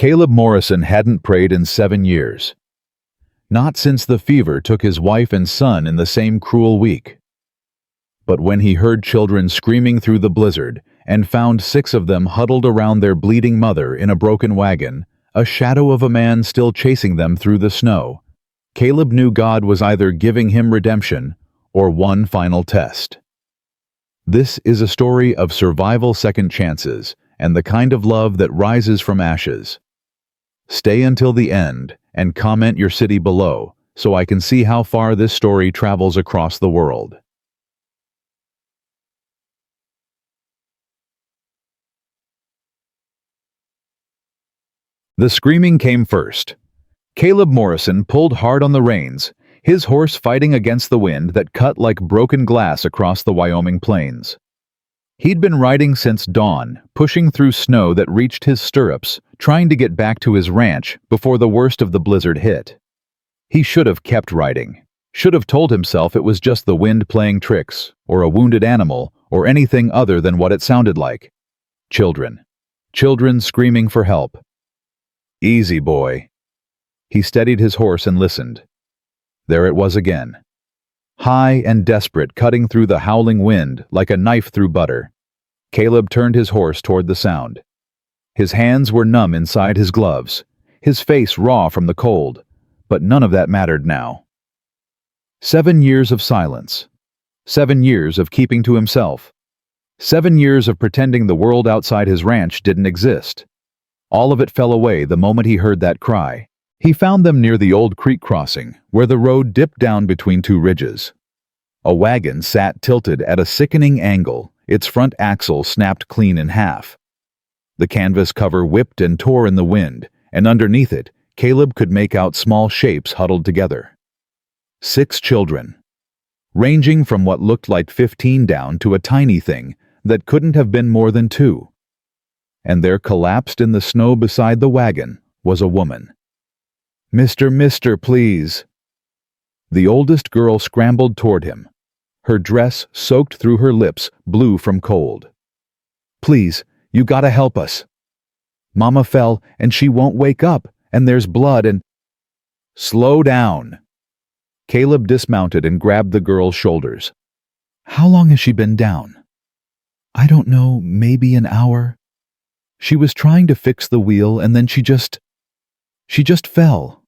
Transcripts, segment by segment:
Caleb Morrison hadn't prayed in 7 years. Not since the fever took his wife and son in the same cruel week. But when he heard children screaming through the blizzard and found 6 of them huddled around their bleeding mother in a broken wagon, a shadow of a man still chasing them through the snow, Caleb knew God was either giving him redemption or one final test. This is a story of survival second chances and the kind of love that rises from ashes. Stay until the end and comment your city below so I can see how far this story travels across the world. The screaming came first. Caleb Morrison pulled hard on the reins, his horse fighting against the wind that cut like broken glass across the Wyoming plains. He'd been riding since dawn, pushing through snow that reached his stirrups, trying to get back to his ranch before the worst of the blizzard hit. He should have kept riding, should have told himself it was just the wind playing tricks, or a wounded animal, or anything other than what it sounded like. Children. Children screaming for help. Easy, boy. He steadied his horse and listened. There it was again. High and desperate, cutting through the howling wind like a knife through butter. Caleb turned his horse toward the sound. His hands were numb inside his gloves, his face raw from the cold, but none of that mattered now. 7 years of silence. 7 years of keeping to himself. 7 years of pretending the world outside his ranch didn't exist. All of it fell away the moment he heard that cry. He found them near the old creek crossing, where the road dipped down between 2 ridges. A wagon sat tilted at a sickening angle, its front axle snapped clean in half. The canvas cover whipped and tore in the wind, and underneath it, Caleb could make out small shapes huddled together. 6 children, ranging from what looked like 15 down to a tiny thing that couldn't have been more than 2. And there, collapsed in the snow beside the wagon, was a woman. Mister, please." The oldest girl scrambled toward him. Her dress, soaked through her lips, blue from cold. "Please, you gotta help us. Mama fell, and she won't wake up, and there's blood and—" "Slow down." Caleb dismounted and grabbed the girl's shoulders. "How long has she been down?" "I don't know, maybe an hour. She was trying to fix the wheel, and then she just fell."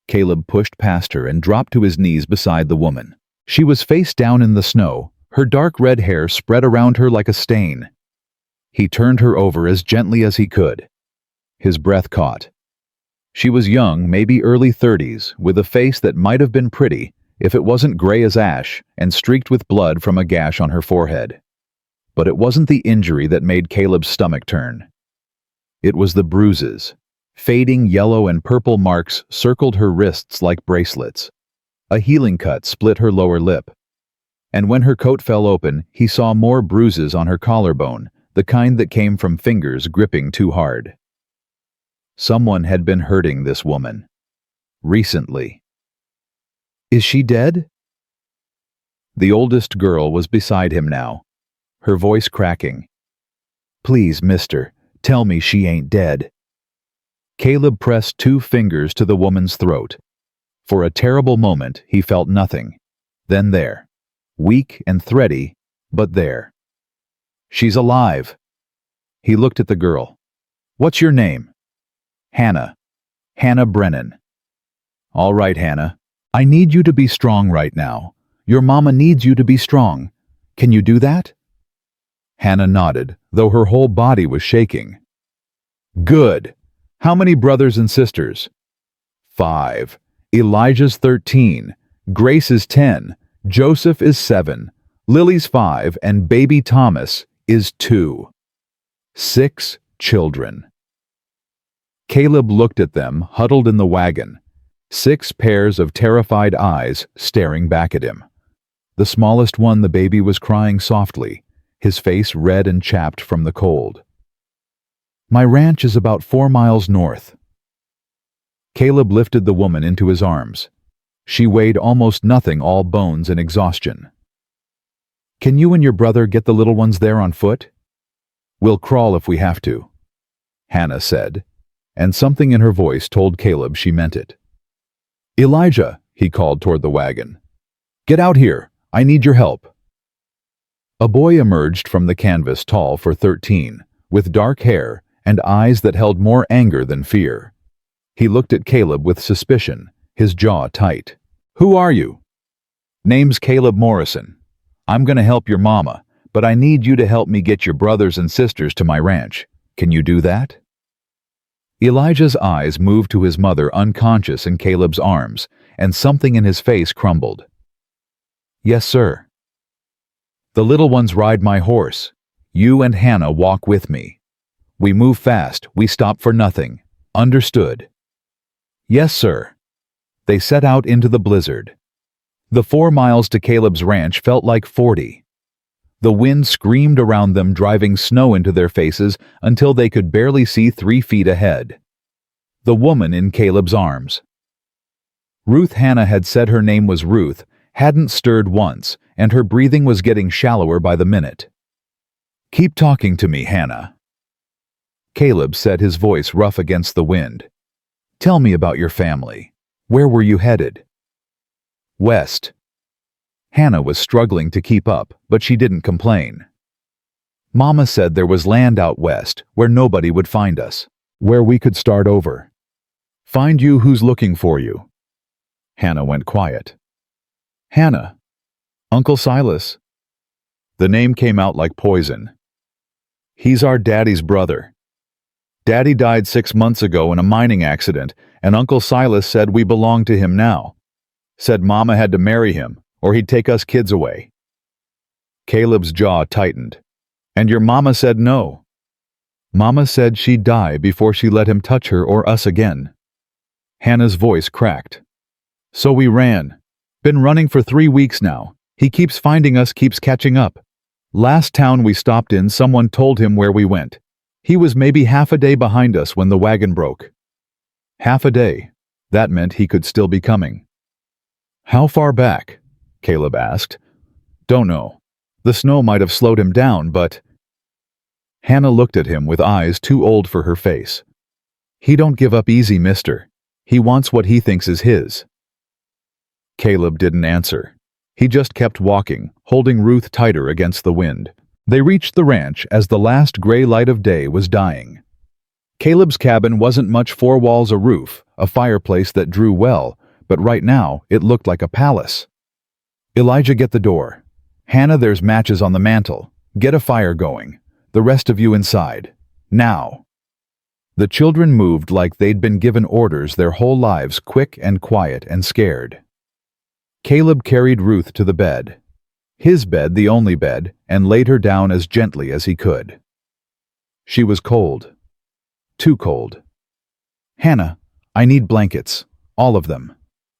Caleb pushed past her and dropped to his knees beside the woman. She was face down in the snow, her dark red hair spread around her like a stain. He turned her over as gently as he could. His breath caught. She was young, maybe early 30s, with a face that might have been pretty if it wasn't gray as ash and streaked with blood from a gash on her forehead. But it wasn't the injury that made Caleb's stomach turn. It was the bruises. Fading yellow and purple marks circled her wrists like bracelets. A healing cut split her lower lip. And when her coat fell open, he saw more bruises on her collarbone, the kind that came from fingers gripping too hard. Someone had been hurting this woman. Recently. "Is she dead?" The oldest girl was beside him now, her voice cracking. "Please, mister, tell me she ain't dead." Caleb pressed 2 fingers to the woman's throat. For a terrible moment, he felt nothing. Then there. Weak and thready, but there. "She's alive." He looked at the girl. "What's your name?" "Hannah. Hannah Brennan." "All right, Hannah. I need you to be strong right now. Your mama needs you to be strong. Can you do that?" Hannah nodded, though her whole body was shaking. "Good. How many brothers and sisters?" 5. Elijah's 13. Grace is 10. Joseph is 7. Lily's 5. And baby Thomas is 2. 6 children. Caleb looked at them, huddled in the wagon. 6 pairs of terrified eyes staring back at him. The smallest one, the baby, was crying softly, his face red and chapped from the cold. "My ranch is about 4 miles north." Caleb lifted the woman into his arms. She weighed almost nothing, all bones and exhaustion. "Can you and your brother get the little ones there on foot?" "We'll crawl if we have to," Hannah said. and something in her voice told Caleb she meant it. "Elijah," he called toward the wagon. "Get out here. I need your help." A boy emerged from the canvas, tall for 13, with dark hair and eyes that held more anger than fear. He looked at Caleb with suspicion, his jaw tight. "Who are you?" "Name's Caleb Morrison. I'm gonna help your mama, but I need you to help me get your brothers and sisters to my ranch. Can you do that?" Elijah's eyes moved to his mother unconscious in Caleb's arms, and something in his face crumbled. "Yes, sir." "The little ones ride my horse. You and Hannah walk with me. We move fast, we stop for nothing. Understood?" "Yes, sir." They set out into the blizzard. The 4 miles to Caleb's ranch felt like 40. The wind screamed around them, driving snow into their faces until they could barely see 3 feet ahead. The woman in Caleb's arms. Ruth Hannah had said her name was Ruth, hadn't stirred once, and her breathing was getting shallower by the minute. "Keep talking to me, Hannah." Caleb said, his voice rough against the wind. "Tell me about your family. Where were you headed?" "West." Hannah was struggling to keep up, but she didn't complain. "Mama said there was land out west where nobody would find us, where we could start over. Find you who's looking for you." Hannah went quiet. "Hannah. Uncle Silas." The name came out like poison. "He's our daddy's brother. Daddy died 6 months ago in a mining accident, and Uncle Silas said we belong to him now. Said Mama had to marry him, or he'd take us kids away." Caleb's jaw tightened. "And your mama said no." "Mama said she'd die before she let him touch her or us again." Hannah's voice cracked. "So we ran. Been running for 3 weeks now. He keeps finding us, keeps catching up. Last town we stopped in, someone told him where we went. He was maybe half a day behind us when the wagon broke." Half a day. That meant he could still be coming. "How far back?" Caleb asked. "Don't know. The snow might have slowed him down, but—" Hannah looked at him with eyes too old for her face. "He don't give up easy, mister. He wants what he thinks is his." Caleb didn't answer. He just kept walking, holding Ruth tighter against the wind. They reached the ranch as the last gray light of day was dying. Caleb's cabin wasn't much, 4 walls, a roof, a fireplace that drew well, but right now it looked like a palace. "Elijah, get the door. Hannah, there's matches on the mantel. Get a fire going. The rest of you inside. Now." The children moved like they'd been given orders their whole lives, quick and quiet and scared. Caleb carried Ruth to the bed. His bed, the only bed, and laid her down as gently as he could. She was cold. Too cold. "Hannah, I need blankets. All of them.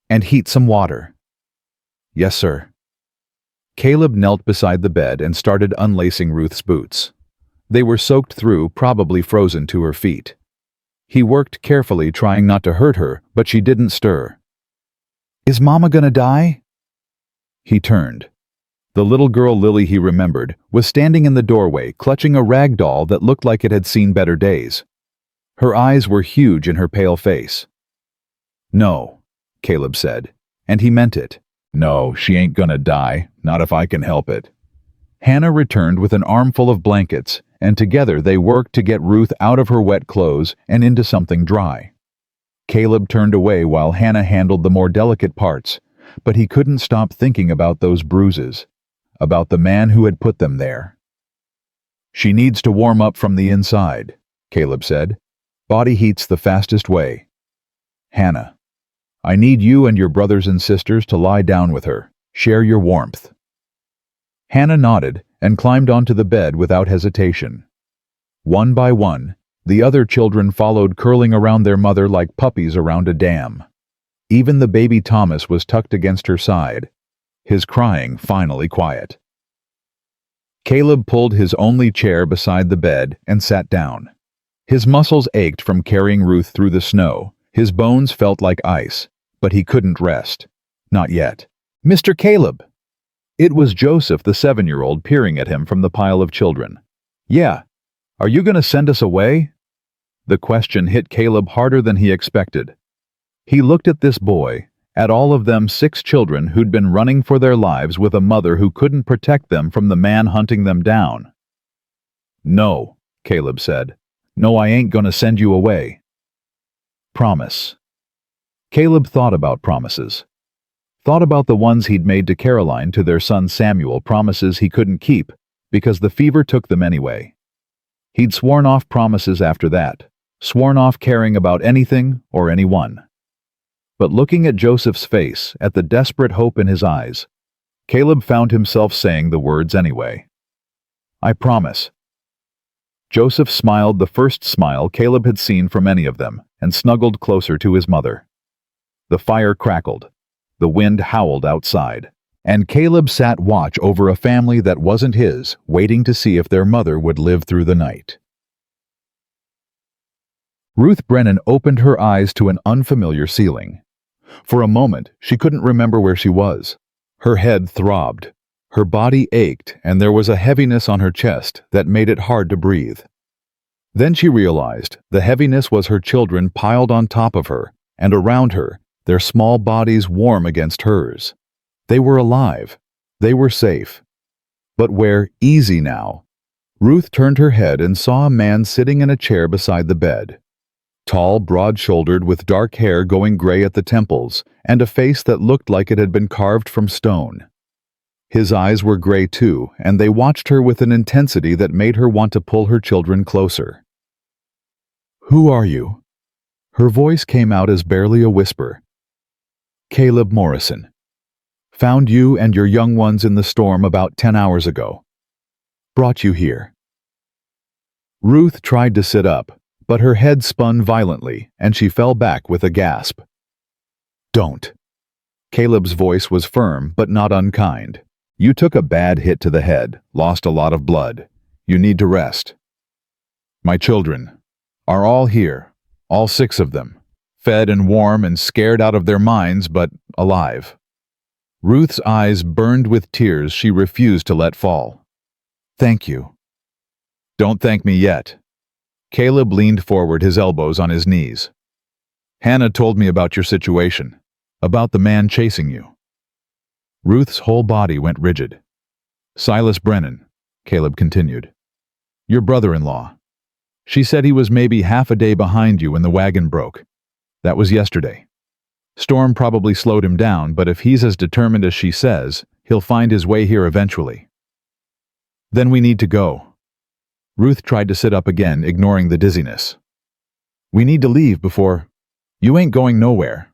And heat some water." "Yes, sir." Caleb knelt beside the bed and started unlacing Ruth's boots. They were soaked through, probably frozen to her feet. He worked carefully, trying not to hurt her, but she didn't stir. "Is Mama gonna die?" He turned. The little girl Lily he remembered was standing in the doorway, clutching a rag doll that looked like it had seen better days. Her eyes were huge in her pale face. "No," Caleb said, and he meant it. "No, she ain't gonna die, not if I can help it." Hannah returned with an armful of blankets, and together they worked to get Ruth out of her wet clothes and into something dry. Caleb turned away while Hannah handled the more delicate parts, but he couldn't stop thinking about those bruises, about the man who had put them there. "She needs to warm up from the inside," Caleb said. "Body heat's the fastest way. Hannah, I need you and your brothers and sisters to lie down with her. Share your warmth." Hannah nodded and climbed onto the bed without hesitation. One by one, the other children followed, curling around their mother like puppies around a dam. Even the baby Thomas was tucked against her side, his crying finally quiet. Caleb pulled his only chair beside the bed and sat down. His muscles ached from carrying Ruth through the snow. His bones felt like ice, but he couldn't rest. Not yet. "Mr. Caleb!" It was Joseph, the 7-year-old, peering at him from the pile of children. "Yeah. Are you going to send us away?" The question hit Caleb harder than he expected. He looked at this boy, at all of them 6 children who'd been running for their lives with a mother who couldn't protect them from the man hunting them down. "No," Caleb said. "No, I ain't gonna send you away." Promise. Caleb thought about promises. Thought about the ones he'd made to Caroline to their son Samuel, promises he couldn't keep because the fever took them anyway. He'd sworn off promises after that, sworn off caring about anything or anyone. But looking at Joseph's face, at the desperate hope in his eyes, Caleb found himself saying the words anyway. "I promise." Joseph smiled, the first smile Caleb had seen from any of them, and snuggled closer to his mother. The fire crackled. The wind howled outside, and Caleb sat watch over a family that wasn't his, waiting to see if their mother would live through the night. Ruth Brennan opened her eyes to an unfamiliar ceiling. For a moment, she couldn't remember where she was. Her head throbbed, her body ached, and there was a heaviness on her chest that made it hard to breathe. Then she realized the heaviness was her children piled on top of her and around her, their small bodies warm against hers. They were alive. They were safe. But where? Easy now. Ruth turned her head and saw a man sitting in a chair beside the bed. Tall, broad-shouldered, with dark hair going gray at the temples, and a face that looked like it had been carved from stone. His eyes were gray too, and they watched her with an intensity that made her want to pull her children closer. "Who are you?" Her voice came out as barely a whisper. "Caleb Morrison. Found you and your young ones in the storm about 10 hours ago. Brought you here." Ruth tried to sit up, but her head spun violently, and she fell back with a gasp. "Don't." Caleb's voice was firm, but not unkind. "You took a bad hit to the head, lost a lot of blood. You need to rest. My children are all here, all 6 of them, fed and warm and scared out of their minds, but alive." Ruth's eyes burned with tears she refused to let fall. "Thank you." "Don't thank me yet." Caleb leaned forward, his elbows on his knees. "Hannah told me about your situation, about the man chasing you." Ruth's whole body went rigid. "Silas Brennan," Caleb continued. "Your brother-in-law. She said he was maybe half a day behind you when the wagon broke. That was yesterday. Storm probably slowed him down, but if he's as determined as she says, he'll find his way here eventually. Then we need to go." Ruth tried to sit up again, ignoring the dizziness. "We need to leave before—" "You ain't going nowhere."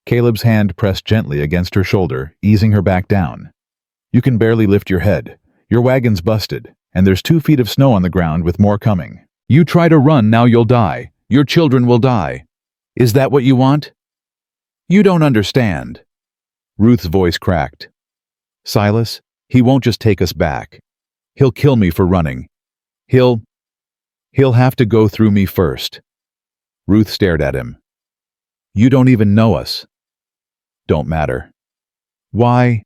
Caleb's hand pressed gently against her shoulder, easing her back down. "You can barely lift your head. Your wagon's busted, and there's 2 feet of snow on the ground with more coming. You try to run, now you'll die. Your children will die. Is that what you want?" "You don't understand." Ruth's voice cracked. "Silas, he won't just take us back. He'll kill me for running. He'll have to go through me first." Ruth stared at him. "You don't even know us." "Don't matter." Why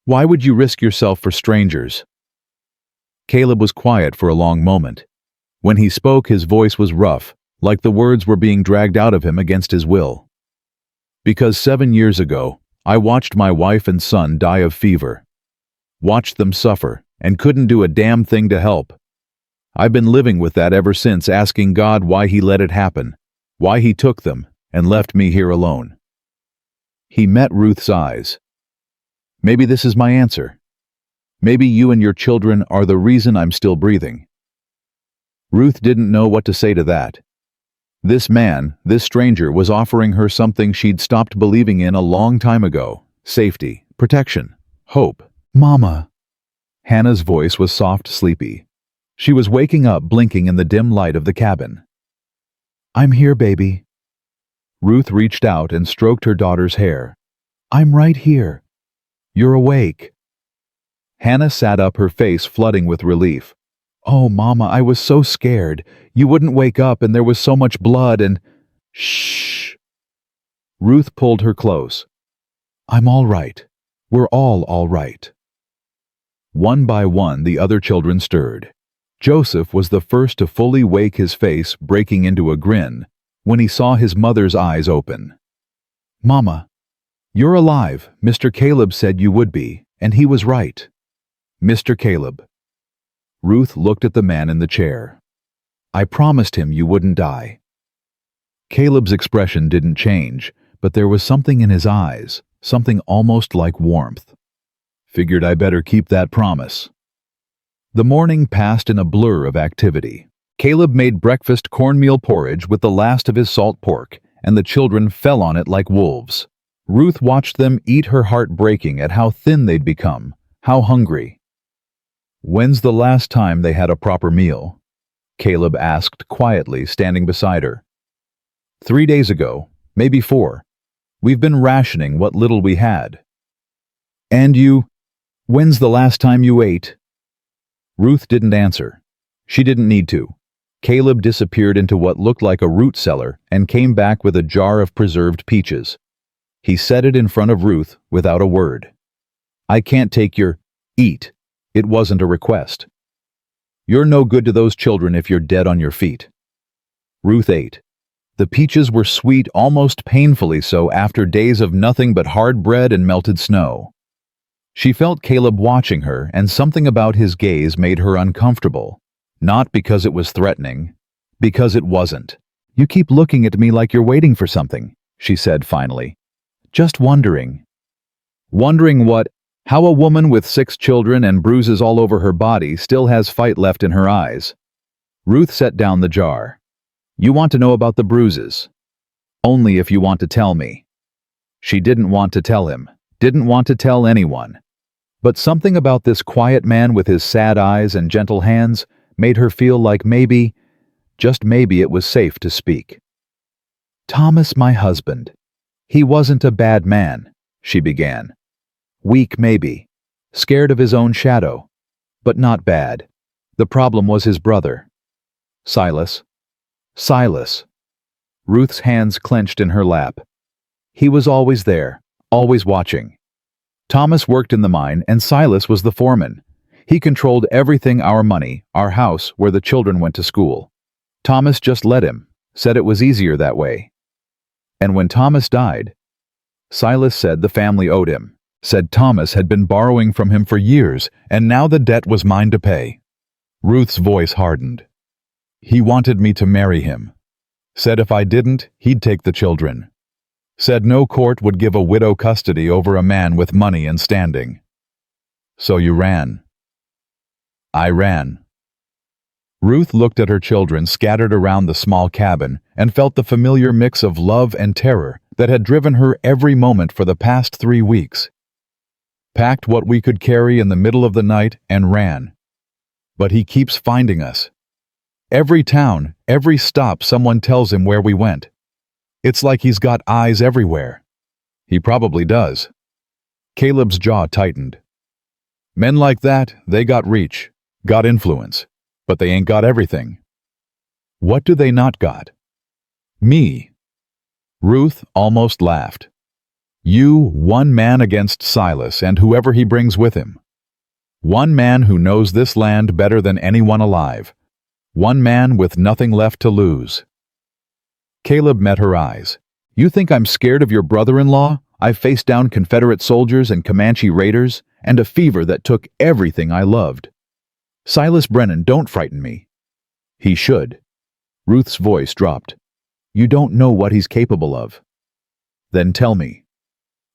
would you risk yourself for strangers?" Caleb was quiet for a long moment. When he spoke, his voice was rough, like the words were being dragged out of him against his will. "Because 7 years ago, I watched my wife and son die of fever. Watched them suffer, and couldn't do a damn thing to help. I've been living with that ever since, asking God why he let it happen, why he took them, and left me here alone." He met Ruth's eyes. "Maybe this is my answer. Maybe you and your children are the reason I'm still breathing." Ruth didn't know what to say to that. This man, this stranger, was offering her something she'd stopped believing in a long time ago: safety, protection, hope. "Mama." Hannah's voice was soft, sleepy. She was waking up, blinking in the dim light of the cabin. "I'm here, baby." Ruth reached out and stroked her daughter's hair. "I'm right here. You're awake." Hannah sat up, her face flooding with relief. "Oh, Mama, I was so scared. You wouldn't wake up and there was so much blood and—" "Shh." Ruth pulled her close. "I'm all right. We're all right." One by one, the other children stirred. Joseph was the first to fully wake, his face breaking into a grin when he saw his mother's eyes open. "Mama, you're alive. Mr. Caleb said you would be, and he was right." "Mr. Caleb." Ruth looked at the man in the chair. "I promised him you wouldn't die." Caleb's expression didn't change, but there was something in his eyes, something almost like warmth. "Figured I better keep that promise." The morning passed in a blur of activity. Caleb made breakfast cornmeal porridge with the last of his salt pork, and the children fell on it like wolves. Ruth watched them eat, her heart breaking at how thin they'd become, how hungry. "When's the last time they had a proper meal?" Caleb asked quietly, standing beside her. 3 days ago, maybe 4. We've been rationing what little we had." "And when's the last time you ate?" Ruth didn't answer. She didn't need to. Caleb disappeared into what looked like a root cellar and came back with a jar of preserved peaches. He set it in front of Ruth without a word. "I can't take your eat." It wasn't a request. "You're no good to those children if you're dead on your feet." Ruth ate. The peaches were sweet, almost painfully so, after days of nothing but hard bread and melted snow. She felt Caleb watching her, and something about his gaze made her uncomfortable. Not because it was threatening, because it wasn't. "You keep looking at me like you're waiting for something," she said finally. "Just wondering." "Wondering what? How a woman with 6 children and bruises all over her body still has fight left in her eyes." Ruth set down the jar. "You want to know about the bruises? Only if you want to tell me." She didn't want to tell him, didn't want to tell anyone. But something about this quiet man with his sad eyes and gentle hands made her feel like maybe, just maybe, it was safe to speak. "Thomas, my husband. He wasn't a bad man," she began. "Weak, maybe. Scared of his own shadow. But not bad. The problem was his brother. Silas. Silas." Ruth's hands clenched in her lap. "He was always there, always watching. Thomas worked in the mine, and Silas was the foreman. He controlled everything, our money, our house, where the children went to school. Thomas just let him, said it was easier that way. And when Thomas died, Silas said the family owed him, said Thomas had been borrowing from him for years, and now the debt was mine to pay." Ruth's voice hardened. "He wanted me to marry him. Said if I didn't, he'd take the children. Said no court would give a widow custody over a man with money and standing. So you ran." "I ran." Ruth looked at her children scattered around the small cabin and felt the familiar mix of love and terror that had driven her every moment for the past 3 weeks. "Packed what we could carry in the middle of the night and ran. But he keeps finding us. Every town, every stop, someone tells him where we went. It's like he's got eyes everywhere." "He probably does." Caleb's jaw tightened. "Men like that, they got reach, got influence, but they ain't got everything." "What do they not got?" "Me." Ruth almost laughed. "You, one man against Silas and whoever he brings with him. One man who knows this land better than anyone alive. One man with nothing left to lose." Caleb met her eyes. "You think I'm scared of your brother-in-law? I faced down Confederate soldiers and Comanche raiders, and a fever that took everything I loved. Silas Brennan don't frighten me." "He should." Ruth's voice dropped. "You don't know what he's capable of." "Then tell me."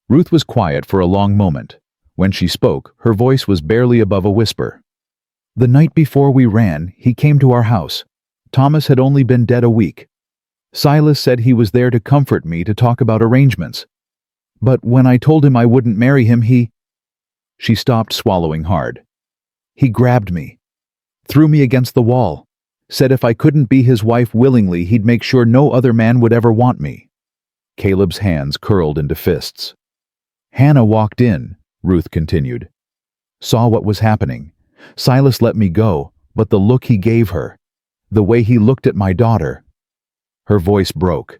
Ruth was quiet for a long moment. When she spoke, her voice was barely above a whisper. "The night before we ran, he came to our house. Thomas had only been dead a week. Silas said he was there to comfort me, to talk about arrangements. But when I told him I wouldn't marry him, he—" She stopped, swallowing hard. "He grabbed me, threw me against the wall, said if I couldn't be his wife willingly, he'd make sure no other man would ever want me." Caleb's hands curled into fists. "Hannah walked in," Ruth continued. "Saw what was happening. Silas let me go, but the look he gave her, the way he looked at my daughter—" Her voice broke.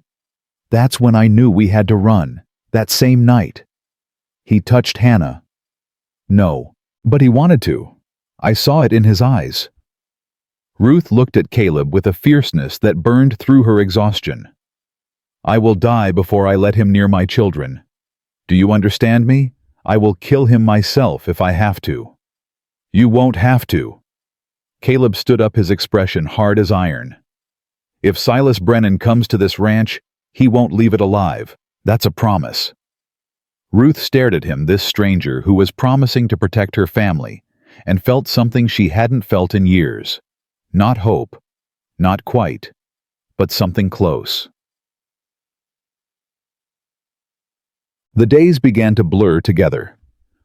"That's when I knew we had to run, that same night. He touched Hannah." "No, but he wanted to. I saw it in his eyes." Ruth looked at Caleb with a fierceness that burned through her exhaustion. I will die before I let him near my children. Do you understand me? I will kill him myself if I have to. You won't have to. Caleb stood up, his expression hard as iron. If Silas Brennan comes to this ranch, he won't leave it alive. That's a promise. Ruth stared at him, this stranger who was promising to protect her family, and felt something she hadn't felt in years. Not hope, not quite, but something close. The days began to blur together.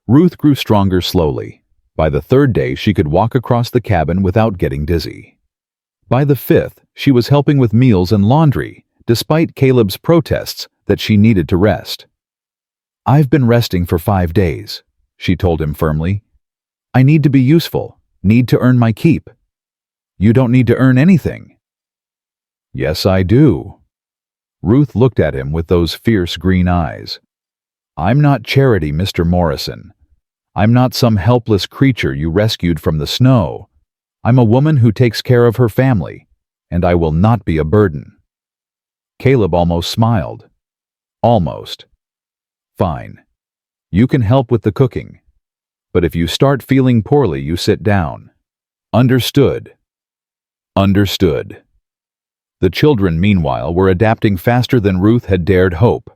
Ruth grew stronger slowly. By the third day, she could walk across the cabin without getting dizzy. By the fifth, she was helping with meals and laundry, despite Caleb's protests that she needed to rest. I've been resting for 5 days, she told him firmly. I need to be useful, need to earn my keep. You don't need to earn anything. Yes, I do. Ruth looked at him with those fierce green eyes. I'm not charity, Mr. Morrison. I'm not some helpless creature you rescued from the snow. I'm a woman who takes care of her family, and I will not be a burden. Caleb almost smiled. Almost. Fine. You can help with the cooking. But if you start feeling poorly, you sit down. Understood. Understood. The children, meanwhile, were adapting faster than Ruth had dared hope.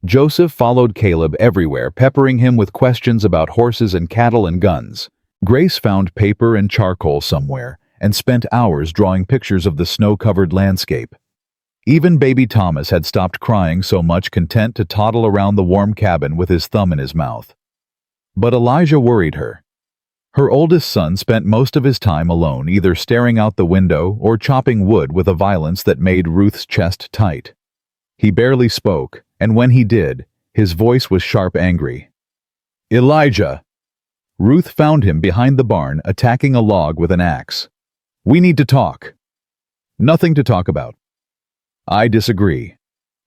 Joseph followed Caleb everywhere, peppering him with questions about horses and cattle and guns. Grace found paper and charcoal somewhere and spent hours drawing pictures of the snow-covered landscape. Even baby Thomas had stopped crying, so much content to toddle around the warm cabin with his thumb in his mouth. But Elijah worried her. Her oldest son spent most of his time alone, either staring out the window or chopping wood with a violence that made Ruth's chest tight. He barely spoke, and when he did, his voice was sharp, angry. Elijah! Ruth found him behind the barn, attacking a log with an axe. We need to talk. Nothing to talk about. I disagree.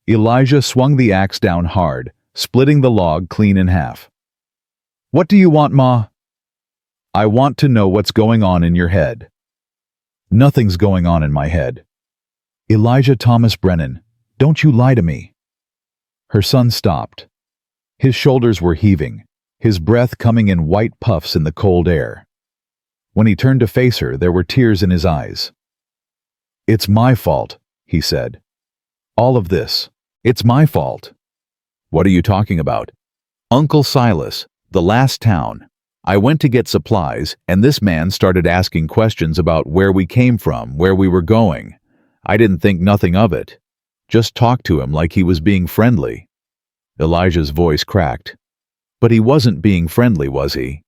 Elijah swung the axe down hard, splitting the log clean in half. What do you want, Ma? I want to know what's going on in your head. Nothing's going on in my head. Elijah Thomas Brennan, don't you lie to me. Her son stopped. His shoulders were heaving, his breath coming in white puffs in the cold air. When he turned to face her, there were tears in his eyes. It's my fault, he said. All of this. It's my fault. What are you talking about? Uncle Silas, the last town. I went to get supplies, and this man started asking questions about where we came from, where we were going. I didn't think nothing of it. Just talked to him like he was being friendly. Elijah's voice cracked. But he wasn't being friendly, was he?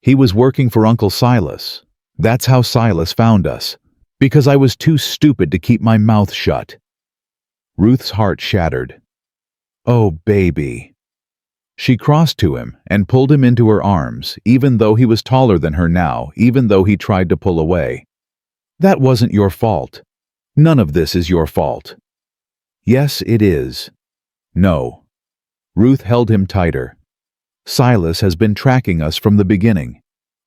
He was working for Uncle Silas. That's how Silas found us. Because I was too stupid to keep my mouth shut. Ruth's heart shattered. Oh, baby. She crossed to him and pulled him into her arms, even though he was taller than her now, even though he tried to pull away. That wasn't your fault. None of this is your fault. Yes, it is. No. Ruth held him tighter. Silas has been tracking us from the beginning.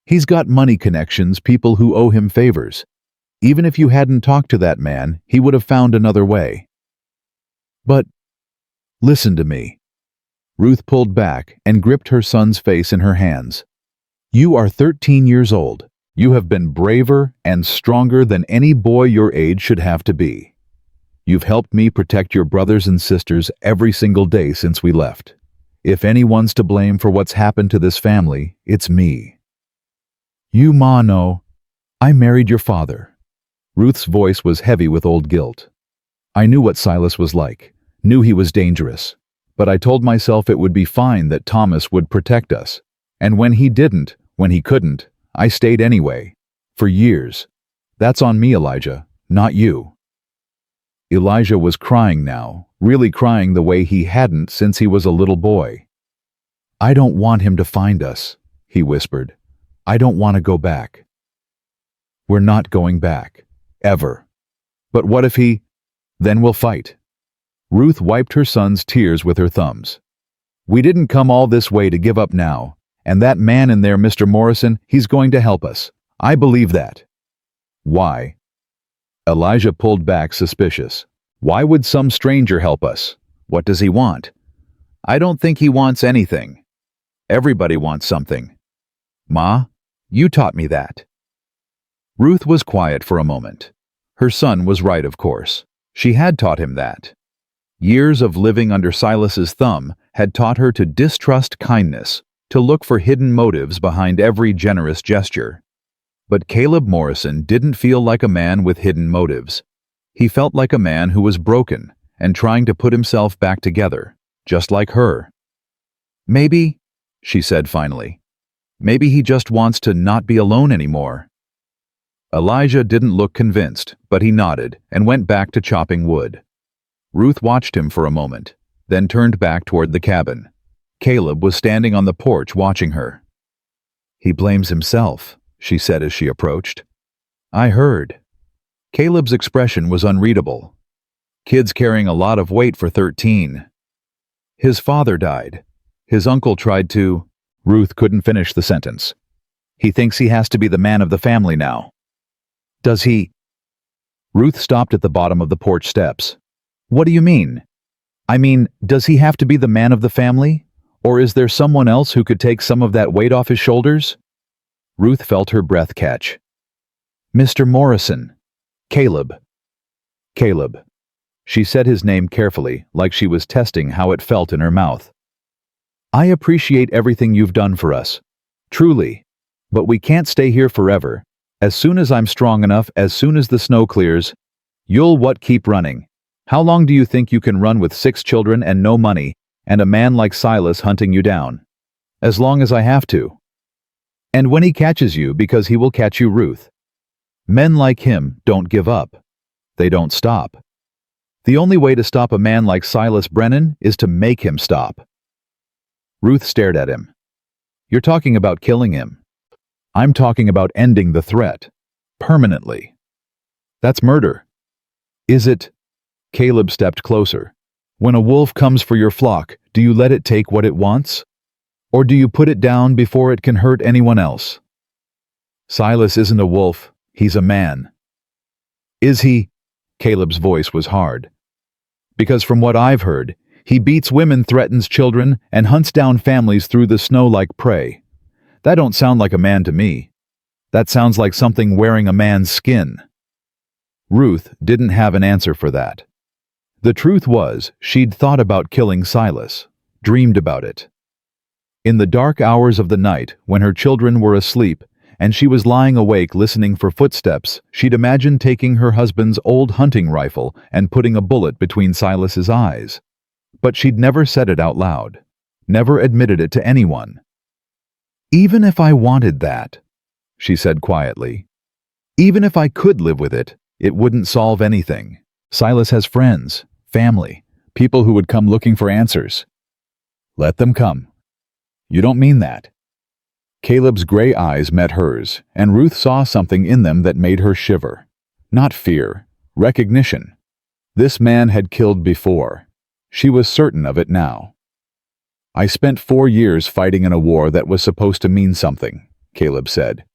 He's got money connections, people who owe him favors. Even if you hadn't talked to that man, he would have found another way. But, listen to me. Ruth pulled back and gripped her son's face in her hands. You are 13 years old. You have been braver and stronger than any boy your age should have to be. You've helped me protect your brothers and sisters every single day since we left. If anyone's to blame for what's happened to this family, it's me. You, Ma, know. I married your father. Ruth's voice was heavy with old guilt. I knew what Silas was like, knew he was dangerous. But I told myself it would be fine, that Thomas would protect us. And when he didn't, when he couldn't, I stayed anyway. For years. That's on me, Elijah, not you. Elijah was crying now, really crying the way he hadn't since he was a little boy. I don't want him to find us, he whispered. I don't want to go back. We're not going back. Ever. But what if he... Then we'll fight. Ruth wiped her son's tears with her thumbs. We didn't come all this way to give up now, and that man in there, Mr. Morrison, he's going to help us. I believe that. Why? Elijah pulled back, suspicious. Why would some stranger help us? What does he want? I don't think he wants anything. Everybody wants something. Ma, you taught me that. Ruth was quiet for a moment. Her son was right, of course. She had taught him that. Years of living under Silas's thumb had taught her to distrust kindness, to look for hidden motives behind every generous gesture. But Caleb Morrison didn't feel like a man with hidden motives. He felt like a man who was broken and trying to put himself back together, just like her. Maybe, she said finally, maybe he just wants to not be alone anymore. Elijah didn't look convinced, but he nodded and went back to chopping wood. Ruth watched him for a moment, then turned back toward the cabin. Caleb was standing on the porch watching her. He blames himself, she said as she approached. I heard. Caleb's expression was unreadable. Kid's carrying a lot of weight for 13. His father died. His uncle tried to... Ruth couldn't finish the sentence. He thinks he has to be the man of the family now. Does he? Ruth stopped at the bottom of the porch steps. What do you mean? I mean, does he have to be the man of the family? Or is there someone else who could take some of that weight off his shoulders? Ruth felt her breath catch. Mr. Morrison. Caleb. Caleb. She said his name carefully, like she was testing how it felt in her mouth. I appreciate everything you've done for us. Truly. But we can't stay here forever. As soon as I'm strong enough, as soon as the snow clears, you'll keep running. How long do you think you can run with 6 children and no money, and a man like Silas hunting you down? As long as I have to. And when he catches you, because he will catch you, Ruth. Men like him don't give up. They don't stop. The only way to stop a man like Silas Brennan is to make him stop. Ruth stared at him. You're talking about killing him. I'm talking about ending the threat. Permanently. That's murder. Is it? Caleb stepped closer. When a wolf comes for your flock, do you let it take what it wants? Or do you put it down before it can hurt anyone else? Silas isn't a wolf, he's a man. Is he? Caleb's voice was hard. Because from what I've heard, he beats women, threatens children, and hunts down families through the snow like prey. That don't sound like a man to me. That sounds like something wearing a man's skin. Ruth didn't have an answer for that. The truth was, she'd thought about killing Silas, dreamed about it. In the dark hours of the night, when her children were asleep, and she was lying awake listening for footsteps, she'd imagined taking her husband's old hunting rifle and putting a bullet between Silas's eyes. But she'd never said it out loud, never admitted it to anyone. Even if I wanted that, she said quietly, even if I could live with it, it wouldn't solve anything. Silas has friends, family, people who would come looking for answers. Let them come. You don't mean that. Caleb's gray eyes met hers, and Ruth saw something in them that made her shiver. Not fear, recognition. This man had killed before. She was certain of it now. I spent 4 years fighting in a war that was supposed to mean something, Caleb said.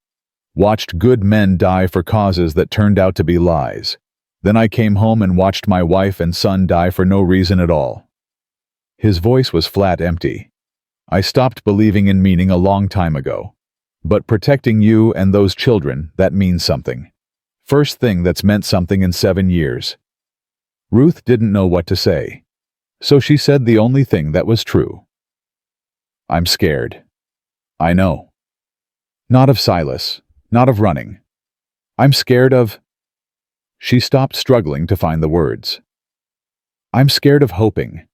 Watched good men die for causes that turned out to be lies. Then I came home and watched my wife and son die for no reason at all. His voice was flat empty. I stopped believing in meaning a long time ago. But protecting you and those children, that means something. First thing that's meant something in 7 years. Ruth didn't know what to say. So she said the only thing that was true. I'm scared. I know. Not of Silas, not of running. I'm scared of... She stopped, struggling to find the words. I'm scared of hoping.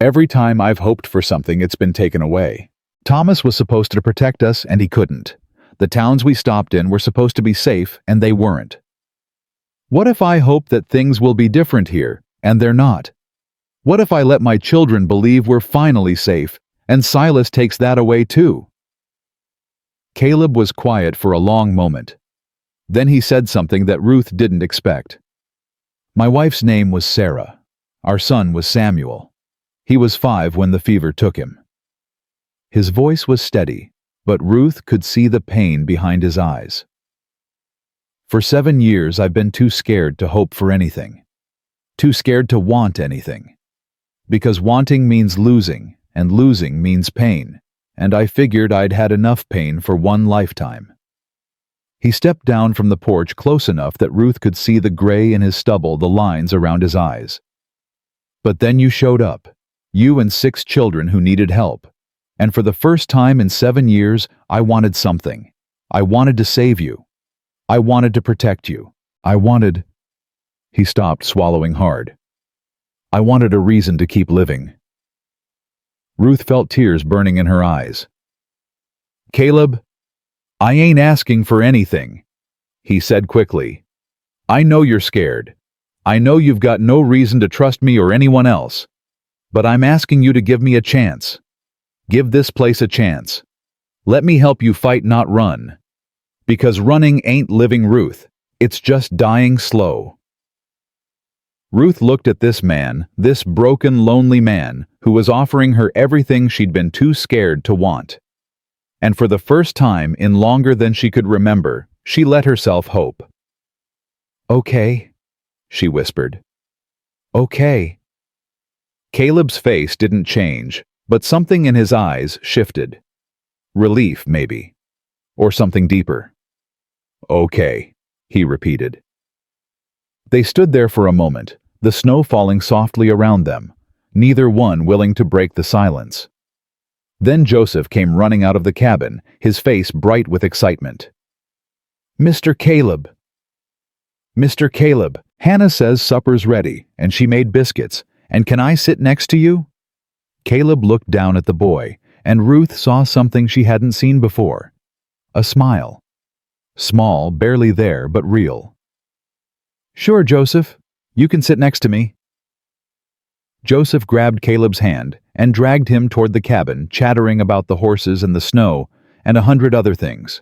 Every time I've hoped for something, it's been taken away. Thomas was supposed to protect us, and he couldn't. The towns we stopped in were supposed to be safe, and they weren't. What if I hope that things will be different here, and they're not? What if I let my children believe we're finally safe, and Silas takes that away too? Caleb was quiet for a long moment. Then he said something that Ruth didn't expect. My wife's name was Sarah. Our son was Samuel. He was 5 when the fever took him. His voice was steady, but Ruth could see the pain behind his eyes. For 7 years, I've been too scared to hope for anything. Too scared to want anything. Because wanting means losing, and losing means pain, and I figured I'd had enough pain for one lifetime. He stepped down from the porch close enough that Ruth could see the gray in his stubble, the lines around his eyes. But then you showed up, you and 6 children who needed help. And for the first time in 7 years, I wanted something. I wanted to save you. I wanted to protect you. I wanted... He stopped, swallowing hard. I wanted a reason to keep living. Ruth felt tears burning in her eyes. Caleb, I ain't asking for anything, he said quickly. I know you're scared. I know you've got no reason to trust me or anyone else. But I'm asking you to give me a chance. Give this place a chance. Let me help you fight, not run. Because running ain't living, Ruth. It's just dying slow. Ruth looked at this man, this broken, lonely man, who was offering her everything she'd been too scared to want. And for the first time in longer than she could remember, she let herself hope. Okay, she whispered. Okay. Caleb's face didn't change, but something in his eyes shifted. Relief, maybe. Or something deeper. Okay, he repeated. They stood there for a moment, the snow falling softly around them, neither one willing to break the silence. Then Joseph came running out of the cabin, his face bright with excitement. Mr. Caleb! Mr. Caleb, Hannah says supper's ready, and she made biscuits, and can I sit next to you? Caleb looked down at the boy, and Ruth saw something she hadn't seen before. A smile. Small, barely there, but real. Sure, Joseph. You can sit next to me. Joseph grabbed Caleb's hand and dragged him toward the cabin, chattering about the horses and the snow and 100 other things.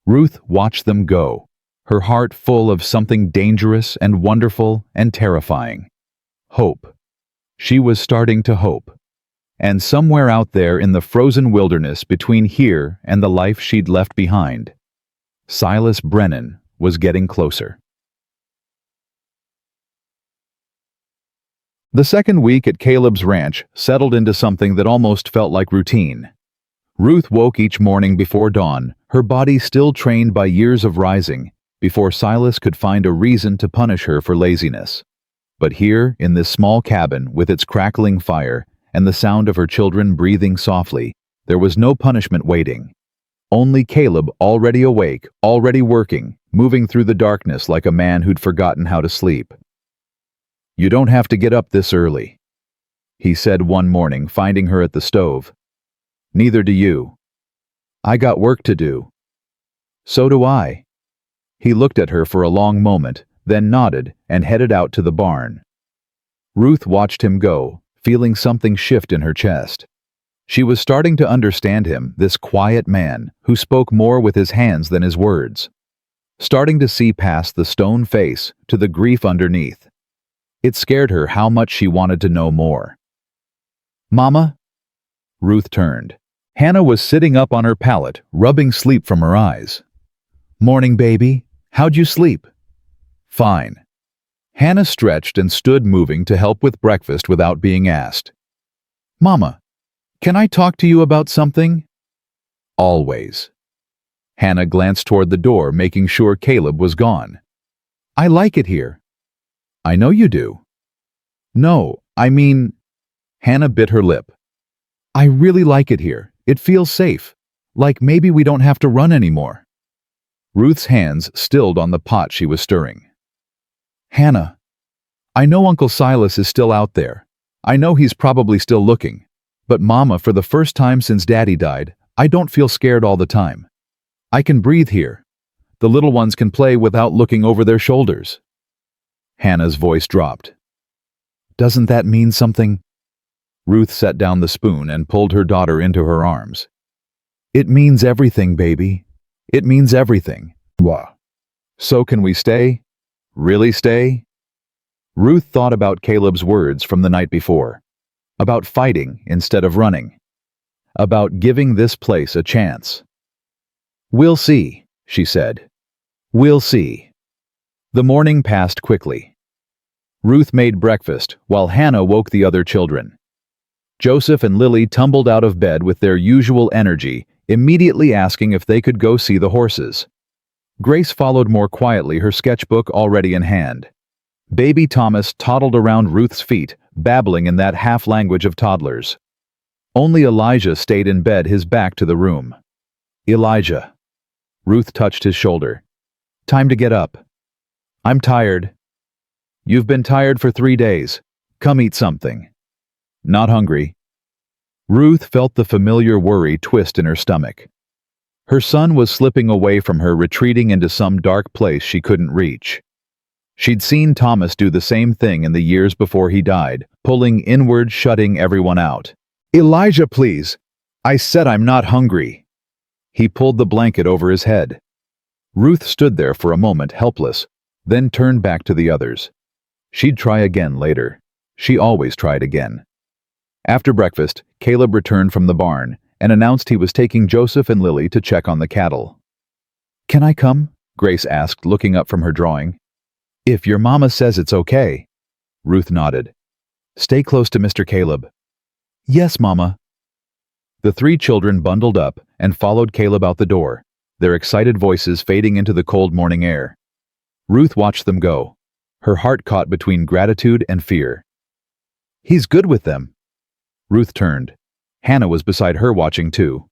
Ruth watched them go, her heart full of something dangerous and wonderful and terrifying. Hope. She was starting to hope. And somewhere out there in the frozen wilderness between here and the life she'd left behind, Silas Brennan was getting closer. The second week at Caleb's ranch settled into something that almost felt like routine. Ruth woke each morning before dawn, her body still trained by years of rising, before Silas could find a reason to punish her for laziness. But here, in this small cabin with its crackling fire and the sound of her children breathing softly, there was no punishment waiting. Only Caleb, already awake, already working, moving through the darkness like a man who'd forgotten how to sleep. You don't have to get up this early, he said one morning, finding her at the stove. Neither do you. I got work to do. So do I. He looked at her for a long moment, then nodded and headed out to the barn. Ruth watched him go, feeling something shift in her chest. She was starting to understand him, this quiet man who spoke more with his hands than his words. Starting to see past the stone face to the grief underneath. It scared her how much she wanted to know more. Mama? Ruth turned. Hannah was sitting up on her pallet, rubbing sleep from her eyes. Morning, baby. How'd you sleep? Fine. Hannah stretched and stood moving to help with breakfast without being asked. Mama, can I talk to you about something? Always. Hannah glanced toward the door, making sure Caleb was gone. I like it here. I know you do. No, I mean... Hannah bit her lip. I really like it here. It feels safe. Like maybe we don't have to run anymore. Ruth's hands stilled on the pot she was stirring. Hannah, I know Uncle Silas is still out there. I know he's probably still looking. But Mama, for the first time since Daddy died, I don't feel scared all the time. I can breathe here. The little ones can play without looking over their shoulders. Hannah's voice dropped. Doesn't that mean something? Ruth set down the spoon and pulled her daughter into her arms. It means everything, baby. It means everything. Wah. So can we stay? Really stay? Ruth thought about Caleb's words from the night before. About fighting instead of running. About giving this place a chance. We'll see, she said. We'll see. The morning passed quickly. Ruth made breakfast, while Hannah woke the other children. Joseph and Lily tumbled out of bed with their usual energy, immediately asking if they could go see the horses. Grace followed more quietly, her sketchbook already in hand. Baby Thomas toddled around Ruth's feet, babbling in that half-language of toddlers. Only Elijah stayed in bed, his back to the room. Elijah. Ruth touched his shoulder. Time to get up. I'm tired. You've been tired for 3 days. Come eat something. Not hungry. Ruth felt the familiar worry twist in her stomach. Her son was slipping away from her, retreating into some dark place she couldn't reach. She'd seen Thomas do the same thing in the years before he died, pulling inward, shutting everyone out. Elijah, please. I said I'm not hungry. He pulled the blanket over his head. Ruth stood there for a moment, helpless, then turned back to the others. She'd try again later. She always tried again. After breakfast, Caleb returned from the barn and announced he was taking Joseph and Lily to check on the cattle. Can I come? Grace asked, looking up from her drawing. If your mama says it's okay. Ruth nodded. Stay close to Mr. Caleb. Yes, Mama. The 3 children bundled up and followed Caleb out the door, their excited voices fading into the cold morning air. Ruth watched them go, her heart caught between gratitude and fear. He's good with them. Ruth turned. Hannah was beside her, watching too.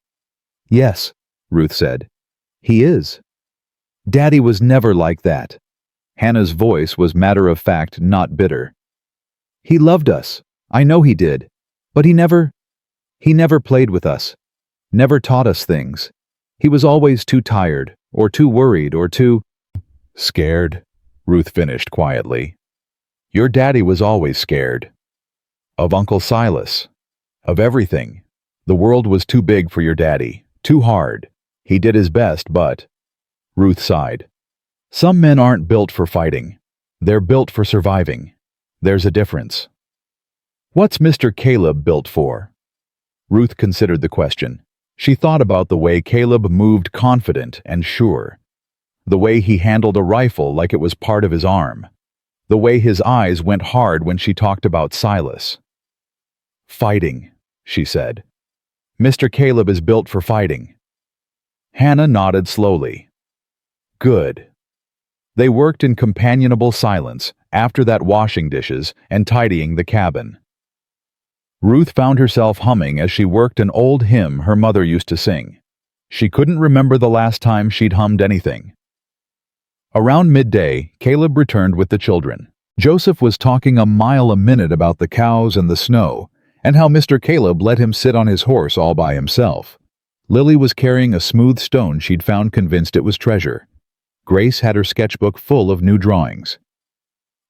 Yes, Ruth said. He is. Daddy was never like that. Hannah's voice was matter-of-fact, not bitter. He loved us. I know he did. But he never played with us. Never taught us things. He was always too tired, or too worried, or too scared, Ruth finished quietly. Your daddy was always scared. Of Uncle Silas. Of everything. The world was too big for your daddy, too hard. He did his best, but... Ruth sighed. Some men aren't built for fighting. They're built for surviving. There's a difference. What's Mr. Caleb built for? Ruth considered the question. She thought about the way Caleb moved, confident and sure. The way he handled a rifle like it was part of his arm. The way his eyes went hard when she talked about Silas. Fighting, she said. Mr. Caleb is built for fighting. Hannah nodded slowly. Good. They worked in companionable silence after that, washing dishes and tidying the cabin. Ruth found herself humming as she worked an old hymn her mother used to sing. She couldn't remember the last time she'd hummed anything. Around midday, Caleb returned with the children. Joseph was talking a mile a minute about the cows and the snow, and how Mr. Caleb let him sit on his horse all by himself. Lily was carrying a smooth stone she'd found, convinced it was treasure. Grace had her sketchbook full of new drawings.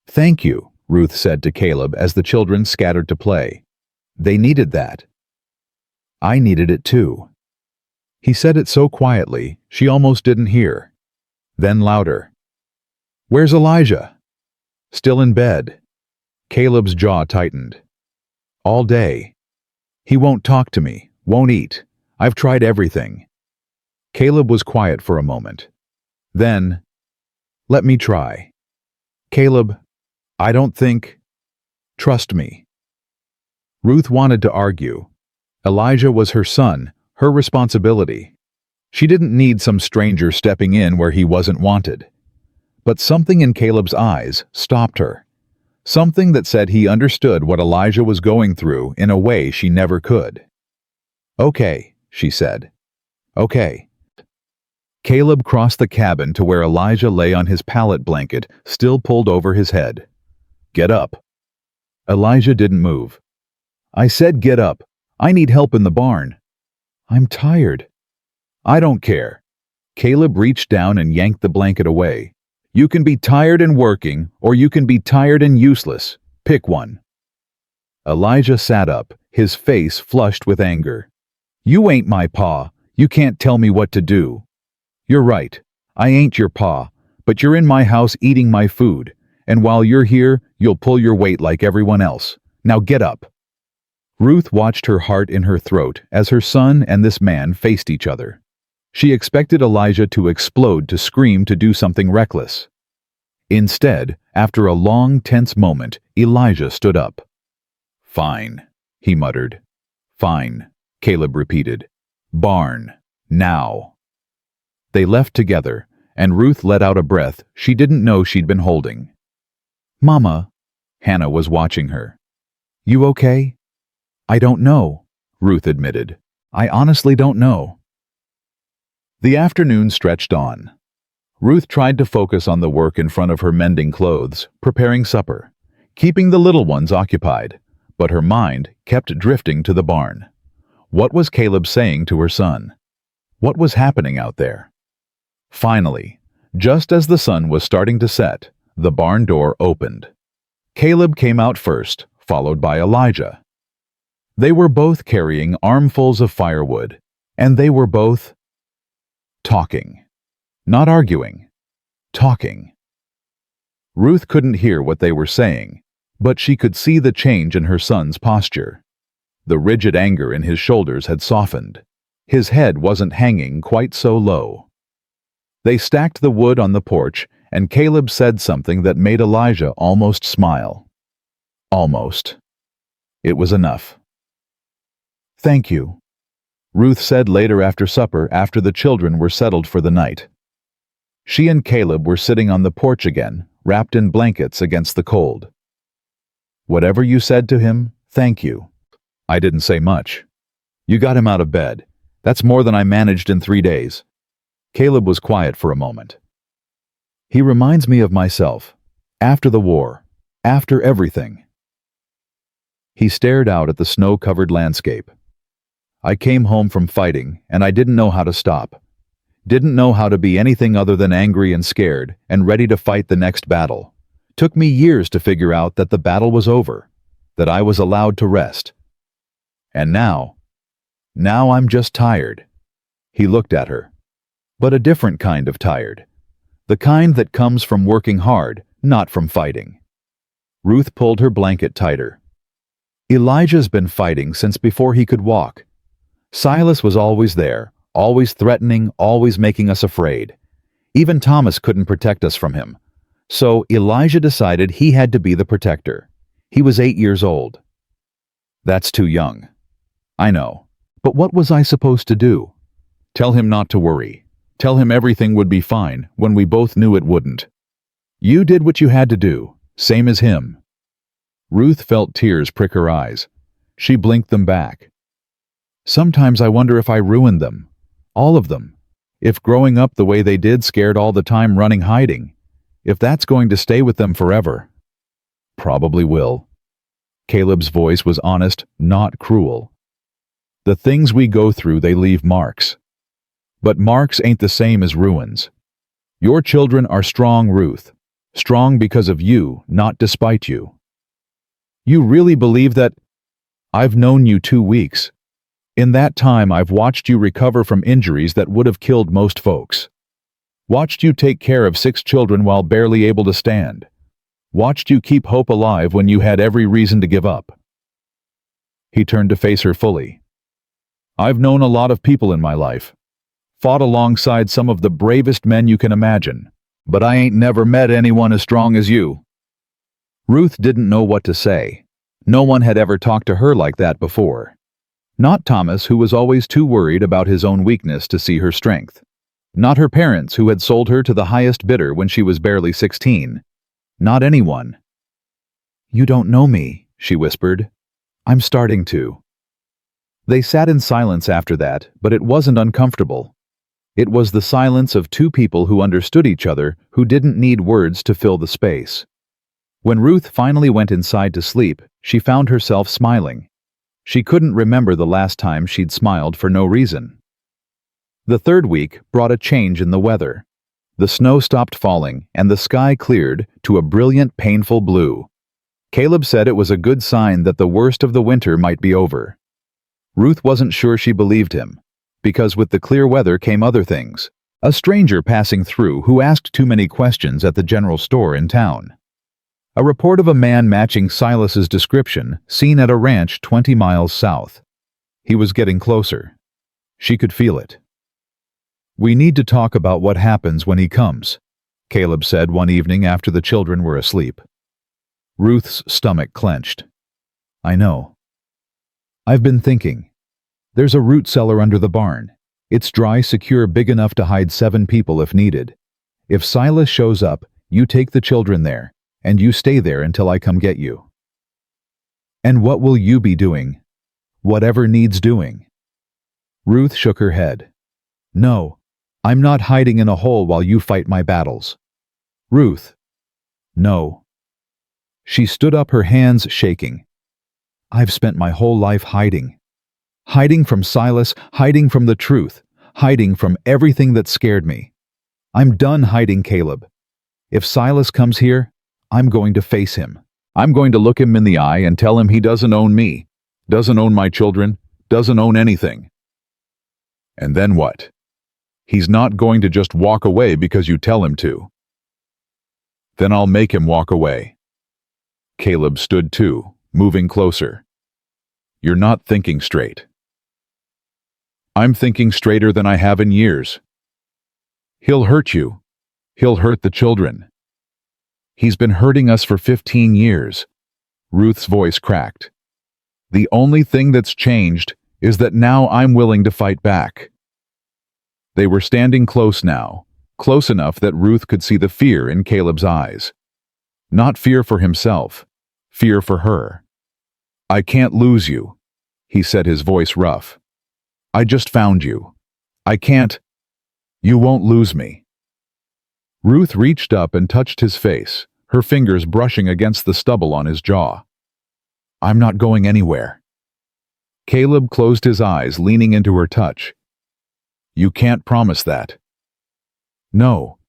Thank you, Ruth said to Caleb as the children scattered to play. They needed that. I needed it too. He said it so quietly, she almost didn't hear. Then louder. Where's Elijah? Still in bed. Caleb's jaw tightened. All day. He won't talk to me, won't eat. I've tried everything. Caleb was quiet for a moment. Then, let me try. Caleb, I don't think... Trust me. Ruth wanted to argue. Elijah was her son, her responsibility. She didn't need some stranger stepping in where he wasn't wanted. But something in Caleb's eyes stopped her. Something that said he understood what Elijah was going through in a way she never could. Okay, she said. Okay. Caleb crossed the cabin to where Elijah lay on his pallet blanket, still pulled over his head. Get up. Elijah didn't move. I said get up. I need help in the barn. I'm tired. I don't care. Caleb reached down and yanked the blanket away. You can be tired and working, or you can be tired and useless. Pick one. Elijah sat up, his face flushed with anger. You ain't my pa. You can't tell me what to do. You're right. I ain't your pa, but you're in my house eating my food, and while you're here, you'll pull your weight like everyone else. Now get up. Ruth watched her heart in her throat as her son and this man faced each other. She expected Elijah to explode, to scream, to do something reckless. Instead, after a long, tense moment, Elijah stood up. "Fine," he muttered. "Fine," Caleb repeated. "Barn. Now." They left together, and Ruth let out a breath she didn't know she'd been holding. "Mama," Hannah was watching her. "You okay?" "I don't know," Ruth admitted. "I honestly don't know." The afternoon stretched on. Ruth tried to focus on the work in front of her, mending clothes, preparing supper, keeping the little ones occupied, but her mind kept drifting to the barn. What was Caleb saying to her son? What was happening out there? Finally, just as the sun was starting to set, the barn door opened. Caleb came out first, followed by Elijah. They were both carrying armfuls of firewood, and they were both talking. Not arguing. Talking. Ruth couldn't hear what they were saying, but she could see the change in her son's posture. The rigid anger in his shoulders had softened. His head wasn't hanging quite so low. They stacked the wood on the porch, and Caleb said something that made Elijah almost smile. Almost. It was enough. "Thank you," Ruth said later after supper, after the children were settled for the night. She and Caleb were sitting on the porch again, wrapped in blankets against the cold. "Whatever you said to him, thank you." "I didn't say much. You got him out of bed. That's more than I managed in 3 days." Caleb was quiet for a moment. "He reminds me of myself. After the war. After everything." He stared out at the snow-covered landscape. "I came home from fighting, and I didn't know how to stop. Didn't know how to be anything other than angry and scared and ready to fight the next battle. Took me years to figure out that the battle was over, that I was allowed to rest. And now I'm just tired." He looked at her. But a different kind of tired. The kind that comes from working hard, not from fighting. Ruth pulled her blanket tighter. "Elijah's been fighting since before he could walk. Silas was always there, always threatening, always making us afraid. Even Thomas couldn't protect us from him. So Elijah decided he had to be the protector. He was 8 years old." "That's too young." "I know. But what was I supposed to do? Tell him not to worry. Tell him everything would be fine when we both knew it wouldn't. You did what you had to do, same as him." Ruth felt tears prick her eyes. She blinked them back. "Sometimes I wonder if I ruined them. All of them. If growing up the way they did, scared all the time, running, hiding. If that's going to stay with them forever." "Probably will." Caleb's voice was honest, not cruel. "The things we go through, they leave marks. But marks ain't the same as ruins. Your children are strong, Ruth. Strong because of you, not despite you." "You really believe that?" "I've known you 2 weeks. In that time I've watched you recover from injuries that would have killed most folks. Watched you take care of 6 children while barely able to stand. Watched you keep hope alive when you had every reason to give up." He turned to face her fully. "I've known a lot of people in my life. Fought alongside some of the bravest men you can imagine. But I ain't never met anyone as strong as you." Ruth didn't know what to say. No one had ever talked to her like that before. Not Thomas, who was always too worried about his own weakness to see her strength. Not her parents, who had sold her to the highest bidder when she was barely 16. Not anyone. "You don't know me," she whispered. "I'm starting to." They sat in silence after that, but it wasn't uncomfortable. It was the silence of 2 people who understood each other, who didn't need words to fill the space. When Ruth finally went inside to sleep, she found herself smiling. She couldn't remember the last time she'd smiled for no reason. The 3rd week brought a change in the weather. The snow stopped falling, and the sky cleared to a brilliant, painful blue. Caleb said it was a good sign that the worst of the winter might be over. Ruth wasn't sure she believed him, because with the clear weather came other things. A stranger passing through who asked too many questions at the general store in town. A report of a man matching Silas's description seen at a ranch 20 miles south. He was getting closer. She could feel it. "We need to talk about what happens when he comes," Caleb said one evening after the children were asleep. Ruth's stomach clenched. "I know. I've been thinking. There's a root cellar under the barn. It's dry, secure, big enough to hide 7 people if needed. If Silas shows up, you take the children there, and you stay there until I come get you." "And what will you be doing?" "Whatever needs doing." Ruth shook her head. "No, I'm not hiding in a hole while you fight my battles." "Ruth." "No." She stood up, her hands shaking. "I've spent my whole life hiding. Hiding from Silas, hiding from the truth, hiding from everything that scared me. I'm done hiding, Caleb. If Silas comes here, I'm going to face him. I'm going to look him in the eye and tell him he doesn't own me, doesn't own my children, doesn't own anything." "And then what? He's not going to just walk away because you tell him to." "Then I'll make him walk away." Caleb stood too, moving closer. "You're not thinking straight." "I'm thinking straighter than I have in years." "He'll hurt you. He'll hurt the children." "He's been hurting us for 15 years. Ruth's voice cracked. "The only thing that's changed is that now I'm willing to fight back." They were standing close now, close enough that Ruth could see the fear in Caleb's eyes. Not fear for himself, fear for her. "I can't lose you," he said, his voice rough. "I just found you. I can't. You won't lose me." Ruth reached up and touched his face, her fingers brushing against the stubble on his jaw. "I'm not going anywhere." Caleb closed his eyes, leaning into her touch. "You can't promise that." "No,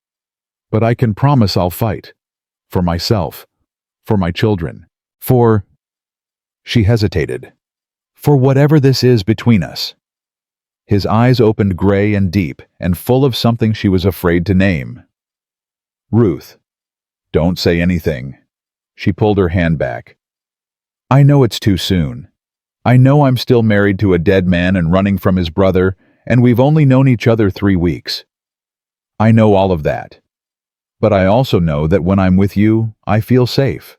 but I can promise I'll fight. For myself, for my children, for—" She hesitated. "For whatever this is between us." His eyes opened gray and deep and full of something she was afraid to name. "Ruth, don't say anything." She pulled her hand back. "I know it's too soon. I know I'm still married to a dead man and running from his brother, and we've only known each other 3 weeks. I know all of that. But I also know that when I'm with you, I feel safe.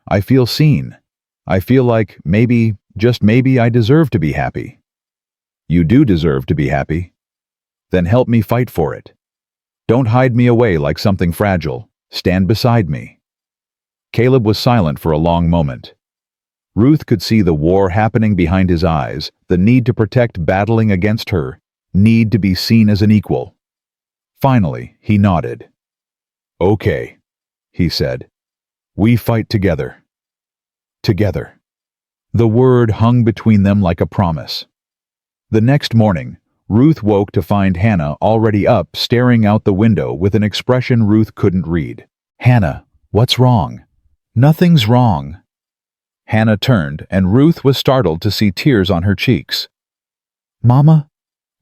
I feel seen. I feel like maybe, just maybe, I deserve to be happy." "You do deserve to be happy. Then help me fight for it. Don't hide me away like something fragile. Stand beside me." Caleb was silent for a long moment. Ruth could see the war happening behind his eyes, the need to protect battling against her, need to be seen as an equal. Finally, he nodded. "Okay," he said. "We fight together." Together. The word hung between them like a promise. The next morning, Ruth woke to find Hannah already up, staring out the window with an expression Ruth couldn't read. "Hannah, what's wrong?" "Nothing's wrong." Hannah turned, and Ruth was startled to see tears on her cheeks. "Mama,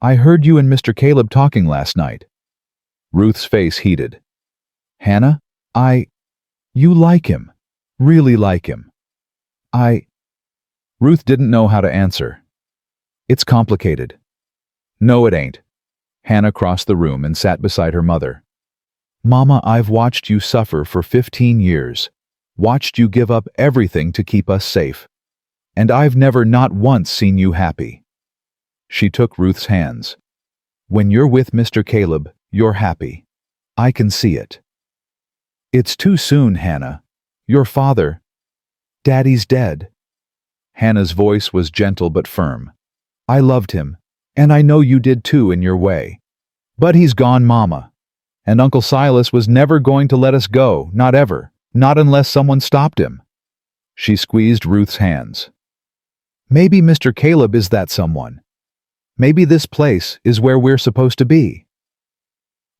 I heard you and Mr. Caleb talking last night." Ruth's face heated. "Hannah, you like him. Really like him." Ruth didn't know how to answer. "It's complicated." "No, it ain't." Hannah crossed the room and sat beside her mother. "Mama, I've watched you suffer for 15 years. Watched you give up everything to keep us safe. And I've never not once seen you happy." She took Ruth's hands. "When you're with Mr. Caleb, you're happy. I can see it." "It's too soon, Hannah. Your father, Daddy's dead." Hannah's voice was gentle but firm. "I loved him, and I know you did too in your way. But he's gone, Mama. And Uncle Silas was never going to let us go, not ever, not unless someone stopped him." She squeezed Ruth's hands. "Maybe Mr. Caleb is that someone. Maybe this place is where we're supposed to be."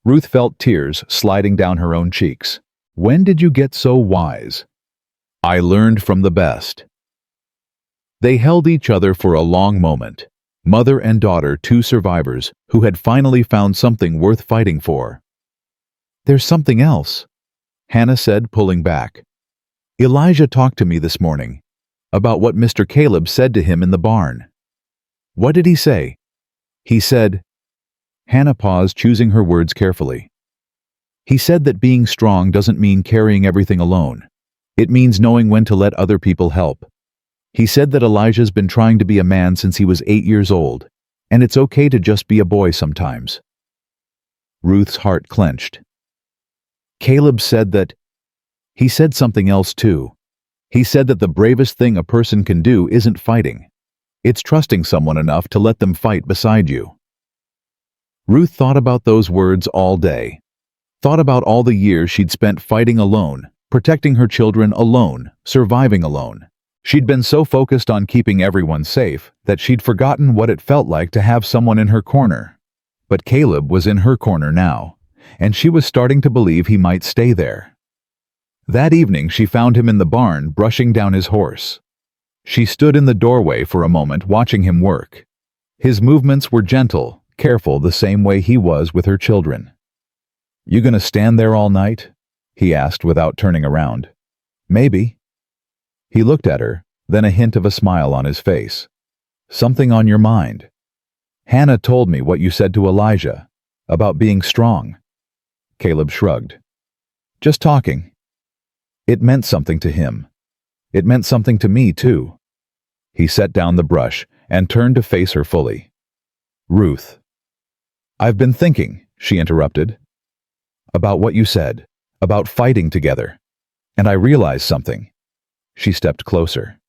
Ruth felt tears sliding down her own cheeks. "When did you get so wise?" "I learned from the best." They held each other for a long moment, mother and daughter, 2 survivors who had finally found something worth fighting for. "There's something else," Hannah said, pulling back. "Elijah talked to me this morning about what Mr. Caleb said to him in the barn." "What did he say?" "He said, Hannah paused, choosing her words carefully. He said that being strong doesn't mean carrying everything alone. It means knowing when to let other people help. He said that Elijah's been trying to be a man since he was 8 years old, and it's okay to just be a boy sometimes. Ruth's heart clenched. Caleb said that... He said something else too. He said that the bravest thing a person can do isn't fighting. It's trusting someone enough to let them fight beside you. Ruth thought about those words all day. Thought about all the years she'd spent fighting alone, protecting her children alone, surviving alone. She'd been so focused on keeping everyone safe that she'd forgotten what it felt like to have someone in her corner. But Caleb was in her corner now, and she was starting to believe he might stay there. That evening she found him in the barn brushing down his horse. She stood in the doorway for a moment watching him work. His movements were gentle, careful, the same way he was with her children. "You gonna stand there all night?" he asked without turning around. "Maybe." He looked at her, then a hint of a smile on his face. "Something on your mind?" "Hannah told me what you said to Elijah, about being strong." Caleb shrugged. "Just talking." It meant something to him. It meant something to me, too. He set down the brush and turned to face her fully. "Ruth." "I've been thinking," she interrupted, "about what you said, about fighting together. And I realized something." She stepped closer.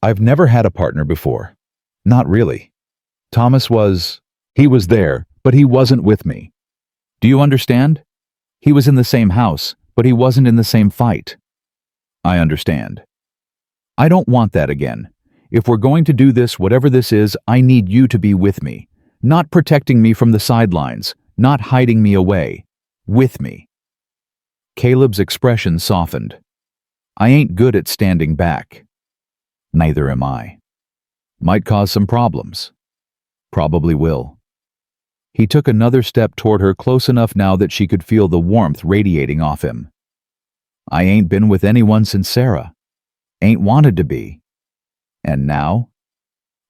"I've never had a partner before. Not really. Thomas was... He was there, but he wasn't with me. Do you understand? He was in the same house, but he wasn't in the same fight." "I understand. I don't want that again. If we're going to do this, whatever this is, I need you to be with me. Not protecting me from the sidelines, not hiding me away. With me." Caleb's expression softened. "I ain't good at standing back." "Neither am I. Might cause some problems." "Probably will." He took another step toward her, close enough now that she could feel the warmth radiating off him. "I ain't been with anyone since Sarah. Ain't wanted to be. And now?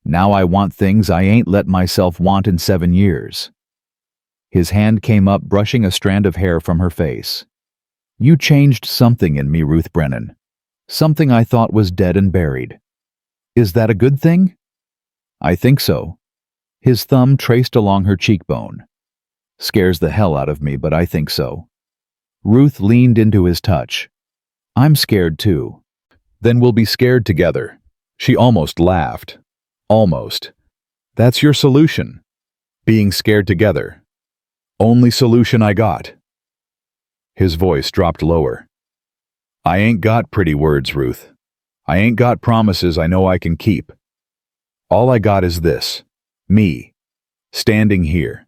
Now I want things I ain't let myself want in 7 years. His hand came up, brushing a strand of hair from her face. "You changed something in me, Ruth Brennan. Something I thought was dead and buried. Is that a good thing?" "I think so." His thumb traced along her cheekbone. "Scares the hell out of me, but I think so." Ruth leaned into his touch. "I'm scared too." "Then we'll be scared together." She almost laughed. "Almost. That's your solution. Being scared together. Only solution I got." His voice dropped lower. "I ain't got pretty words, Ruth. I ain't got promises I know I can keep. All I got is this. Me. Standing here.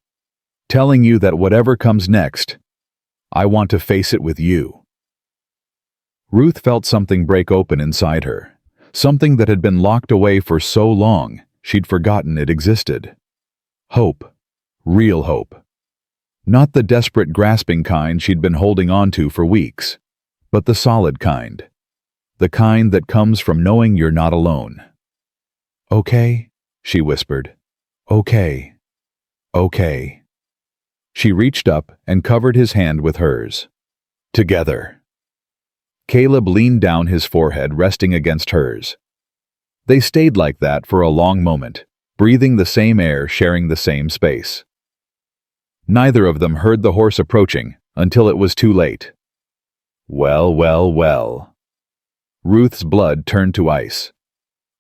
Telling you that whatever comes next, I want to face it with you." Ruth felt something break open inside her. Something that had been locked away for so long, she'd forgotten it existed. Hope. Real hope. Not the desperate, grasping kind she'd been holding on to for weeks, but the solid kind. The kind that comes from knowing you're not alone. "Okay," she whispered. "Okay. Okay." She reached up and covered his hand with hers. Together. Caleb leaned down, his forehead resting against hers. They stayed like that for a long moment, breathing the same air, sharing the same space. Neither of them heard the horse approaching until it was too late. Well, well, well. Ruth's blood turned to ice.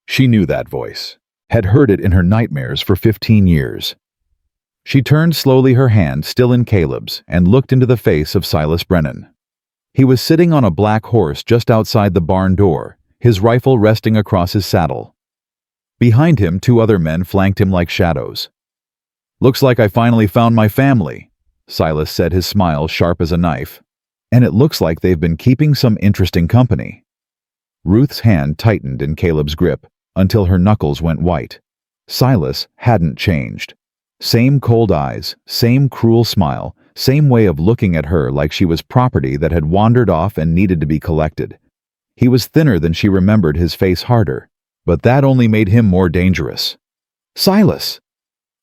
She knew that voice, had heard it in her nightmares for 15 years. She turned slowly, her hand still in Caleb's, and looked into the face of Silas Brennan. He was sitting on a black horse just outside the barn door, his rifle resting across his saddle. Behind him, 2 other men flanked him like shadows. "Looks like I finally found my family," Silas said, his smile sharp as a knife. "And it looks like they've been keeping some interesting company." Ruth's hand tightened in Caleb's grip until her knuckles went white. Silas hadn't changed. Same cold eyes, same cruel smile, same way of looking at her like she was property that had wandered off and needed to be collected. He was thinner than she remembered, his face harder, but that only made him more dangerous. "Silas!"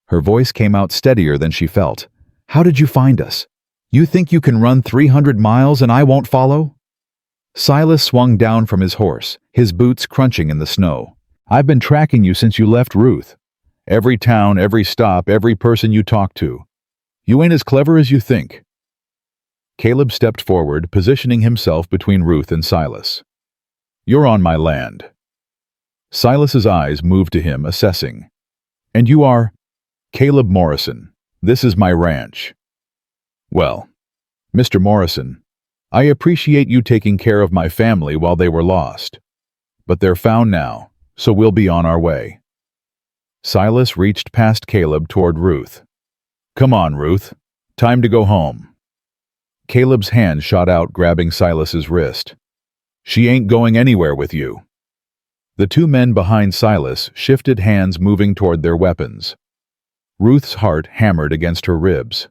Her voice came out steadier than she felt. "How did you find us? You think you can run 300 miles and I won't follow?" Silas swung down from his horse, his boots crunching in the snow. "I've been tracking you since you left Ruth. Every town, every stop, every person you talk to. You ain't as clever as you think." Caleb stepped forward, positioning himself between Ruth and Silas. "You're on my land." Silas's eyes moved to him, assessing. "And you are?" "Caleb Morrison. This is my ranch." "Well, Mr. Morrison, I appreciate you taking care of my family while they were lost. But they're found now, so we'll be on our way." Silas reached past Caleb toward Ruth. "Come on, Ruth. Time to go home." Caleb's hand shot out, grabbing Silas's wrist. "She ain't going anywhere with you." The two men behind Silas shifted, hands moving toward their weapons. Ruth's heart hammered against her ribs.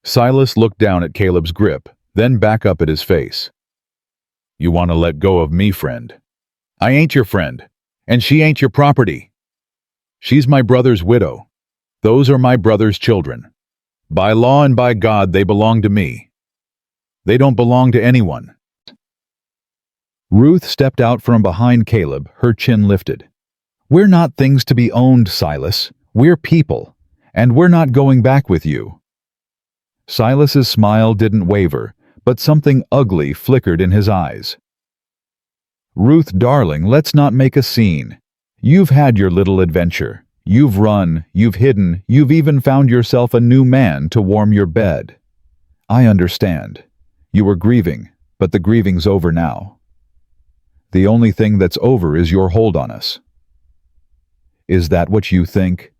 Silas looked down at Caleb's grip, then back up at his face. "You want to let go of me, friend? I ain't your friend, and she ain't your property. She's my brother's widow. Those are my brother's children. By law and by God, they belong to me. They don't belong to anyone." Ruth stepped out from behind Caleb, her chin lifted. "We're not things to be owned, Silas. We're people, and we're not going back with you." Silas's smile didn't waver, but something ugly flickered in his eyes. "Ruth, darling, let's not make a scene. You've had your little adventure. You've run, you've hidden, you've even found yourself a new man to warm your bed. I understand. You were grieving, but the grieving's over now. The only thing that's over is your hold on us." "Is that what you think?"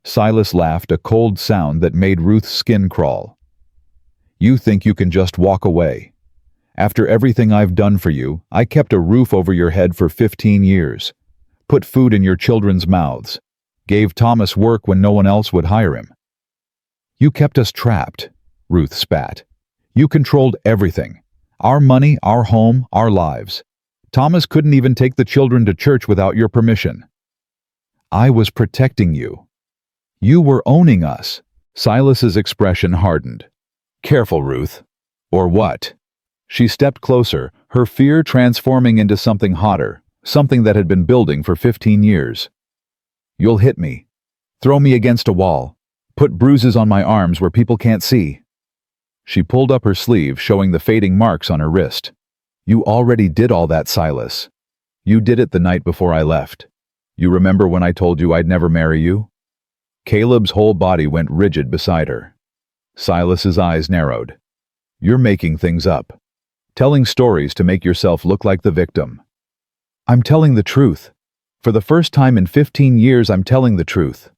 Silas laughed, a cold sound that made Ruth's skin crawl. "You think you can just walk away? After everything I've done for you, I kept a roof over your head for 15 years, put food in your children's mouths, gave Thomas work when no one else would hire him. You kept us trapped," Ruth spat. "You controlled everything. Our money, our home, our lives. Thomas couldn't even take the children to church without your permission. I was protecting you. You were owning us." Silas's expression hardened. "Careful, Ruth. Or what?" She stepped closer, her fear transforming into something hotter, something that had been building for 15 years. "You'll hit me. Throw me against a wall. Put bruises on my arms where people can't see." She pulled up her sleeve, showing the fading marks on her wrist. "You already did all that, Silas. You did it the night before I left. You remember when I told you I'd never marry you?" Caleb's whole body went rigid beside her. Silas's eyes narrowed. "You're making things up. Telling stories to make yourself look like the victim." "I'm telling the truth. For the first time in 15 years, I'm telling the truth."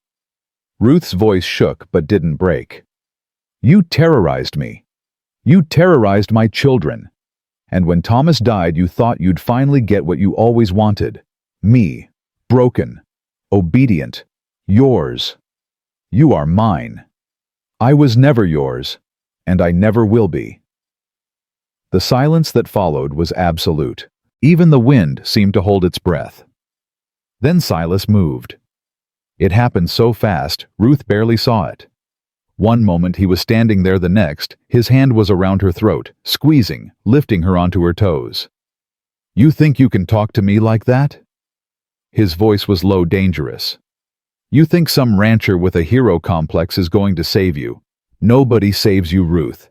Ruth's voice shook but didn't break. "You terrorized me. You terrorized my children. And when Thomas died, you thought you'd finally get what you always wanted. Me. Broken. Obedient. Yours. You are mine. I was never yours, and I never will be." The silence that followed was absolute. Even the wind seemed to hold its breath. Then Silas moved. It happened so fast, Ruth barely saw it. One moment he was standing there, the next, his hand was around her throat, squeezing, lifting her onto her toes. "You think you can talk to me like that?" His voice was low, dangerous. "You think some rancher with a hero complex is going to save you? Nobody saves you, Ruth.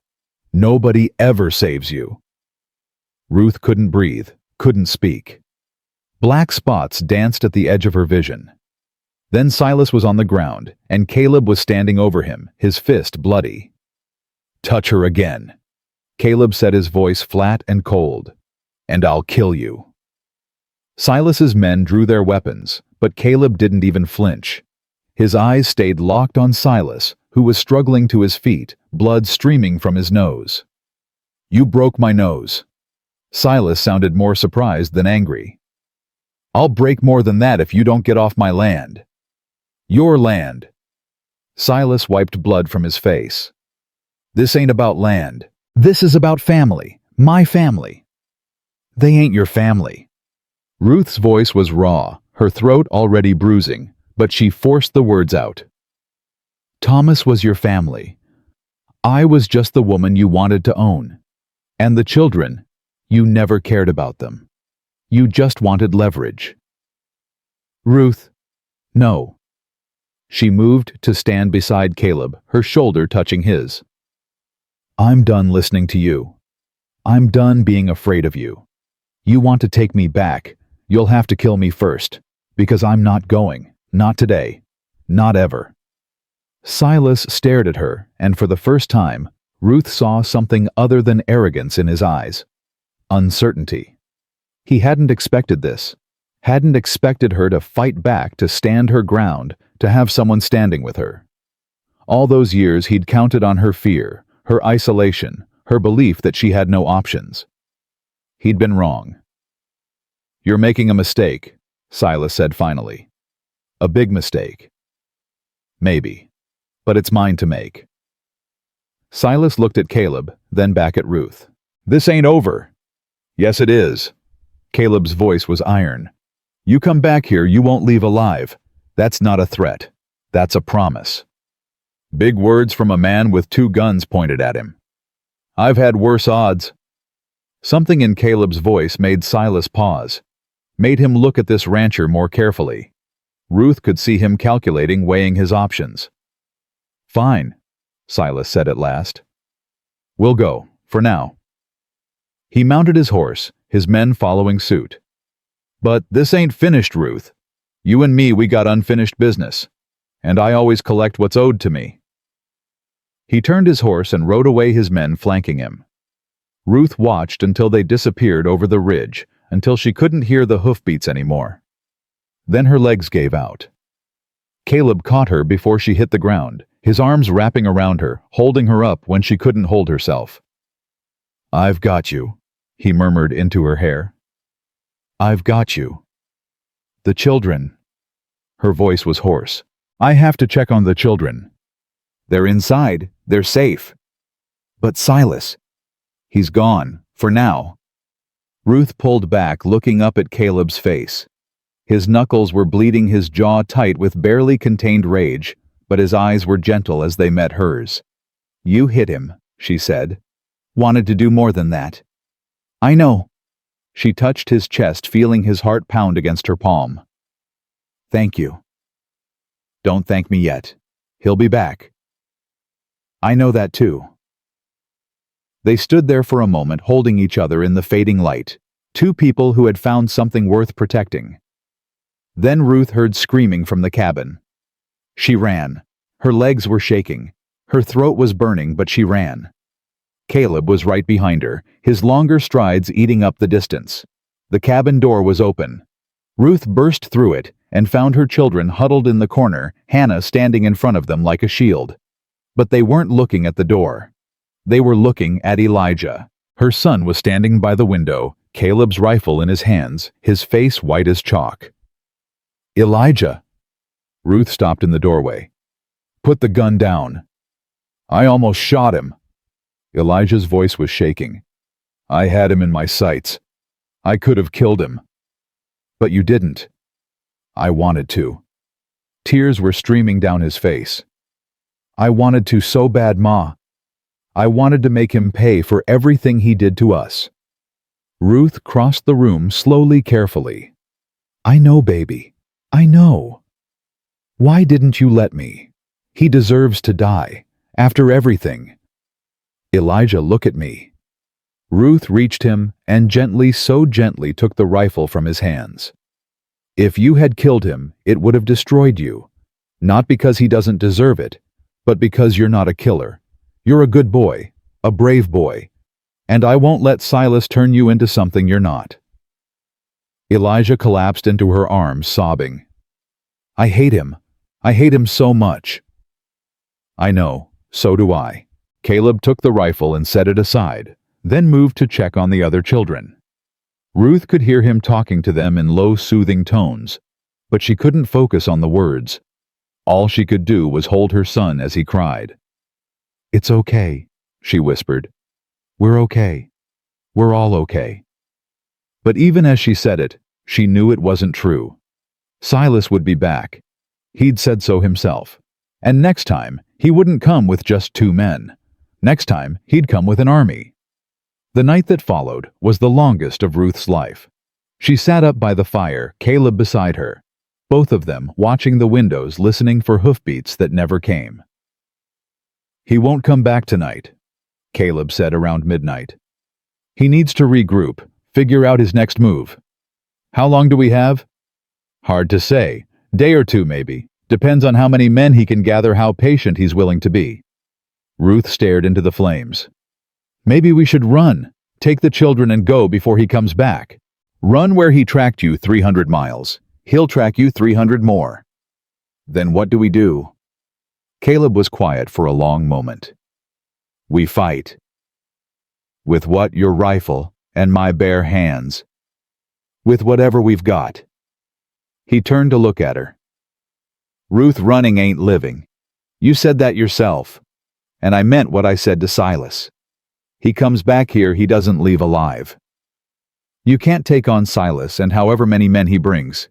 Nobody ever saves you." Ruth couldn't breathe, couldn't speak. Black spots danced at the edge of her vision. Then Silas was on the ground, and Caleb was standing over him, his fist bloody. "Touch her again," Caleb said, his voice flat and cold, "and I'll kill you." Silas's men drew their weapons, but Caleb didn't even flinch. His eyes stayed locked on Silas, who was struggling to his feet, blood streaming from his nose. "You broke my nose." Silas sounded more surprised than angry. "I'll break more than that if you don't get off my land." "Your land." Silas wiped blood from his face. "This ain't about land. This is about family. My family." "They ain't your family." Ruth's voice was raw, her throat already bruising, but she forced the words out. Thomas was your family. I was just the woman you wanted to own. And the children, you never cared about them. You just wanted leverage. Ruth, no. She moved to stand beside Caleb, her shoulder touching his. I'm done listening to you. I'm done being afraid of you. You want to take me back, you'll have to kill me first, because I'm not going, not today, not ever. Silas stared at her, and for the first time, Ruth saw something other than arrogance in his eyes. Uncertainty. He hadn't expected this. Hadn't expected her to fight back, to stand her ground, to have someone standing with her. All those years he'd counted on her fear, her isolation, her belief that she had no options. He'd been wrong. You're making a mistake, Silas said finally. A big mistake. Maybe. But it's mine to make. Silas looked at Caleb, then back at Ruth. This ain't over. Yes, it is. Caleb's voice was iron. You come back here, you won't leave alive. That's not a threat. That's a promise. Big words from a man with 2 guns pointed at him. I've had worse odds. Something in Caleb's voice made Silas pause, made him look at this rancher more carefully. Ruth could see him calculating, weighing his options. Fine, Silas said at last. We'll go, for now. He mounted his horse, his men following suit. But this ain't finished, Ruth. You and me, we got unfinished business. And I always collect what's owed to me. He turned his horse and rode away, his men flanking him. Ruth watched until they disappeared over the ridge, until she couldn't hear the hoofbeats anymore. Then her legs gave out. Caleb caught her before she hit the ground, his arms wrapping around her, holding her up when she couldn't hold herself. I've got you, he murmured into her hair. I've got you. The children. Her voice was hoarse. I have to check on the children. They're inside. They're safe. But Silas, he's gone, for now. Ruth pulled back, looking up at Caleb's face. His knuckles were bleeding, his jaw tight with barely contained rage, but his eyes were gentle as they met hers. You hit him, she said. Wanted to do more than that. I know. She touched his chest, feeling his heart pound against her palm. Thank you. Don't thank me yet. He'll be back. I know that too. They stood there for a moment, holding each other in the fading light, 2 people who had found something worth protecting. Then Ruth heard screaming from the cabin. She ran. Her legs were shaking. Her throat was burning, but she ran. Caleb was right behind her, his longer strides eating up the distance. The cabin door was open. Ruth burst through it and found her children huddled in the corner, Hannah standing in front of them like a shield. But they weren't looking at the door. They were looking at Elijah. Her son was standing by the window, Caleb's rifle in his hands, his face white as chalk. Elijah! Ruth stopped in the doorway. Put the gun down. I almost shot him. Elijah's voice was shaking. I had him in my sights. I could have killed him. But you didn't. I wanted to. Tears were streaming down his face. I wanted to so bad, Ma. I wanted to make him pay for everything he did to us. Ruth crossed the room slowly, carefully. I know, baby. I know. Why didn't you let me? He deserves to die, after everything. Elijah, look at me. Ruth reached him and gently, so gently, took the rifle from his hands. If you had killed him, it would have destroyed you. Not because he doesn't deserve it, but because you're not a killer. You're a good boy, a brave boy, and I won't let Silas turn you into something you're not. Elijah collapsed into her arms, sobbing. I hate him. I hate him so much. I know, so do I. Caleb took the rifle and set it aside, then moved to check on the other children. Ruth could hear him talking to them in low, soothing tones, but she couldn't focus on the words. All she could do was hold her son as he cried. It's okay, she whispered. We're okay. We're all okay. But even as she said it, she knew it wasn't true. Silas would be back. He'd said so himself. And next time, He wouldn't come with just 2 men. Next time, he'd come with an army. The night that followed was the longest of Ruth's life. She sat up by the fire, Caleb beside her, both of them watching the windows, listening for hoofbeats that never came. "He won't come back tonight," Caleb said around midnight. "He needs to regroup, figure out his next move." "How long do we have?" "Hard to say. Day or 2 maybe. Depends on how many men he can gather, how patient he's willing to be." Ruth stared into the flames. "Maybe we should run. Take the children and go before he comes back. Run where he tracked you 300 miles. He'll track you 300 more. Then what do we do?" Caleb was quiet for a long moment. "We fight." "With what? Your rifle and my bare hands?" "With whatever we've got." He turned to look at her. "Ruth, running ain't living. You said that yourself. And I meant what I said to Silas. He comes back here, he doesn't leave alive. You can't take on Silas and however many men he brings.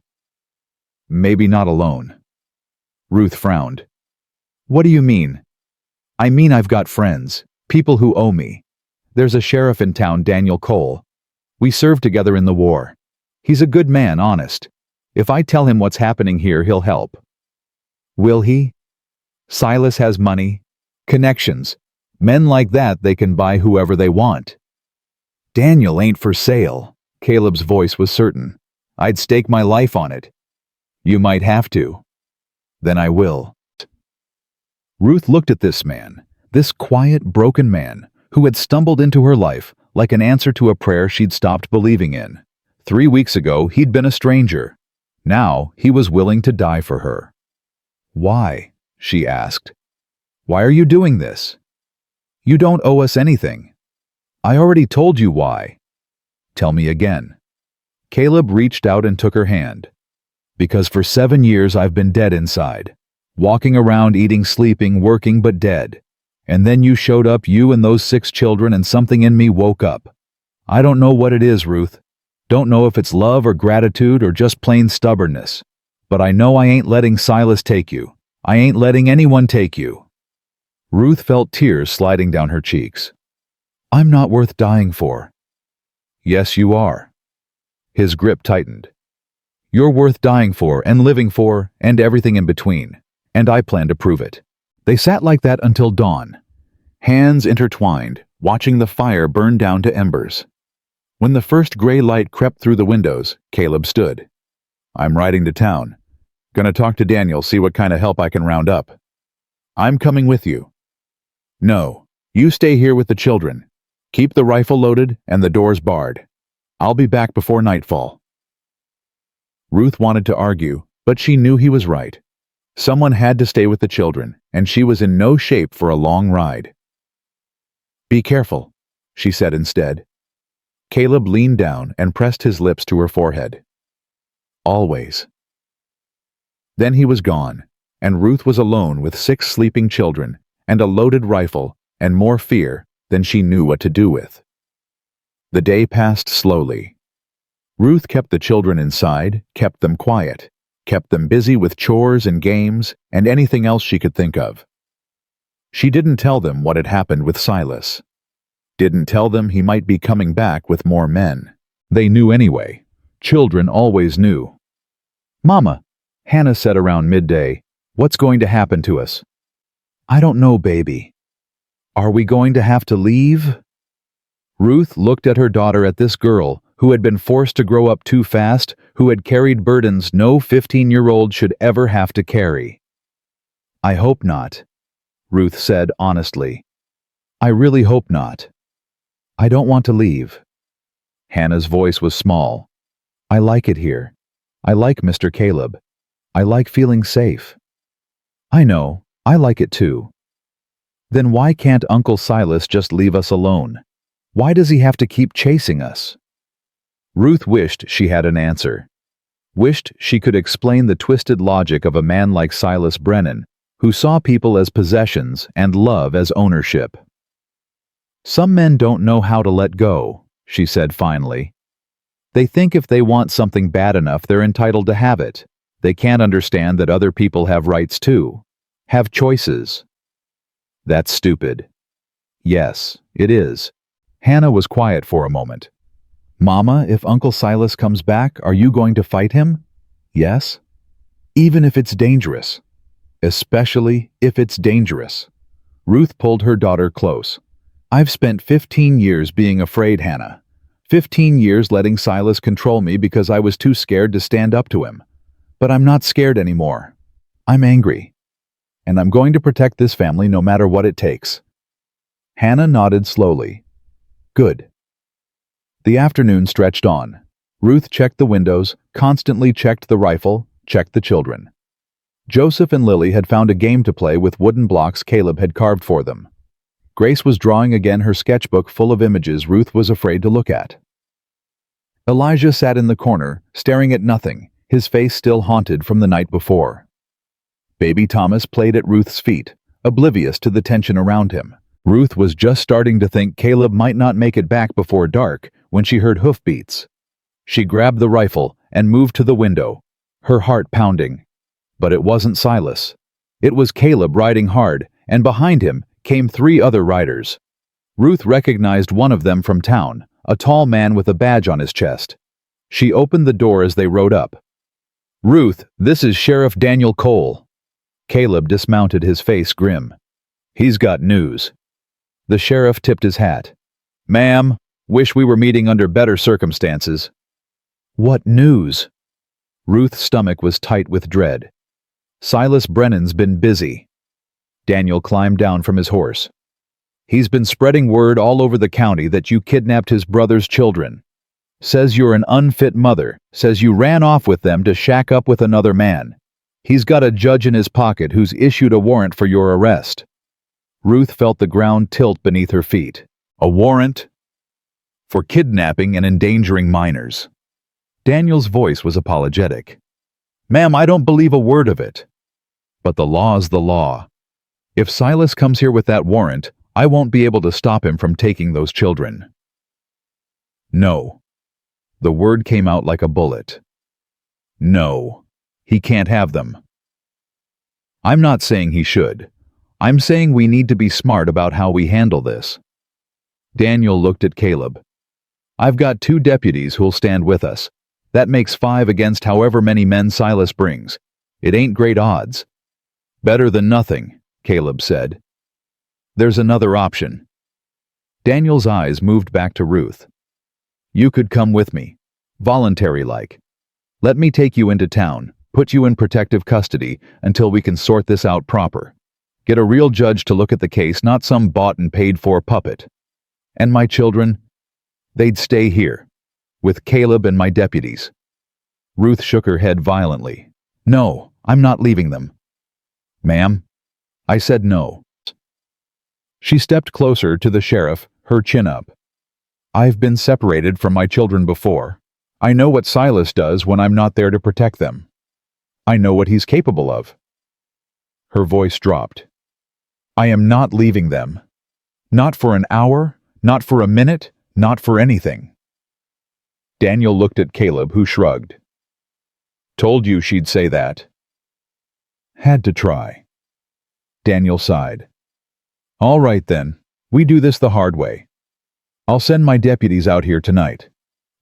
Maybe not alone." Ruth frowned. "What do you mean?" "I mean I've got friends, people who owe me. There's a sheriff in town, Daniel Cole. We served together in the war. He's a good man, honest. If I tell him what's happening here, he'll help." "Will he?" "Silas has money, connections. Men like that, they can buy whoever they want." "Daniel ain't for sale." Caleb's voice was certain. "I'd stake my life on it." "You might have to." "Then I will." Ruth looked at this man, this quiet, broken man, who had stumbled into her life like an answer to a prayer she'd stopped believing in. 3 weeks ago, he'd been a stranger. Now, he was willing to die for her. "Why?" she asked. "Why are you doing this?" "You don't owe us anything." "I already told you why." "Tell me again." Caleb reached out and took her hand. "Because for 7 years I've been dead inside. Walking around, eating, sleeping, working, but dead. And then you showed up, you and those 6 children, and something in me woke up. I don't know what it is, Ruth. Don't know if it's love or gratitude or just plain stubbornness. But I know I ain't letting Silas take you. I ain't letting anyone take you." Ruth felt tears sliding down her cheeks. "I'm not worth dying for." "Yes, you are." His grip tightened. "You're worth dying for and living for and everything in between. And I plan to prove it." They sat like that until dawn, hands intertwined, watching the fire burn down to embers. When the first gray light crept through the windows, Caleb stood. "I'm riding to town. Gonna talk to Daniel, see what kind of help I can round up." "I'm coming with you." "No, you stay here with the children. Keep the rifle loaded and the doors barred. I'll be back before nightfall." Ruth wanted to argue, but she knew he was right. Someone had to stay with the children, and she was in no shape for a long ride. "Be careful," she said instead. Caleb leaned down and pressed his lips to her forehead. "Always." Then he was gone, and Ruth was alone with 6 sleeping children and a loaded rifle and more fear than she knew what to do with. The day passed slowly. Ruth kept the children inside, kept them quiet, kept them busy with chores and games and anything else she could think of. She didn't tell them what had happened with Silas. Didn't tell them he might be coming back with more men. They knew anyway. Children always knew. "Mama," Hannah said around midday, "what's going to happen to us?" "I don't know, baby." "Are we going to have to leave?" Ruth looked at her daughter, at this girl who had been forced to grow up too fast, who had carried burdens no 15-year-old should ever have to carry. "I hope not," Ruth said honestly. "I really hope not. I don't want to leave." Hannah's voice was small. "I like it here. I like Mr. Caleb. I like feeling safe." "I know, I like it too." "Then why can't Uncle Silas just leave us alone? Why does he have to keep chasing us?" Ruth wished she had an answer. Wished she could explain the twisted logic of a man like Silas Brennan, who saw people as possessions and love as ownership. "Some men don't know how to let go," she said finally. "They think if they want something bad enough, they're entitled to have it. They can't understand that other people have rights too, have choices." That's stupid. Yes, it is. Hannah was quiet for a moment. Mama, if Uncle Silas comes back, are you going to fight him? Yes. Even if it's dangerous. Especially if it's dangerous. Ruth pulled her daughter close. I've spent 15 years being afraid, Hannah. 15 years letting Silas control me because I was too scared to stand up to him. But I'm not scared anymore. I'm angry. And I'm going to protect this family no matter what it takes. Hannah nodded slowly. Good. The afternoon stretched on. Ruth checked the windows, constantly checked the rifle, checked the children. Joseph and Lily had found a game to play with wooden blocks Caleb had carved for them. Grace was drawing again her sketchbook full of images Ruth was afraid to look at. Elijah sat in the corner, staring at nothing, his face still haunted from the night before. Baby Thomas played at Ruth's feet, oblivious to the tension around him. Ruth was just starting to think Caleb might not make it back before dark when she heard hoofbeats. She grabbed the rifle and moved to the window, her heart pounding. But it wasn't Silas. It was Caleb riding hard, and behind him came 3 other riders. Ruth recognized one of them from town, a tall man with a badge on his chest. She opened the door as they rode up. Ruth, this is Sheriff Daniel Cole. Caleb dismounted, his face grim. He's got news. The sheriff tipped his hat. Ma'am, wish we were meeting under better circumstances. What news? Ruth's stomach was tight with dread. Silas Brennan's been busy. Daniel climbed down from his horse. He's been spreading word all over the county that you kidnapped his brother's children. Says you're an unfit mother, says you ran off with them to shack up with another man. He's got a judge in his pocket who's issued a warrant for your arrest. Ruth felt the ground tilt beneath her feet. A warrant? For kidnapping and endangering minors. Daniel's voice was apologetic. Ma'am, I don't believe a word of it. But the law's the law. If Silas comes here with that warrant, I won't be able to stop him from taking those children. No. The word came out like a bullet. No. He can't have them. I'm not saying he should. I'm saying we need to be smart about how we handle this. Daniel looked at Caleb. I've got 2 deputies who'll stand with us. That makes 5 against however many men Silas brings. It ain't great odds. Better than nothing, Caleb said. There's another option. Daniel's eyes moved back to Ruth. You could come with me, voluntary-like. Let me take you into town, put you in protective custody until we can sort this out proper. Get a real judge to look at the case, not some bought and paid for puppet. And my children? They'd stay here, with Caleb and my deputies. Ruth shook her head violently. No, I'm not leaving them. Ma'am? I said no. She stepped closer to the sheriff, her chin up. I've been separated from my children before. I know what Silas does when I'm not there to protect them. I know what he's capable of. Her voice dropped. I am not leaving them. Not for an hour, not for a minute, not for anything. Daniel looked at Caleb, who shrugged. Told you she'd say that. Had to try. Daniel sighed. All right then, we do this the hard way. I'll send my deputies out here tonight.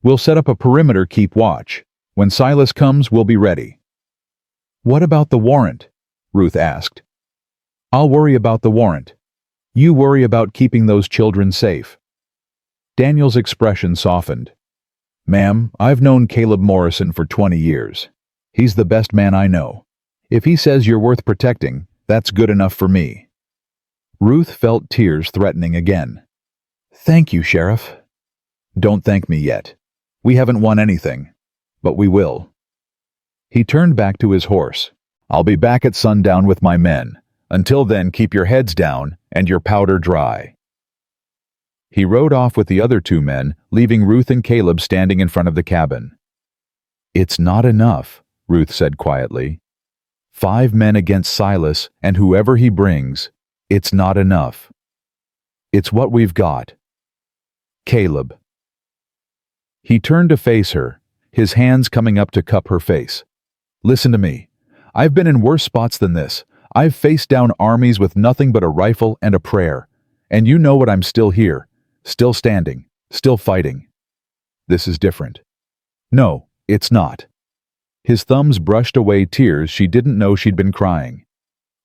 We'll set up a perimeter, keep watch. When Silas comes, we'll be ready. What about the warrant? Ruth asked. I'll worry about the warrant. You worry about keeping those children safe. Daniel's expression softened. Ma'am, I've known Caleb Morrison for 20 years. He's the best man I know. If he says you're worth protecting, that's good enough for me. Ruth felt tears threatening again. Thank you, Sheriff. Don't thank me yet. We haven't won anything, but we will. He turned back to his horse. I'll be back at sundown with my men. Until then, keep your heads down and your powder dry. He rode off with the other 2 men, leaving Ruth and Caleb standing in front of the cabin. It's not enough, Ruth said quietly. 5 men against Silas and whoever he brings. It's not enough. It's what we've got. Caleb. He turned to face her, his hands coming up to cup her face. Listen to me. I've been in worse spots than this. I've faced down armies with nothing but a rifle and a prayer. And you know what, I'm still here, still standing, still fighting. This is different. No, it's not. His thumbs brushed away tears she didn't know she'd been crying.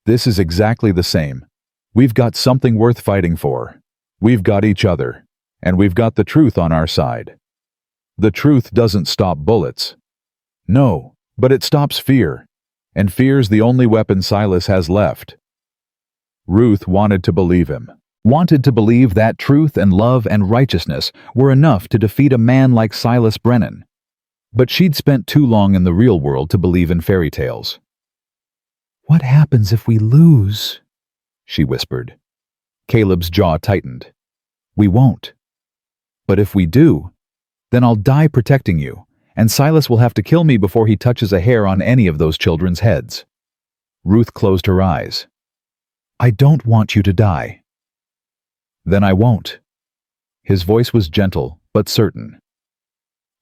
This is exactly the same. We've got something worth fighting for. We've got each other. And we've got the truth on our side. The truth doesn't stop bullets. No, but it stops fear. And fear's the only weapon Silas has left. Ruth wanted to believe him. Wanted to believe that truth and love and righteousness were enough to defeat a man like Silas Brennan. But she'd spent too long in the real world to believe in fairy tales. "What happens if we lose?" she whispered. Caleb's jaw tightened. "We won't. But if we do, then I'll die protecting you, and Silas will have to kill me before he touches a hair on any of those children's heads." Ruth closed her eyes. "I don't want you to die." "Then I won't." His voice was gentle, but certain.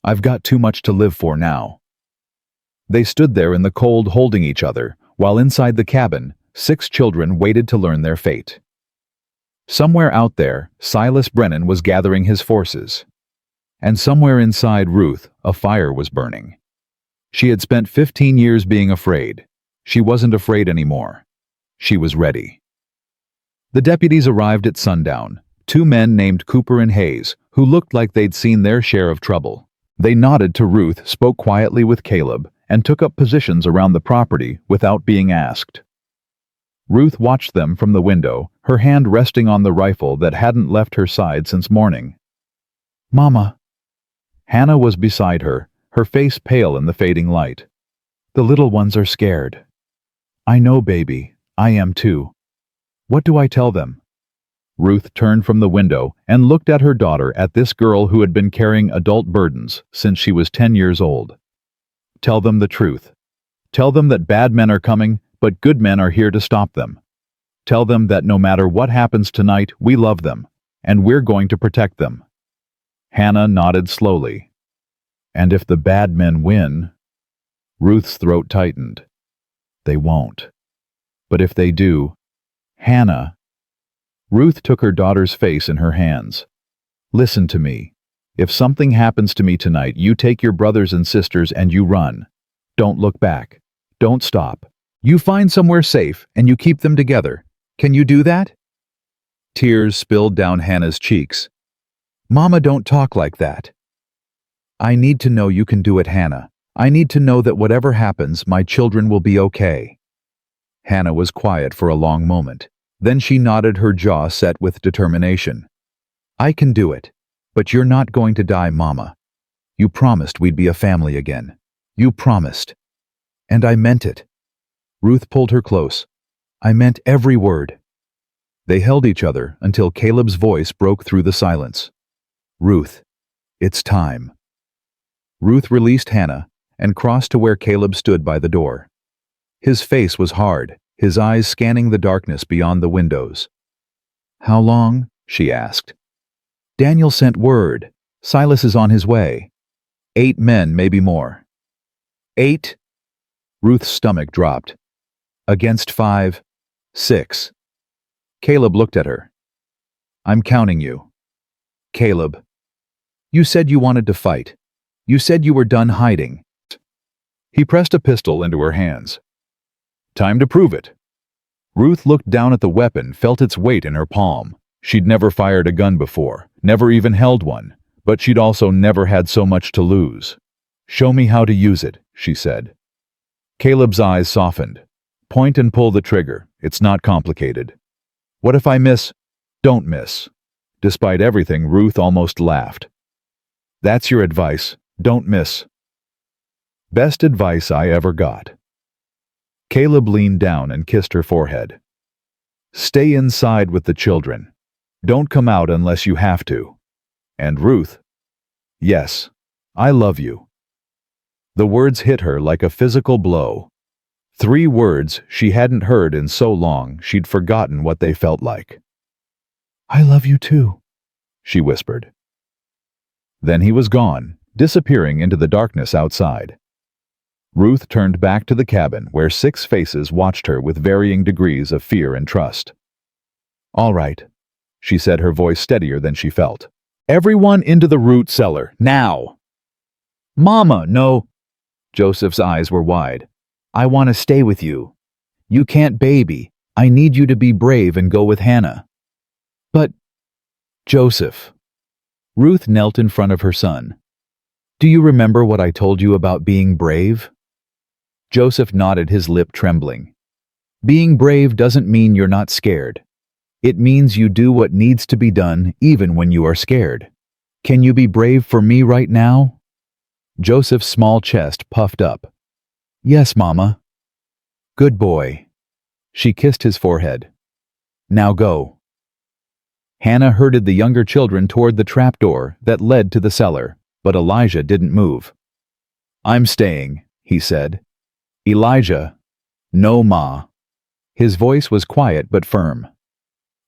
"I've got too much to live for now." They stood there in the cold holding each other, while inside the cabin, 6 children waited to learn their fate. Somewhere out there, Silas Brennan was gathering his forces. And somewhere inside Ruth, a fire was burning. She had spent 15 years being afraid. She wasn't afraid anymore. She was ready. The deputies arrived at sundown, 2 men named Cooper and Hayes, who looked like they'd seen their share of trouble. They nodded to Ruth, spoke quietly with Caleb, and took up positions around the property without being asked. Ruth watched them from the window, her hand resting on the rifle that hadn't left her side since morning. "Mama." Hannah was beside her, her face pale in the fading light. "The little ones are scared." "I know, baby. I am too. What do I tell them?" Ruth turned from the window and looked at her daughter, at this girl who had been carrying adult burdens since she was 10 years old. "Tell them the truth. Tell them that bad men are coming, but good men are here to stop them. Tell them that no matter what happens tonight, we love them, and we're going to protect them." Hannah nodded slowly. "And if the bad men win..." Ruth's throat tightened. "They won't. But if they do..." "Hannah..." Ruth took her daughter's face in her hands. "Listen to me. If something happens to me tonight, you take your brothers and sisters and you run. Don't look back. Don't stop. You find somewhere safe and you keep them together. Can you do that?" Tears spilled down Hannah's cheeks. "Mama, don't talk like that." "I need to know you can do it, Hannah. I need to know that whatever happens, my children will be okay." Hannah was quiet for a long moment. Then she nodded, her jaw set with determination. "I can do it. But you're not going to die, Mama. You promised we'd be a family again. You promised. And I meant it." Ruth pulled her close. "I meant every word." They held each other until Caleb's voice broke through the silence. "Ruth, it's time." Ruth released Hannah and crossed to where Caleb stood by the door. His face was hard, his eyes scanning the darkness beyond the windows. "How long?" she asked. "Daniel sent word. Silas is on his way. 8 men, maybe more." 8? Ruth's stomach dropped. "Against 5, 6. Caleb looked at her. "I'm counting you." "Caleb, you said you wanted to fight. You said you were done hiding." He pressed a pistol into her hands. "Time to prove it." Ruth looked down at the weapon, felt its weight in her palm. She'd never fired a gun before, never even held one, but she'd also never had so much to lose. "Show me how to use it," she said. Caleb's eyes softened. "Point and pull the trigger. It's not complicated." "What if I miss?" "Don't miss." Despite everything, Ruth almost laughed. "That's your advice. Don't miss." "Best advice I ever got." Caleb leaned down and kissed her forehead. "Stay inside with the children. Don't come out unless you have to. And Ruth, yes, I love you." The words hit her like a physical blow. 3 words she hadn't heard in so long she'd forgotten what they felt like. "I love you too," she whispered. Then he was gone, disappearing into the darkness outside. Ruth turned back to the cabin where 6 faces watched her with varying degrees of fear and trust. "All right," she said, her voice steadier than she felt. "Everyone into the root cellar, now!" "Mama, no!" Joseph's eyes were wide. "I want to stay with you. You can't, baby. I need you to be brave and go with Hannah." "But, Joseph..." Ruth knelt in front of her son. "Do you remember what I told you about being brave?" Joseph nodded, his lip trembling. "Being brave doesn't mean you're not scared. It means you do what needs to be done even when you are scared. Can you be brave for me right now?" Joseph's small chest puffed up. "Yes, Mama." "Good boy." She kissed his forehead. "Now go." Hannah herded the younger children toward the trapdoor that led to the cellar, but Elijah didn't move. "I'm staying," he said. "Elijah." "No, Ma." His voice was quiet but firm.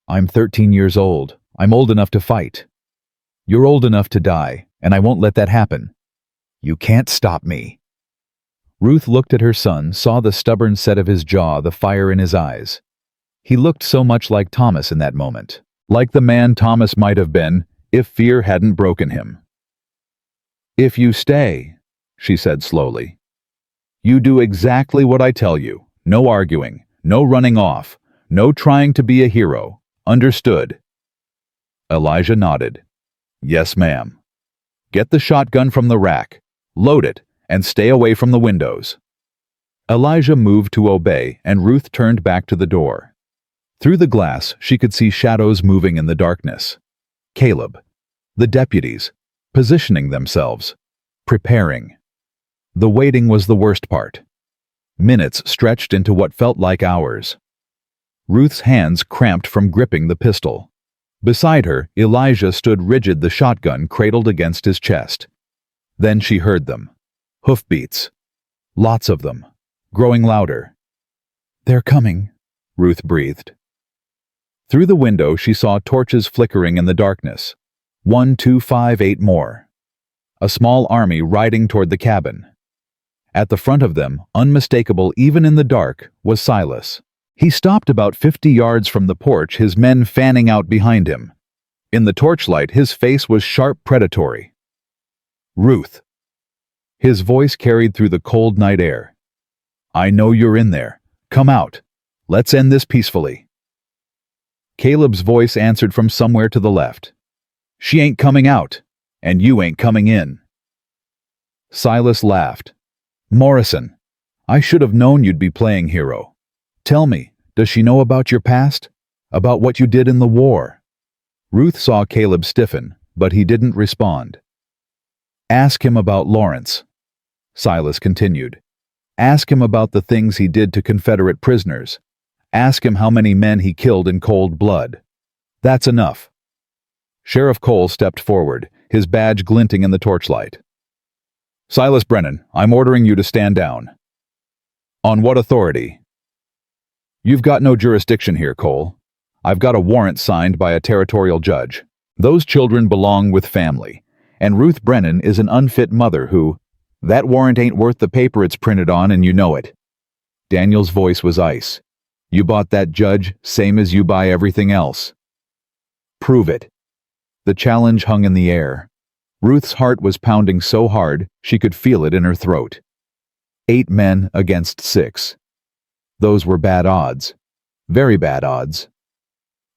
"I'm 13 years old. I'm old enough to fight. You're old enough to die, and I won't let that happen. You can't stop me." Ruth looked at her son, saw the stubborn set of his jaw, the fire in his eyes. He looked so much like Thomas in that moment, like the man Thomas might have been if fear hadn't broken him. "If you stay," she said slowly, "you do exactly what I tell you. No arguing, no running off, no trying to be a hero. Understood?" Elijah nodded. "Yes, ma'am." "Get the shotgun from the rack, load it, and stay away from the windows." Elijah moved to obey, and Ruth turned back to the door. Through the glass, she could see shadows moving in the darkness. Caleb, the deputies, positioning themselves, preparing. The waiting was the worst part. Minutes stretched into what felt like hours. Ruth's hands cramped from gripping the pistol. Beside her, Elijah stood rigid, the shotgun cradled against his chest. Then she heard them. Hoofbeats. Lots of them. Growing louder. "They're coming," Ruth breathed. Through the window, she saw torches flickering in the darkness. 1, 2, 5, 8 more. A small army riding toward the cabin. At the front of them, unmistakable even in the dark, was Silas. He stopped about 50 yards from the porch, his men fanning out behind him. In the torchlight, his face was sharp, predatory. "Ruth." His voice carried through the cold night air. "I know you're in there. Come out. Let's end this peacefully." Caleb's voice answered from somewhere to the left. "She ain't coming out, and you ain't coming in." Silas laughed. "Morrison, I should have known you'd be playing hero. Tell me, does she know about your past? About what you did in the war?" Ruth saw Caleb stiffen, but he didn't respond. "Ask him about Lawrence," Silas continued. "Ask him about the things he did to Confederate prisoners. Ask him how many men he killed in cold blood. That's enough." Sheriff Cole stepped forward, his badge glinting in the torchlight. "Silas Brennan, I'm ordering you to stand down." "On what authority?" "You've got no jurisdiction here, Cole. I've got a warrant signed by a territorial judge. Those children belong with family, and Ruth Brennan is an unfit mother who... That warrant ain't worth the paper it's printed on, and you know it." Daniel's voice was ice. "You bought that judge, same as you buy everything else." "Prove it." The challenge hung in the air. Ruth's heart was pounding so hard she could feel it in her throat. 8 men against 6. Those were bad odds. Very bad odds.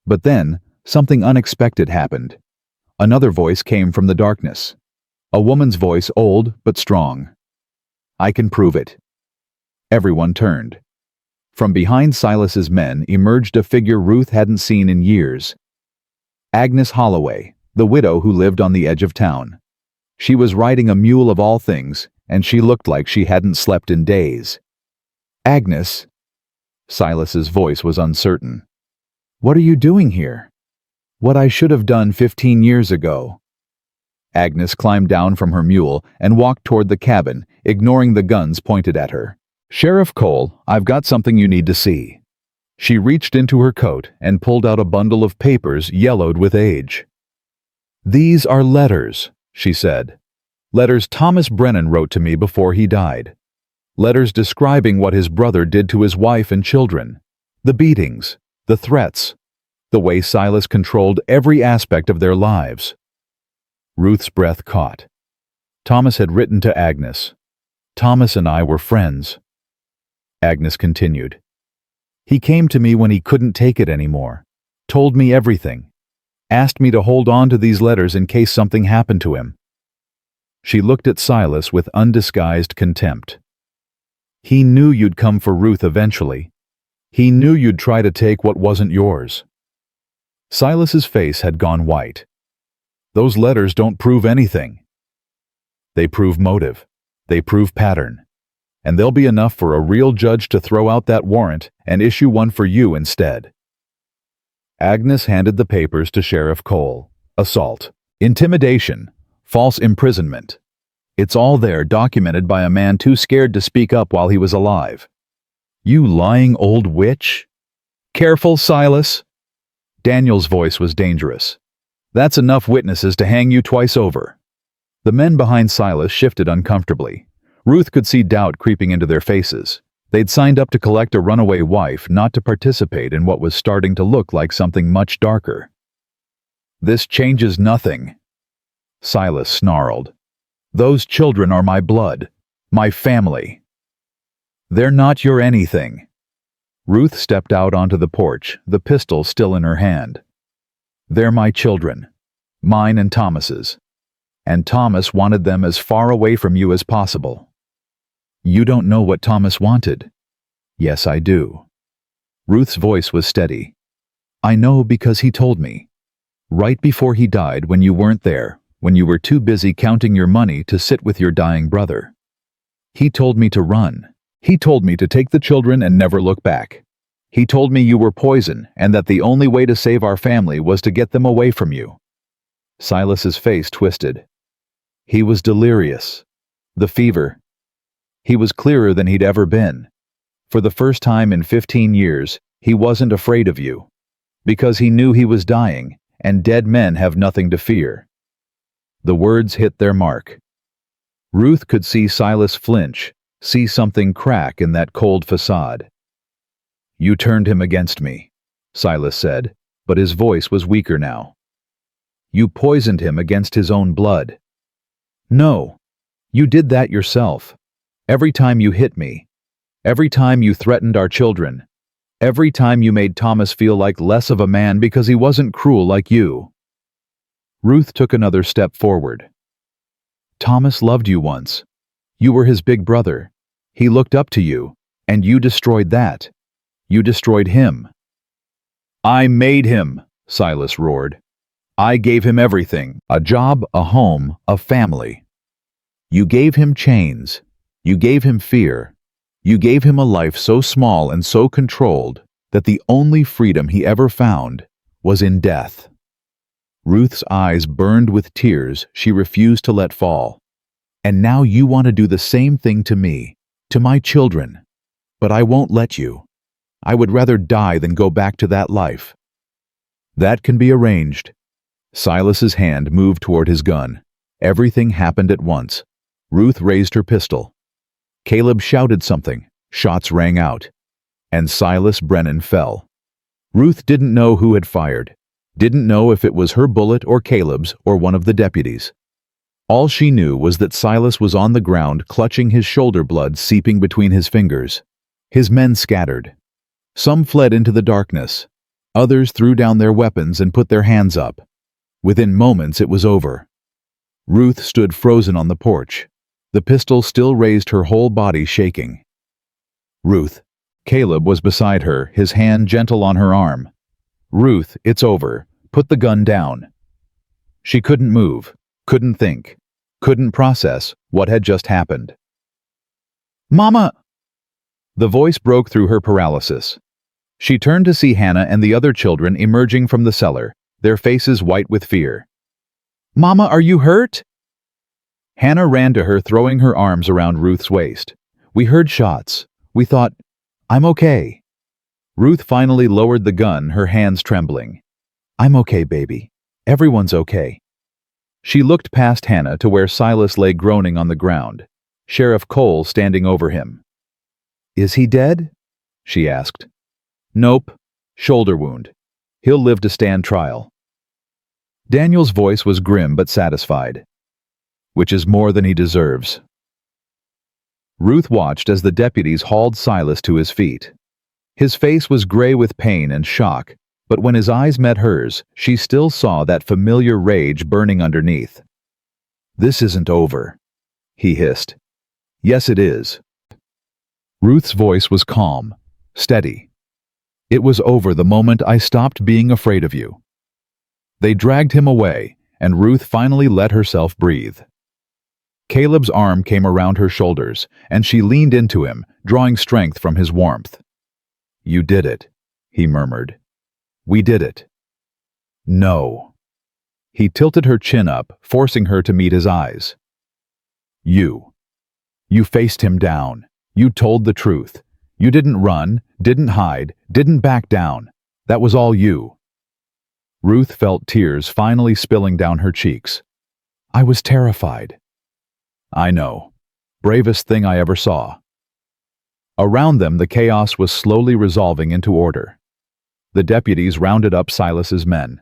But then, something unexpected happened. Another voice came from the darkness. A woman's voice, old but strong. "I can prove it." Everyone turned. From behind Silas's men emerged a figure Ruth hadn't seen in years. Agnes Holloway, the widow who lived on the edge of town. She was riding a mule of all things, and she looked like she hadn't slept in days. "Agnes..." Silas's voice was uncertain. "What are you doing here?" "What I should have done 15 years ago." Agnes climbed down from her mule and walked toward the cabin, ignoring the guns pointed at her. "Sheriff Cole, I've got something you need to see." She reached into her coat and pulled out a bundle of papers yellowed with age. "These are letters," she said. "Letters Thomas Brennan wrote to me before he died. Letters describing what his brother did to his wife and children. The beatings, the threats, the way Silas controlled every aspect of their lives. Ruth's breath caught. Thomas had written to Agnes. Thomas and I were friends. Agnes continued. He came to me when he couldn't take it anymore, told me everything, asked me to hold on to these letters in case something happened to him. She looked at Silas with undisguised contempt. He knew you'd come for Ruth eventually. He knew you'd try to take what wasn't yours. Silas's face had gone white. Those letters don't prove anything. They prove motive. They prove pattern. And they'll be enough for a real judge to throw out that warrant and issue one for you instead. Agnes handed the papers to Sheriff Cole. Assault, intimidation, false imprisonment. It's all there, documented by a man too scared to speak up while he was alive. You lying old witch? Careful, Silas. Daniel's voice was dangerous. That's enough witnesses to hang you twice over. The men behind Silas shifted uncomfortably. Ruth could see doubt creeping into their faces. They'd signed up to collect a runaway wife, not to participate in what was starting to look like something much darker. This changes nothing, Silas snarled. Those children are my blood, my family. They're not your anything. Ruth stepped out onto the porch, the pistol still in her hand. They're my children, mine and Thomas's. And Thomas wanted them as far away from you as possible. You don't know what Thomas wanted. Yes, I do. Ruth's voice was steady. I know because he told me. Right before he died, when you weren't there, when you were too busy counting your money to sit with your dying brother. He told me to run. He told me to take the children and never look back. He told me you were poison and that the only way to save our family was to get them away from you. Silas's face twisted. He was delirious. The fever. He was clearer than he'd ever been. For the first time in 15 years, he wasn't afraid of you. Because he knew he was dying, and dead men have nothing to fear. The words hit their mark. Ruth could see Silas flinch, see something crack in that cold facade. You turned him against me, Silas said, but his voice was weaker now. You poisoned him against his own blood. No, you did that yourself. Every time you hit me, every time you threatened our children, every time you made Thomas feel like less of a man because he wasn't cruel like you. Ruth took another step forward. Thomas loved you once. You were his big brother. He looked up to you, and you destroyed that. You destroyed him. I made him, Silas roared. I gave him everything, a job, a home, a family. You gave him chains. You gave him fear. You gave him a life so small and so controlled that the only freedom he ever found was in death. Ruth's eyes burned with tears she refused to let fall. And now you want to do the same thing to me, to my children. But I won't let you. I would rather die than go back to that life. That can be arranged. Silas's hand moved toward his gun. Everything happened at once. Ruth raised her pistol. Caleb shouted something. Shots rang out. And Silas Brennan fell. Ruth didn't know who had fired. Didn't know if it was her bullet or Caleb's or one of the deputies. All she knew was that Silas was on the ground clutching his shoulder blood seeping between his fingers. His men scattered. Some fled into the darkness. Others threw down their weapons and put their hands up. Within moments it was over. Ruth stood frozen on the porch. The pistol still raised, her whole body shaking. Ruth. Caleb was beside her, his hand gentle on her arm. Ruth, it's over. Put the gun down. She couldn't move, couldn't think, couldn't process what had just happened. Mama! The voice broke through her paralysis. She turned to see Hannah and the other children emerging from the cellar, their faces white with fear. Mama, are you hurt? Hannah ran to her, throwing her arms around Ruth's waist. We heard shots. We thought, I'm okay. Ruth finally lowered the gun, her hands trembling. I'm okay, baby. Everyone's okay. She looked past Hannah to where Silas lay groaning on the ground, Sheriff Cole standing over him. "Is he dead?" she asked. "Nope. Shoulder wound. He'll live to stand trial." Daniel's voice was grim but satisfied. "Which is more than he deserves." Ruth watched as the deputies hauled Silas to his feet. His face was gray with pain and shock, but when his eyes met hers, she still saw that familiar rage burning underneath. "This isn't over," he hissed. "Yes, it is." Ruth's voice was calm, steady. "It was over the moment I stopped being afraid of you." They dragged him away, and Ruth finally let herself breathe. Caleb's arm came around her shoulders, and she leaned into him, drawing strength from his warmth. "You did it," he murmured. "We did it." "No." He tilted her chin up, forcing her to meet his eyes. You faced him down. You told the truth. You didn't run, didn't hide, didn't back down. That was all you." Ruth felt tears finally spilling down her cheeks. "I was terrified." "I know. Bravest thing I ever saw." Around them, the chaos was slowly resolving into order. The deputies rounded up Silas's men.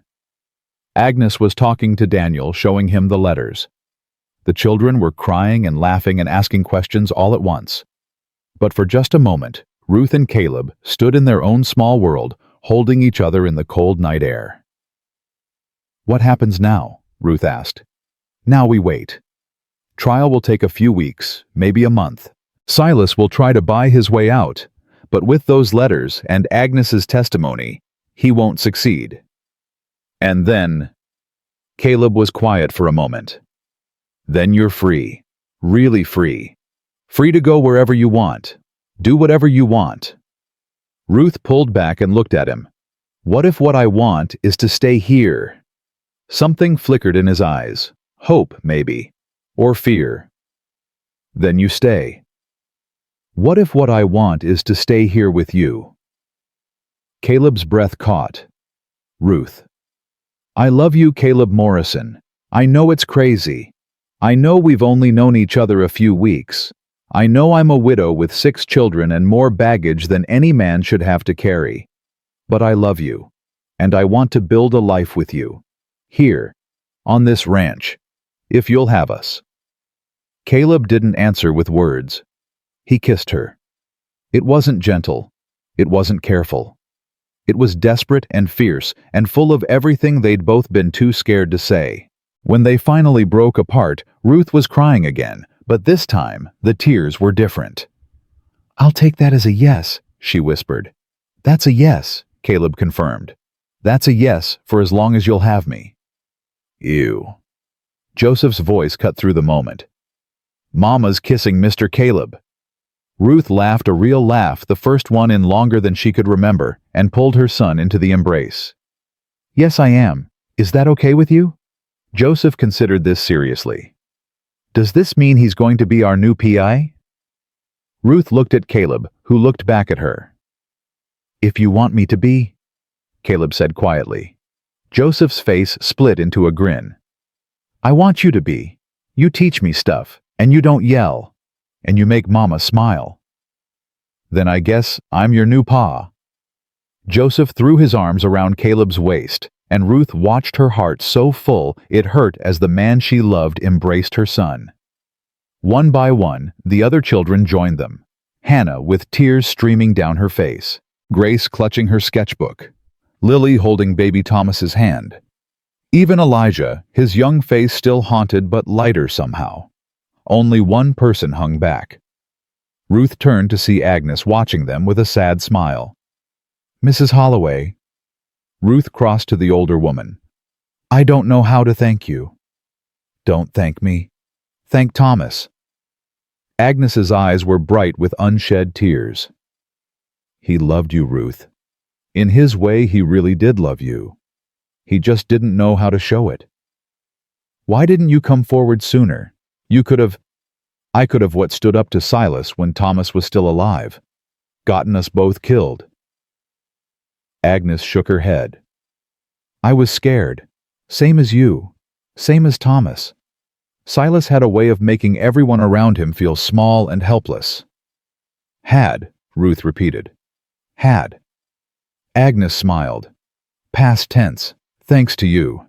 Agnes was talking to Daniel, showing him the letters. The children were crying and laughing and asking questions all at once. But for just a moment, Ruth and Caleb stood in their own small world, holding each other in the cold night air. "What happens now?" Ruth asked. "Now we wait. Trial will take a few weeks, maybe a month. Silas will try to buy his way out, but with those letters and Agnes's testimony, he won't succeed." And then, Caleb was quiet for a moment. "Then you're free, really free. Free to go wherever you want, do whatever you want." Ruth pulled back and looked at him. "What if what I want is to stay here?" Something flickered in his eyes. Hope, maybe. Or fear. "Then you stay." "What if what I want is to stay here with you?" Caleb's breath caught. "Ruth. I love you, Caleb Morrison. I know it's crazy. I know we've only known each other a few weeks. I know I'm a widow with 6 children and more baggage than any man should have to carry. But I love you, and I want to build a life with you. Here, on this ranch, if you'll have us." Caleb didn't answer with words. He kissed her. It wasn't gentle. It wasn't careful. It was desperate and fierce and full of everything they'd both been too scared to say. When they finally broke apart, Ruth was crying again, but this time the tears were different. "I'll take that as a yes," she whispered. "That's a yes," Caleb confirmed. "That's a yes for as long as you'll have me." "Ew." Joseph's voice cut through the moment. "Mama's kissing Mr. Caleb." Ruth laughed a real laugh, the first one in longer than she could remember, and pulled her son into the embrace. "Yes, I am. Is that okay with you?" Joseph considered this seriously. "Does this mean he's going to be our new PI?" Ruth looked at Caleb, who looked back at her. "If you want me to be," Caleb said quietly. Joseph's face split into a grin. "I want you to be. You teach me stuff, and you don't yell, and you make Mama smile." "Then I guess I'm your new pa." Joseph threw his arms around Caleb's waist, and Ruth watched her heart so full it hurt as the man she loved embraced her son. One by one, the other children joined them. Hannah with tears streaming down her face, Grace clutching her sketchbook, Lily holding baby Thomas's hand. Even Elijah, his young face still haunted but lighter somehow. Only one person hung back. Ruth turned to see Agnes watching them with a sad smile. "Mrs. Holloway." Ruth crossed to the older woman. "I don't know how to thank you." "Don't thank me. Thank Thomas." Agnes's eyes were bright with unshed tears. "He loved you, Ruth. In his way, he really did love you. He just didn't know how to show it. Why didn't you come forward sooner? I could have what stood up to Silas when Thomas was still alive. Gotten us both killed." Agnes shook her head. "I was scared. Same as you. Same as Thomas. Silas had a way of making everyone around him feel small and helpless. Had, Ruth repeated. Had. Agnes smiled. Past tense. Thanks to you.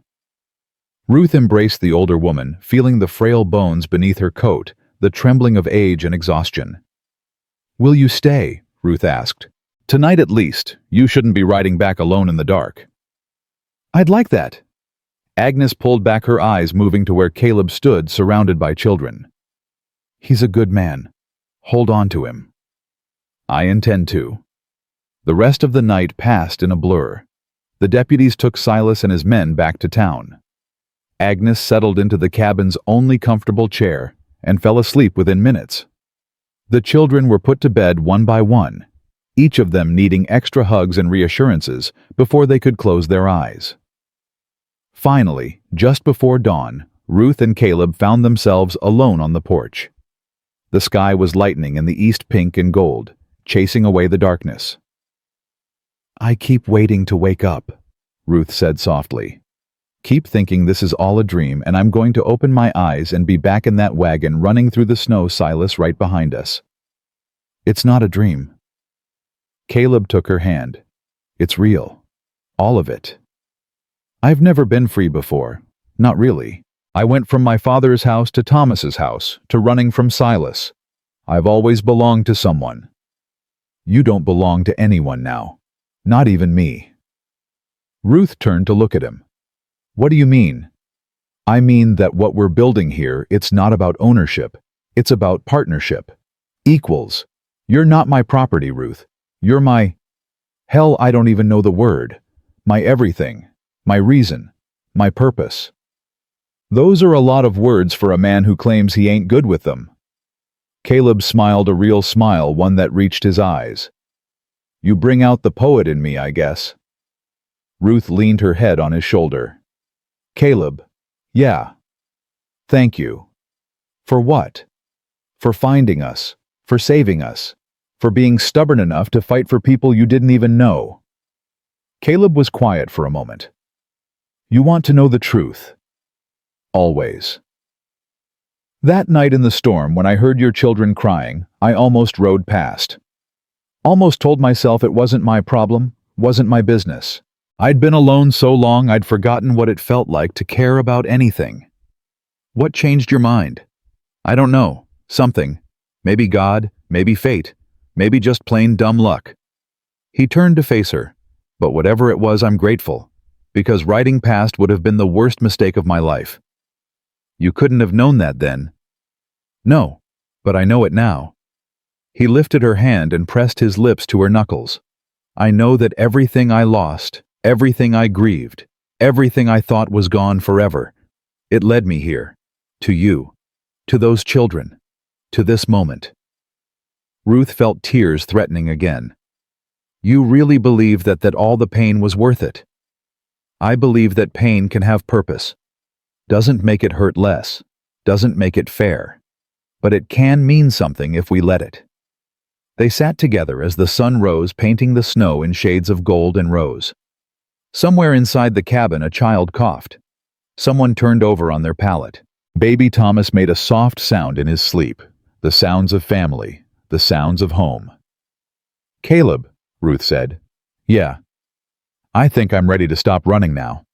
Ruth embraced the older woman, feeling the frail bones beneath her coat, the trembling of age and exhaustion. Will you stay? Ruth asked. Tonight at least. You shouldn't be riding back alone in the dark. I'd like that. Agnes pulled back her eyes, moving to where Caleb stood, surrounded by children. He's a good man. Hold on to him. I intend to. The rest of the night passed in a blur. The deputies took Silas and his men back to town. Agnes settled into the cabin's only comfortable chair and fell asleep within minutes. The children were put to bed one by one, each of them needing extra hugs and reassurances before they could close their eyes. Finally, just before dawn, Ruth and Caleb found themselves alone on the porch. The sky was lightening in the east, pink and gold, chasing away the darkness. I keep waiting to wake up, Ruth said softly. Keep thinking this is all a dream, and I'm going to open my eyes and be back in that wagon running through the snow, Silas right behind us. It's not a dream. Caleb took her hand. It's real. All of it. I've never been free before. Not really. I went from my father's house to Thomas's house, to running from Silas. I've always belonged to someone. You don't belong to anyone now. Not even me. Ruth turned to look at him. What do you mean? I mean that what we're building here, it's not about ownership. It's about partnership. Equals. You're not my property, Ruth. You're my... Hell, I don't even know the word. My everything. My reason. My purpose. Those are a lot of words for a man who claims he ain't good with them. Caleb smiled a real smile, one that reached his eyes. You bring out the poet in me, I guess. Ruth leaned her head on his shoulder. Caleb, yeah. Thank you. For what? For finding us, for saving us, for being stubborn enough to fight for people you didn't even know. Caleb was quiet for a moment. You want to know the truth. Always. That night in the storm, when I heard your children crying, I almost rode past. Almost told myself it wasn't my problem, wasn't my business. I'd been alone so long I'd forgotten what it felt like to care about anything. What changed your mind? I don't know. Something. Maybe God, maybe fate, maybe just plain dumb luck. He turned to face her, but whatever it was, I'm grateful, because riding past would have been the worst mistake of my life. You couldn't have known that then. No, but I know it now. He lifted her hand and pressed his lips to her knuckles. I know that everything I lost, everything I grieved, everything I thought was gone forever, it led me here, to you, to those children, to this moment. Ruth felt tears threatening again. You really believe that all the pain was worth it? I believe that pain can have purpose. Doesn't make it hurt less, doesn't make it fair, but it can mean something if we let it. They sat together as the sun rose, painting the snow in shades of gold and rose. Somewhere inside the cabin, a child coughed. Someone turned over on their pallet. Baby Thomas made a soft sound in his sleep, the sounds of family, the sounds of home. Caleb, Ruth said. Yeah. I think I'm ready to stop running now.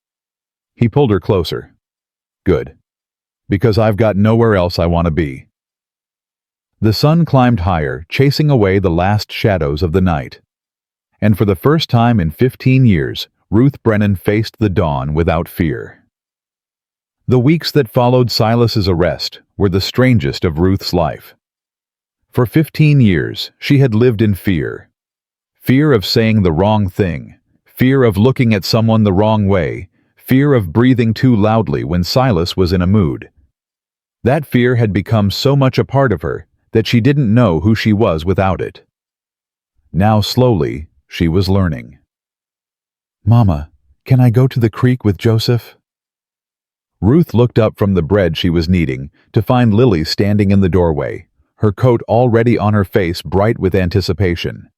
He pulled her closer. Good. Because I've got nowhere else I want to be. The sun climbed higher, chasing away the last shadows of the night. And for the first time in 15 years, Ruth Brennan faced the dawn without fear. The weeks that followed Silas's arrest were the strangest of Ruth's life. For 15 years, she had lived in fear. Fear of saying the wrong thing, fear of looking at someone the wrong way, fear of breathing too loudly when Silas was in a mood. That fear had become so much a part of her that she didn't know who she was without it. Now slowly, she was learning. Mama, can I go to the creek with Joseph? Ruth looked up from the bread she was kneading to find Lily standing in the doorway, her coat already on her face, bright with anticipation.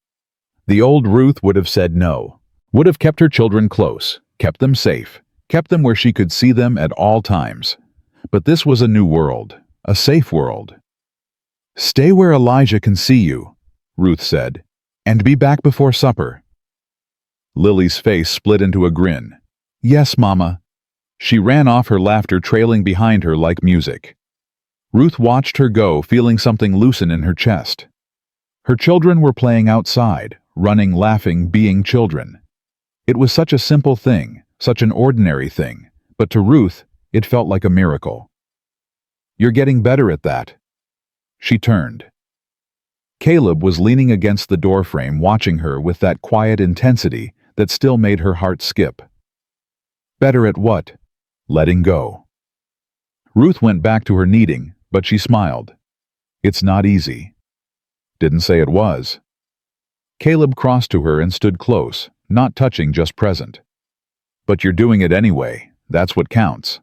The old Ruth would have said no, would have kept her children close, kept them safe, kept them where she could see them at all times. But this was a new world, a safe world. Stay where Elijah can see you, Ruth said. And be back before supper." Lily's face split into a grin. "Yes, Mama." She ran off, her laughter trailing behind her like music. Ruth watched her go, feeling something loosen in her chest. Her children were playing outside, running, laughing, being children. It was such a simple thing, such an ordinary thing, but to Ruth, it felt like a miracle. "You're getting better at that." She turned. Caleb was leaning against the doorframe, watching her with that quiet intensity that still made her heart skip. Better at what? Letting go. Ruth went back to her kneading, but she smiled. "It's not easy." "Didn't say it was." Caleb crossed to her and stood close, not touching, just present. "But you're doing it anyway. That's what counts."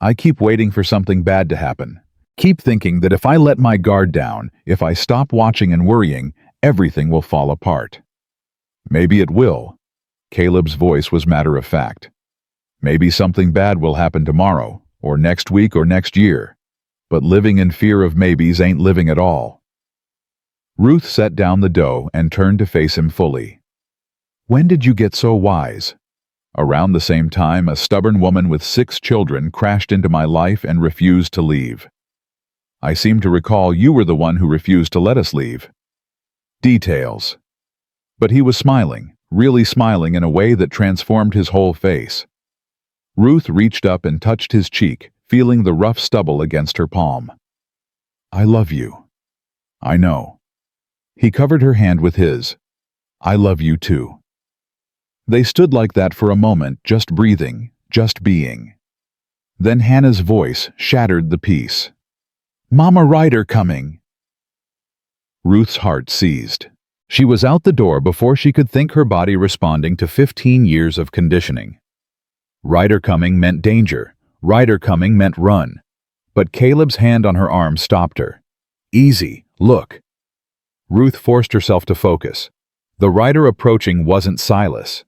"I keep waiting for something bad to happen. Keep thinking that if I let my guard down, if I stop watching and worrying, everything will fall apart." "Maybe it will." Caleb's voice was matter of fact. "Maybe something bad will happen tomorrow, or next week, or next year. But living in fear of maybes ain't living at all." Ruth set down the dough and turned to face him fully. "When did you get so wise?" "Around the same time a stubborn woman with 6 children crashed into my life and refused to leave. I seem to recall you were the one who refused to let us leave." Details. But he was smiling, really smiling in a way that transformed his whole face. Ruth reached up and touched his cheek, feeling the rough stubble against her palm. "I love you." "I know." He covered her hand with his. "I love you too." They stood like that for a moment, just breathing, just being. Then Hannah's voice shattered the peace. "Mama Ryder coming." Ruth's heart seized. She was out the door before she could think, her body responding to 15 years of conditioning. Ryder coming meant danger. Ryder coming meant run. But Caleb's hand on her arm stopped her. "Easy, look." Ruth forced herself to focus. The rider approaching wasn't Silas.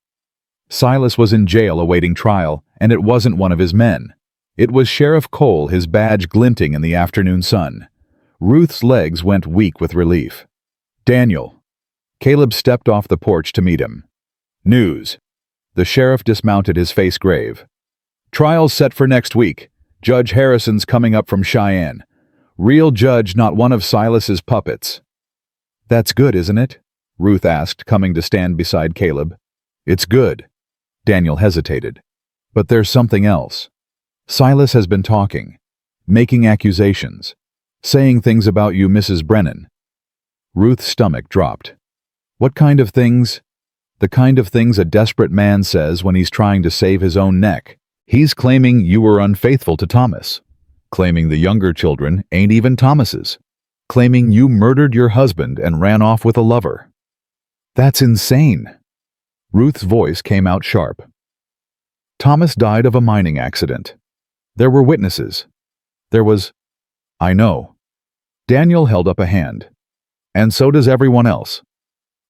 Silas was in jail awaiting trial, and it wasn't one of his men. It was Sheriff Cole, his badge glinting in the afternoon sun. Ruth's legs went weak with relief. "Daniel." Caleb stepped off the porch to meet him. "News." The sheriff dismounted, his face grave. "Trial's set for next week. Judge Harrison's coming up from Cheyenne. Real judge, not one of Silas's puppets." "That's good, isn't it?" Ruth asked, coming to stand beside Caleb. "It's good." Daniel hesitated. "But there's something else. Silas has been talking, making accusations, saying things about you, Mrs. Brennan." Ruth's stomach dropped. "What kind of things?" "The kind of things a desperate man says when he's trying to save his own neck. He's claiming you were unfaithful to Thomas, claiming the younger children ain't even Thomas's, claiming you murdered your husband and ran off with a lover." "That's insane." Ruth's voice came out sharp. "Thomas died of a mining accident. There were witnesses. There was—" "I know." Daniel held up a hand. "And so does everyone else.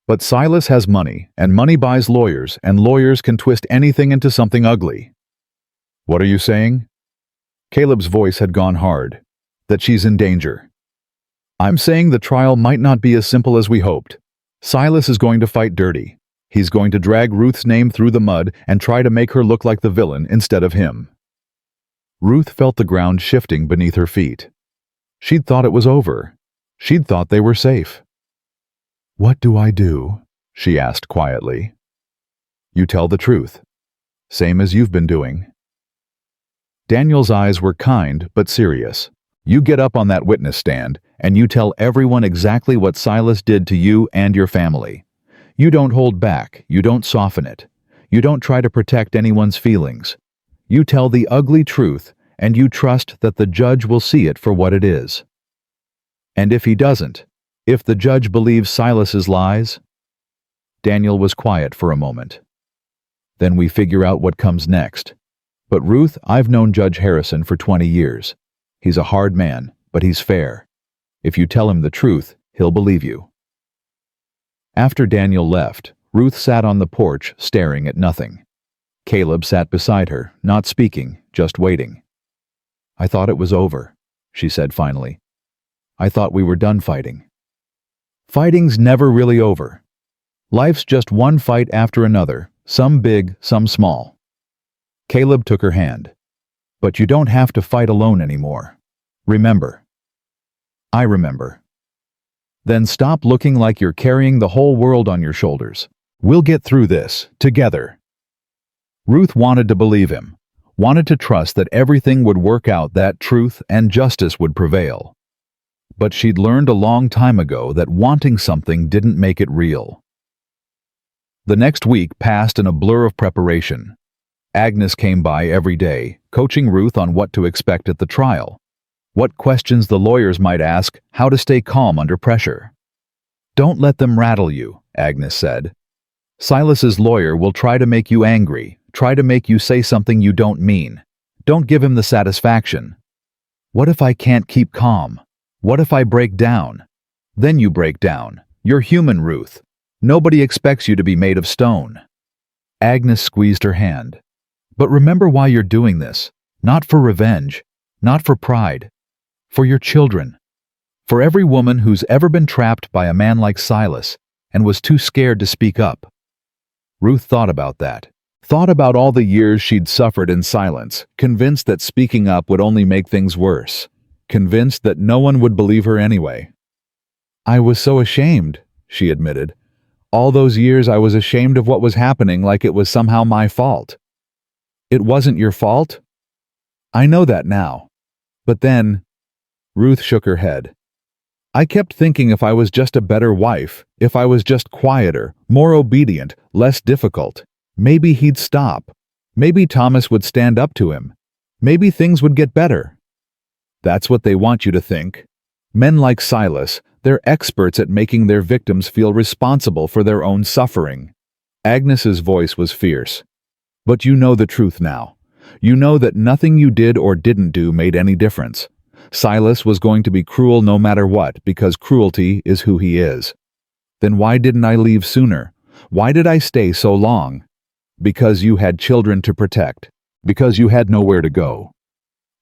But Silas has money, and money buys lawyers, and lawyers can twist anything into something ugly." "What are you saying?" Caleb's voice had gone hard. "That she's in danger." "I'm saying the trial might not be as simple as we hoped. Silas is going to fight dirty. He's going to drag Ruth's name through the mud and try to make her look like the villain instead of him." Ruth felt the ground shifting beneath her feet. She'd thought it was over. She'd thought they were safe. "What do I do?" she asked quietly. "You tell the truth. Same as you've been doing." Daniel's eyes were kind but serious. "You get up on that witness stand, and you tell everyone exactly what Silas did to you and your family. You don't hold back, you don't soften it. You don't try to protect anyone's feelings. You tell the ugly truth, and you trust that the judge will see it for what it is. And if he doesn't, if the judge believes Silas's lies—" Daniel was quiet for a moment. "Then we figure out what comes next. But Ruth, I've known Judge Harrison for 20 years. He's a hard man, but he's fair. If you tell him the truth, he'll believe you." After Daniel left, Ruth sat on the porch, staring at nothing. Caleb sat beside her, not speaking, just waiting. "I thought it was over," she said finally. "I thought we were done fighting." Fighting's never really over. Life's just one fight after another, some big, some small. Caleb took her hand. But you don't have to fight alone anymore. Remember. I remember. Then stop looking like you're carrying the whole world on your shoulders. We'll get through this, together. Ruth wanted to believe him, wanted to trust that everything would work out, that truth and justice would prevail. But she'd learned a long time ago that wanting something didn't make it real. The next week passed in a blur of preparation. Agnes came by every day, coaching Ruth on what to expect at the trial, what questions the lawyers might ask, how to stay calm under pressure. Don't let them rattle you, Agnes said. Silas's lawyer will try to make you angry, try to make you say something you don't mean. Don't give him the satisfaction. What if I can't keep calm? What if I break down? Then you break down. You're human, Ruth. Nobody expects you to be made of stone. Agnes squeezed her hand. But remember why you're doing this. Not for revenge, not for pride. For your children. For every woman who's ever been trapped by a man like Silas and was too scared to speak up. Ruth thought about that. Thought about all the years she'd suffered in silence, convinced that speaking up would only make things worse. Convinced that no one would believe her anyway. I was so ashamed, she admitted. All those years I was ashamed of what was happening, like it was somehow my fault. It wasn't your fault? I know that now. But then, Ruth shook her head. I kept thinking if I was just a better wife, if I was just quieter, more obedient, less difficult, maybe he'd stop. Maybe Thomas would stand up to him. Maybe things would get better. That's what they want you to think. Men like Silas, they're experts at making their victims feel responsible for their own suffering. Agnes's voice was fierce. But you know the truth now. You know that nothing you did or didn't do made any difference. Silas was going to be cruel no matter what, because cruelty is who he is. Then why didn't I leave sooner? Why did I stay so long? Because you had children to protect. Because you had nowhere to go.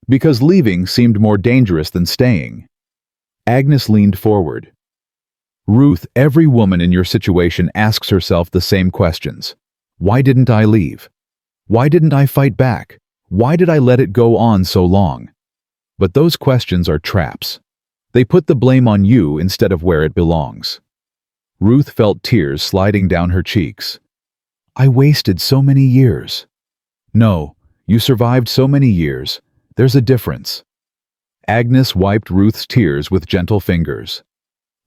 Because leaving seemed more dangerous than staying. Agnes leaned forward. Ruth, every woman in your situation asks herself the same questions. Why didn't I leave? Why didn't I fight back? Why did I let it go on so long? But those questions are traps. They put the blame on you instead of where it belongs. Ruth felt tears sliding down her cheeks. I wasted so many years. No, you survived so many years. There's a difference. Agnes wiped Ruth's tears with gentle fingers.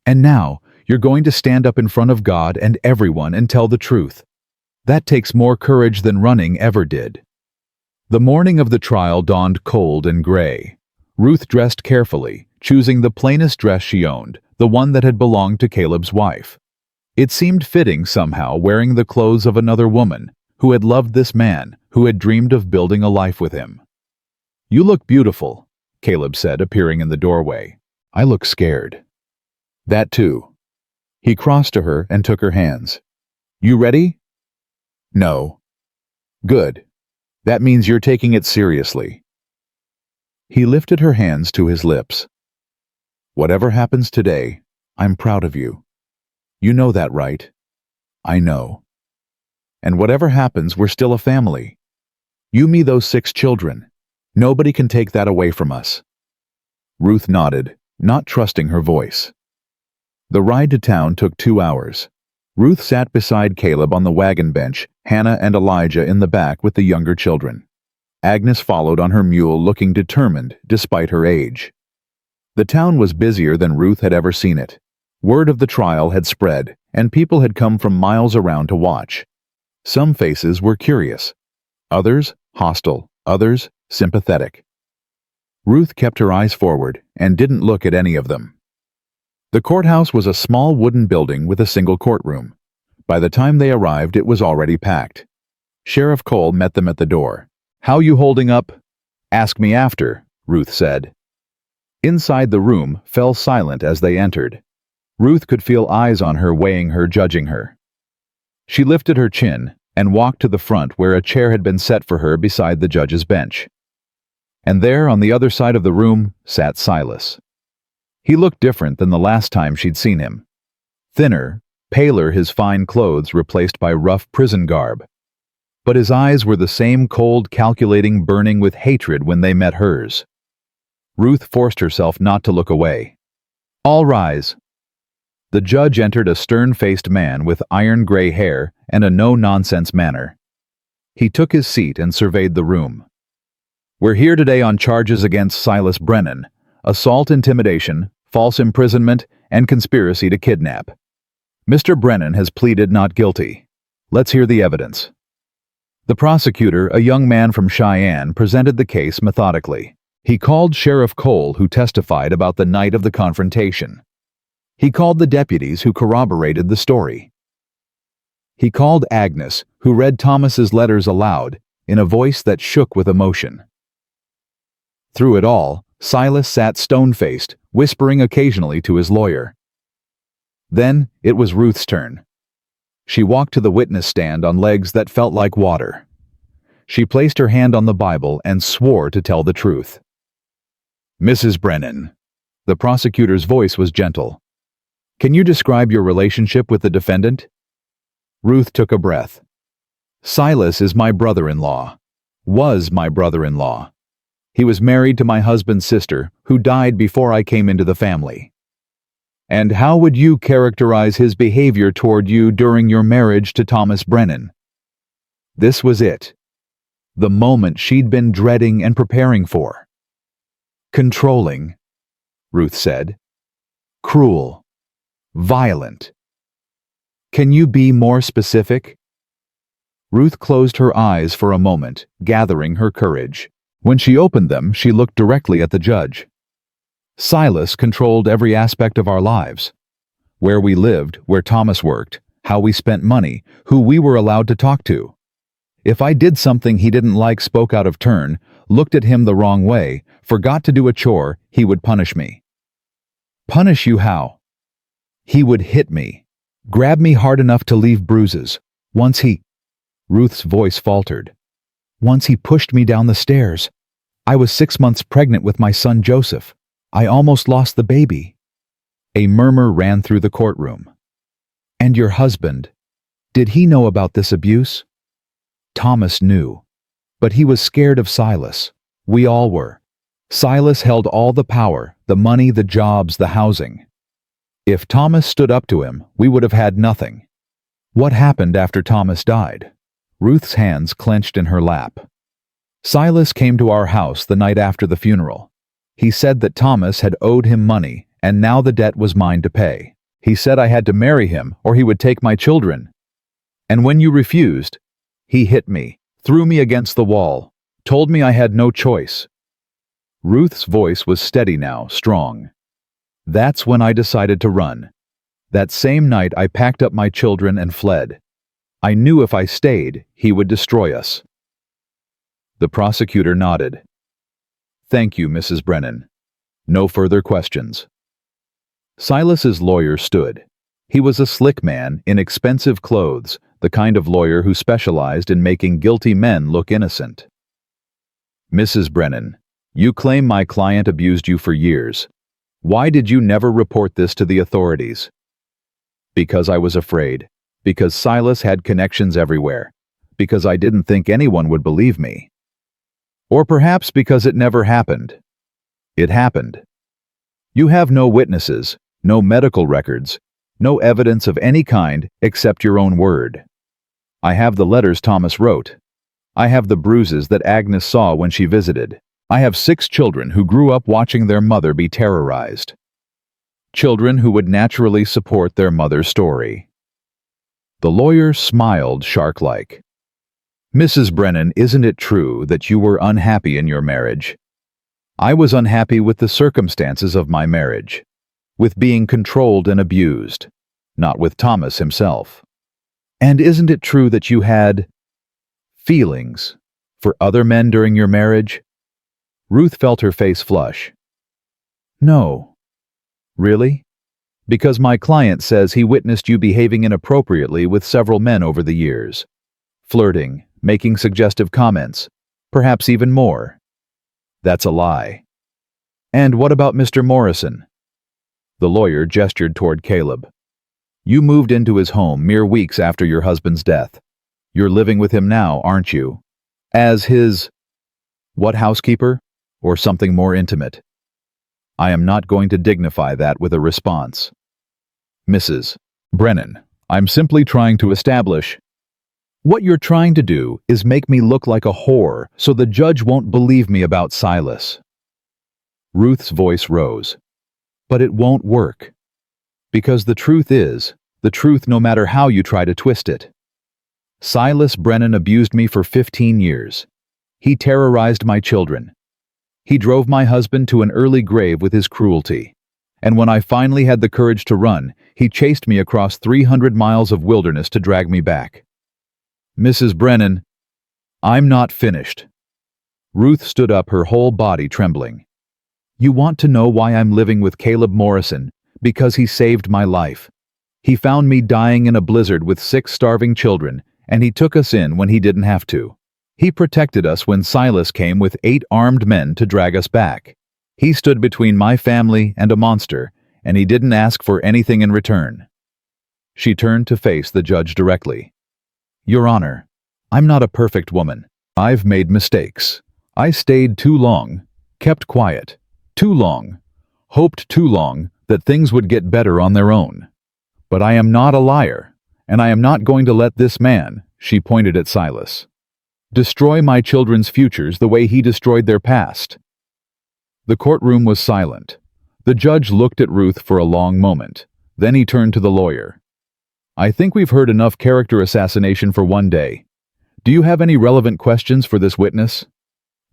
And now, you're going to stand up in front of God and everyone and tell the truth. That takes more courage than running ever did. The morning of the trial dawned cold and gray. Ruth dressed carefully, choosing the plainest dress she owned, the one that had belonged to Caleb's wife. It seemed fitting somehow, wearing the clothes of another woman, who had loved this man, who had dreamed of building a life with him. You look beautiful, Caleb said, appearing in the doorway. I look scared. That too. He crossed to her and took her hands. You ready? No. Good. That means you're taking it seriously. He lifted her hands to his lips. Whatever happens today, I'm proud of you. You know that, right? I know. And whatever happens, we're still a family. You, me, those 6 children. Nobody can take that away from us. Ruth nodded, not trusting her voice. The ride to town took 2 hours. Ruth sat beside Caleb on the wagon bench, Hannah and Elijah in the back with the younger children. Agnes followed on her mule, looking determined despite her age. The town was busier than Ruth had ever seen it. Word of the trial had spread, and people had come from miles around to watch. Some faces were curious. Others, hostile. Others, sympathetic. Ruth kept her eyes forward and didn't look at any of them. The courthouse was a small wooden building with a single courtroom. By the time they arrived, it was already packed. Sheriff Cole met them at the door. How you holding up? Ask me after, Ruth said. Inside the room fell silent as they entered. Ruth could feel eyes on her, weighing her, judging her. She lifted her chin and walked to the front where a chair had been set for her beside the judge's bench. And there, on the other side of the room, sat Silas. He looked different than the last time she'd seen him. Thinner, paler, his fine clothes replaced by rough prison garb. But his eyes were the same cold, calculating, burning with hatred when they met hers. Ruth forced herself not to look away. "All rise." The judge entered, a stern-faced man with iron-gray hair and a no-nonsense manner. He took his seat and surveyed the room. "We're here today on charges against Silas Brennan: assault, intimidation, false imprisonment, and conspiracy to kidnap. Mr. Brennan has pleaded not guilty. Let's hear the evidence." The prosecutor, a young man from Cheyenne, presented the case methodically. He called Sheriff Cole, who testified about the night of the confrontation. He called the deputies who corroborated the story. He called Agnes, who read Thomas's letters aloud, in a voice that shook with emotion. Through it all, Silas sat stone-faced, whispering occasionally to his lawyer. Then it was Ruth's turn. She walked to the witness stand on legs that felt like water. She placed her hand on the Bible and swore to tell the truth. "Mrs. Brennan," the prosecutor's voice was gentle, "can you describe your relationship with the defendant?" Ruth took a breath. "Silas is my brother-in-law. Was my brother-in-law. He was married to my husband's sister, who died before I came into the family." "And how would you characterize his behavior toward you during your marriage to Thomas Brennan?" This was it. The moment she'd been dreading and preparing for. "Controlling," Ruth said. "Cruel. Violent. Can you be more specific?" Ruth closed her eyes for a moment, gathering her courage. When she opened them, she looked directly at the judge. "Silas controlled every aspect of our lives. Where we lived, where Thomas worked, how we spent money, who we were allowed to talk to. If I did something he didn't like, spoke out of turn, looked at him the wrong way, forgot to do a chore, he would punish me." "Punish you how?" "He would hit me, grab me hard enough to leave bruises. Once he—" Ruth's voice faltered. "Once he pushed me down the stairs. I was 6 months pregnant with my son Joseph. I almost lost the baby." A murmur ran through the courtroom. "And your husband, did he know about this abuse?" Thomas knew, but he was scared of Silas. We all were. Silas held all the power, the money, the jobs, the housing. If Thomas stood up to him, we would have had nothing. What happened after Thomas died? Ruth's hands clenched in her lap. Silas came to our house the night after the funeral. He said that Thomas had owed him money, and now the debt was mine to pay. He said I had to marry him or he would take my children. And when you refused, he hit me, threw me against the wall, told me I had no choice. Ruth's voice was steady now, strong. That's when I decided to run. That same night I packed up my children and fled. I knew if I stayed, he would destroy us. The prosecutor nodded. Thank you, Mrs. Brennan. No further questions. Silas's lawyer stood. He was a slick man in expensive clothes, the kind of lawyer who specialized in making guilty men look innocent. Mrs. Brennan, you claim my client abused you for years. Why did you never report this to the authorities? Because I was afraid. Because Silas had connections everywhere. Because I didn't think anyone would believe me. Or perhaps because it never happened. It happened. You have no witnesses, no medical records, no evidence of any kind except your own word. I have the letters Thomas wrote. I have the bruises that Agnes saw when she visited. I have 6 children who grew up watching their mother be terrorized. Children who would naturally support their mother's story. The lawyer smiled shark-like. Mrs. Brennan, isn't it true that you were unhappy in your marriage? I was unhappy with the circumstances of my marriage, with being controlled and abused, not with Thomas himself. And isn't it true that you had feelings for other men during your marriage? Ruth felt her face flush. No. Really? Because my client says he witnessed you behaving inappropriately with several men over the years. Flirting, making suggestive comments, perhaps even more. That's a lie. And what about Mr. Morrison? The lawyer gestured toward Caleb. You moved into his home mere weeks after your husband's death. You're living with him now, aren't you? As his, what, housekeeper? Or something more intimate? I am not going to dignify that with a response. Mrs. Brennan, I'm simply trying to establish. What you're trying to do is make me look like a whore so the judge won't believe me about Silas. Ruth's voice rose. But it won't work. Because the truth is, the truth no matter how you try to twist it. Silas Brennan abused me for 15 years. He terrorized my children. He drove my husband to an early grave with his cruelty. And when I finally had the courage to run, he chased me across 300 miles of wilderness to drag me back. Mrs. Brennan, I'm not finished. Ruth stood up, her whole body trembling. You want to know why I'm living with Caleb Morrison? Because he saved my life. He found me dying in a blizzard with 6 starving children, and he took us in when he didn't have to. He protected us when Silas came with 8 armed men to drag us back. He stood between my family and a monster, and he didn't ask for anything in return. She turned to face the judge directly. Your Honor, I'm not a perfect woman. I've made mistakes. I stayed too long, kept quiet, too long, hoped too long that things would get better on their own. But I am not a liar, and I am not going to let this man, she pointed at Silas, destroy my children's futures the way he destroyed their past. The courtroom was silent. The judge looked at Ruth for a long moment. Then he turned to the lawyer. I think we've heard enough character assassination for one day. Do you have any relevant questions for this witness?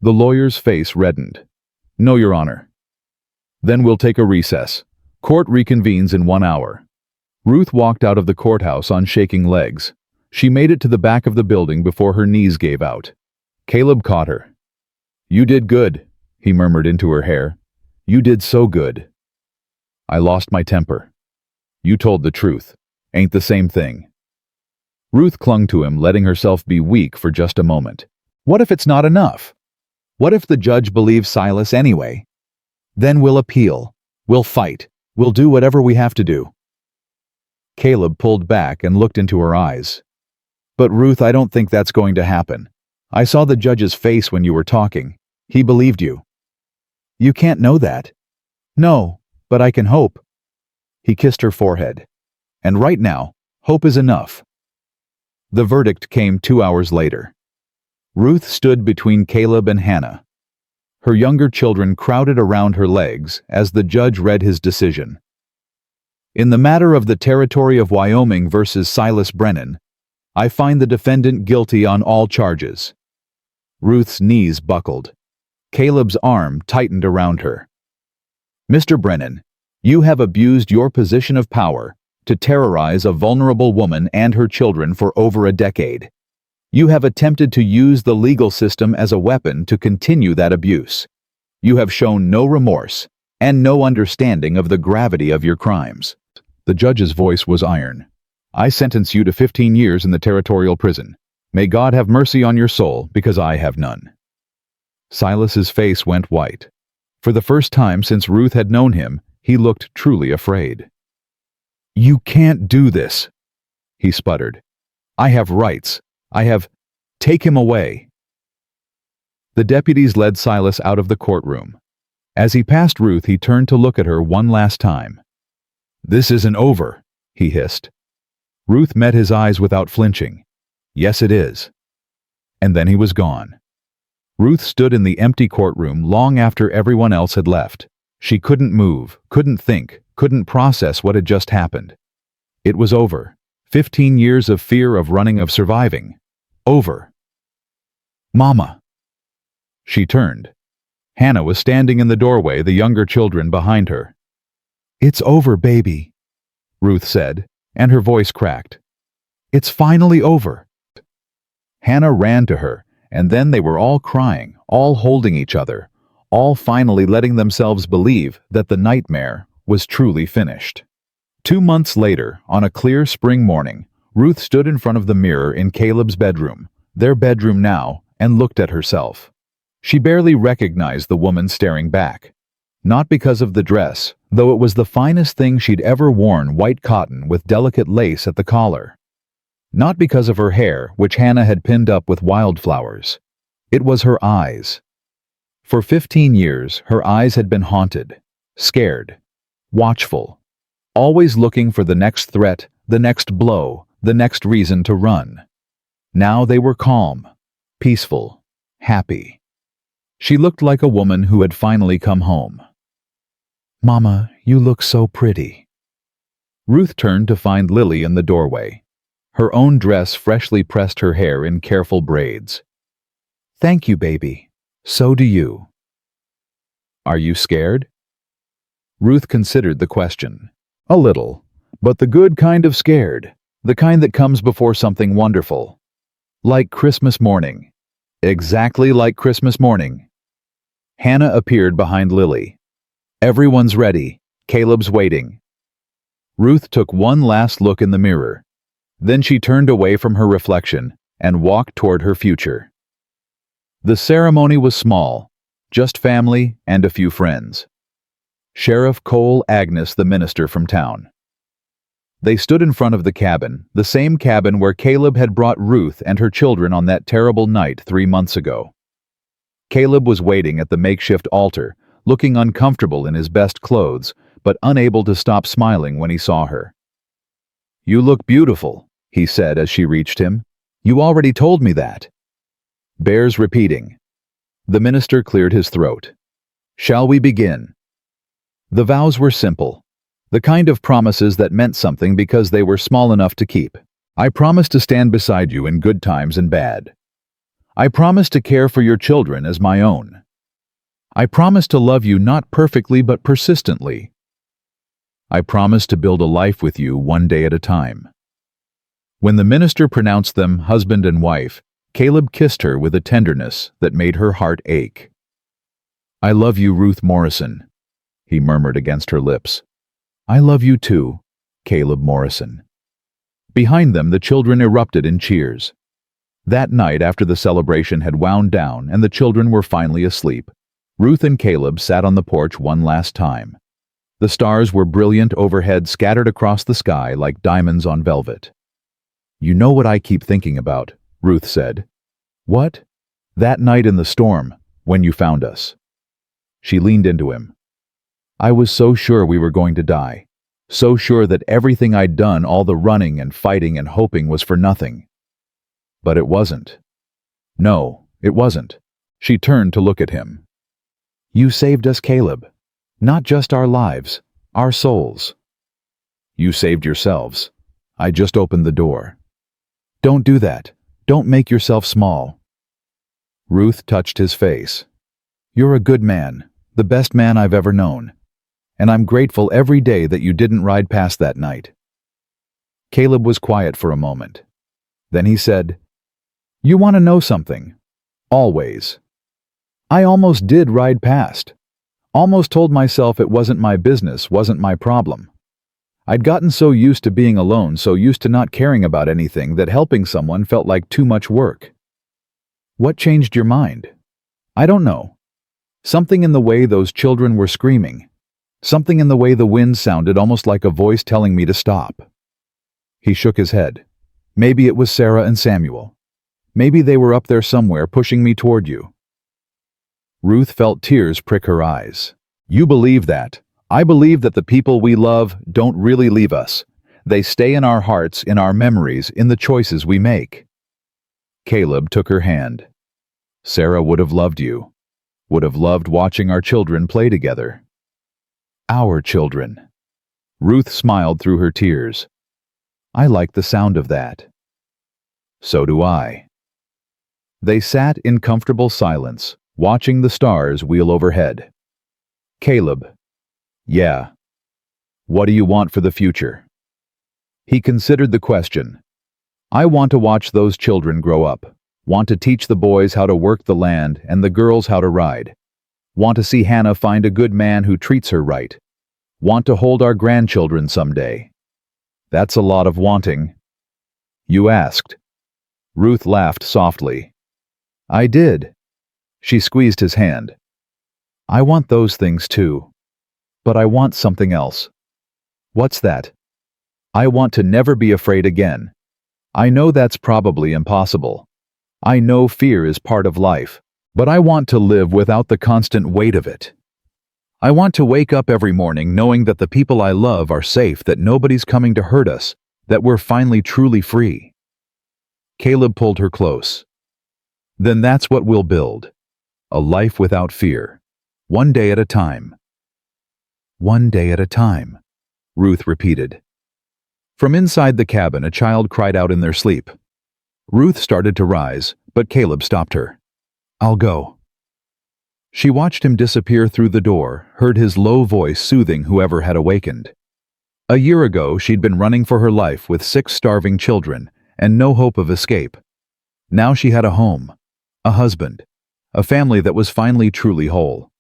The lawyer's face reddened. No, Your Honor. Then we'll take a recess. Court reconvenes in 1 hour. Ruth walked out of the courthouse on shaking legs. She made it to the back of the building before her knees gave out. Caleb caught her. You did good, he murmured into her hair. You did so good. I lost my temper. You told the truth. Ain't the same thing. Ruth clung to him, letting herself be weak for just a moment. What if it's not enough? What if the judge believes Silas anyway? Then we'll appeal. We'll fight. We'll do whatever we have to do. Caleb pulled back and looked into her eyes. But Ruth, I don't think that's going to happen. I saw the judge's face when you were talking. He believed you. You can't know that. No, but I can hope. He kissed her forehead. And right now, hope is enough. The verdict came 2 hours later. Ruth stood between Caleb and Hannah. Her younger children crowded around her legs as the judge read his decision. In the matter of the territory of Wyoming versus Silas Brennan, I find the defendant guilty on all charges. Ruth's knees buckled. Caleb's arm tightened around her. Mr. Brennan, you have abused your position of power to terrorize a vulnerable woman and her children for over a decade. You have attempted to use the legal system as a weapon to continue that abuse. You have shown no remorse and no understanding of the gravity of your crimes. The judge's voice was iron. I sentence you to 15 years in the territorial prison. May God have mercy on your soul, because I have none. Silas's face went white. For the first time since Ruth had known him, he looked truly afraid. You can't do this, he sputtered. I have rights. Take him away. The deputies led Silas out of the courtroom. As he passed Ruth, he turned to look at her one last time. This isn't over, he hissed. Ruth met his eyes without flinching. Yes, it is. And then he was gone. Ruth stood in the empty courtroom long after everyone else had left. She couldn't move, couldn't think, couldn't process what had just happened. It was over. 15 years of fear, of running, of surviving. Over. Mama. She turned. Hannah was standing in the doorway, the younger children behind her. It's over, baby, Ruth said, and her voice cracked. It's finally over. Hannah ran to her, and then they were all crying, all holding each other, all finally letting themselves believe that the nightmare was truly finished. 2 months later, on a clear spring morning, Ruth stood in front of the mirror in Caleb's bedroom, their bedroom now, and looked at herself. She barely recognized the woman staring back. Not because of the dress, though it was the finest thing she'd ever worn, white cotton with delicate lace at the collar. Not because of her hair, which Hannah had pinned up with wildflowers. It was her eyes. For 15 years, her eyes had been haunted, scared, watchful, always looking for the next threat, the next blow, the next reason to run. Now they were calm, peaceful, happy. She looked like a woman who had finally come home. "Mama, you look so pretty." Ruth turned to find Lily in the doorway. Her own dress freshly pressed her hair in careful braids. "Thank you, baby. So do you." "Are you scared?" Ruth considered the question. "A little, but the good kind of scared, the kind that comes before something wonderful. Like Christmas morning. Exactly like Christmas morning." Hannah appeared behind Lily. "Everyone's ready. Caleb's waiting." Ruth took one last look in the mirror. Then she turned away from her reflection and walked toward her future. The ceremony was small, just family and a few friends. Sheriff Cole Agnes, the minister from town. They stood in front of the cabin, the same cabin where Caleb had brought Ruth and her children on that terrible night 3 months ago. Caleb was waiting at the makeshift altar, looking uncomfortable in his best clothes, but unable to stop smiling when he saw her. "You look beautiful," he said as she reached him. "You already told me that." Bears repeating. The minister cleared his throat. "Shall we begin?" The vows were simple, the kind of promises that meant something because they were small enough to keep. "I promise to stand beside you in good times and bad. I promise to care for your children as my own. I promise to love you not perfectly but persistently. I promise to build a life with you one day at a time." When the minister pronounced them husband and wife, Caleb kissed her with a tenderness that made her heart ache. "I love you, Ruth Morrison," he murmured against her lips. "I love you too, Caleb Morrison." Behind them, the children erupted in cheers. That night, after the celebration had wound down and the children were finally asleep, Ruth and Caleb sat on the porch one last time. The stars were brilliant overhead, scattered across the sky like diamonds on velvet. "You know what I keep thinking about," Ruth said. "What?" "That night in the storm, when you found us." She leaned into him. "I was so sure we were going to die. So sure that everything I'd done, all the running and fighting and hoping, was for nothing. But it wasn't. No, it wasn't." She turned to look at him. "You saved us, Caleb. Not just our lives, our souls." "You saved yourselves. I just opened the door." "Don't do that. Don't make yourself small." Ruth touched his face. "You're a good man, the best man I've ever known. And I'm grateful every day that you didn't ride past that night." Caleb was quiet for a moment. Then he said, "You want to know something? Always. I almost did ride past. Almost told myself it wasn't my business, wasn't my problem. I'd gotten so used to being alone, so used to not caring about anything, that helping someone felt like too much work." "What changed your mind?" "I don't know. Something in the way those children were screaming. Something in the way the wind sounded, almost like a voice telling me to stop." He shook his head. "Maybe it was Sarah and Samuel. Maybe they were up there somewhere pushing me toward you." Ruth felt tears prick her eyes. "You believe that. I believe that the people we love don't really leave us. They stay in our hearts, in our memories, in the choices we make." Caleb took her hand. "Sarah would have loved you. Would have loved watching our children play together." "Our children." Ruth smiled through her tears. "I like the sound of that." "So do I." They sat in comfortable silence, watching the stars wheel overhead. "Caleb." "Yeah." "What do you want for the future?" He considered the question. "I want to watch those children grow up. Want to teach the boys how to work the land and the girls how to ride. Want to see Hannah find a good man who treats her right. Want to hold our grandchildren someday." "That's a lot of wanting." "You asked." Ruth laughed softly. "I did." She squeezed his hand. "I want those things too. But I want something else. What's that? I want to never be afraid again. I know that's probably impossible. I know fear is part of life, but I want to live without the constant weight of it. I want to wake up every morning knowing that the people I love are safe, that nobody's coming to hurt us, that we're finally truly free. Caleb pulled her close. Then that's what we'll build. A life without fear. One day at a time. One day at a time, Ruth repeated. From inside the cabin, a child cried out in their sleep. Ruth started to rise, but Caleb stopped her. I'll go. She watched him disappear through the door, heard his low voice soothing whoever had awakened. A year ago, she'd been running for her life with 6 starving children and no hope of escape. Now she had a home, a husband, a family that was finally truly whole.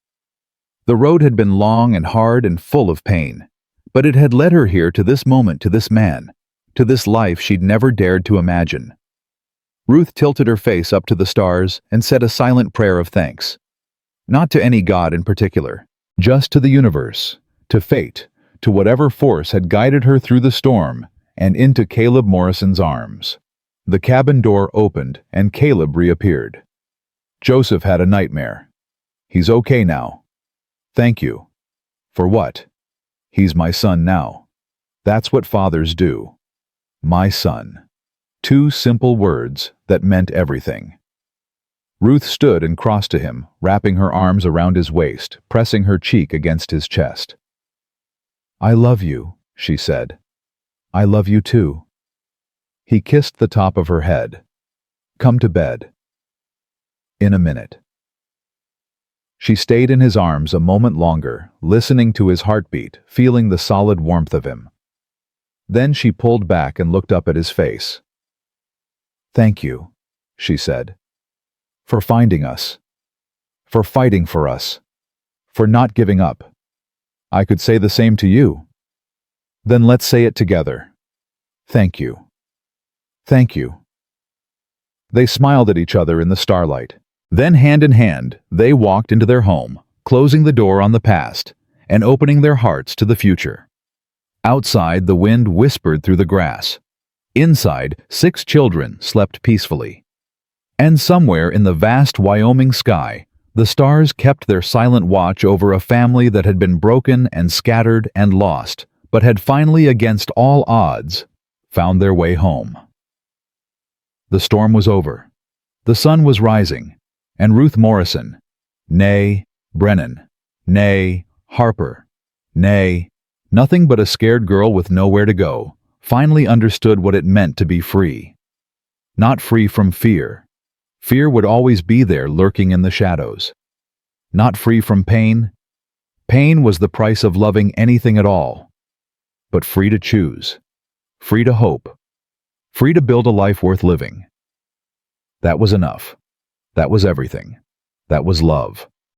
The road had been long and hard and full of pain, but it had led her here, to this moment, to this man, to this life she'd never dared to imagine. Ruth tilted her face up to the stars and said a silent prayer of thanks. Not to any god in particular, just to the universe, to fate, to whatever force had guided her through the storm and into Caleb Morrison's arms. The cabin door opened and Caleb reappeared. Joseph had a nightmare. He's okay now. Thank you. For what? He's my son now. That's what fathers do. My son. 2 simple words that meant everything. Ruth stood and crossed to him, wrapping her arms around his waist, pressing her cheek against his chest. I love you, she said. I love you too. He kissed the top of her head. Come to bed. In a minute. She stayed in his arms a moment longer, listening to his heartbeat, feeling the solid warmth of him. Then she pulled back and looked up at his face. Thank you, she said, for finding us, for fighting for us, for not giving up. I could say the same to you. Then let's say it together. Thank you. Thank you. They smiled at each other in the starlight. Then, hand in hand, they walked into their home, closing the door on the past and opening their hearts to the future. Outside, the wind whispered through the grass. Inside, 6 children slept peacefully. And somewhere in the vast Wyoming sky, the stars kept their silent watch over a family that had been broken and scattered and lost, but had finally, against all odds, found their way home. The storm was over. The sun was rising, and Ruth Morrison, nay, Brennan, nay, Harper, nay, nothing but a scared girl with nowhere to go, finally understood what it meant to be free. Not free from fear. Fear would always be there, lurking in the shadows. Not free from pain. Pain was the price of loving anything at all. But free to choose. Free to hope. Free to build a life worth living. That was enough. That was everything. That was love.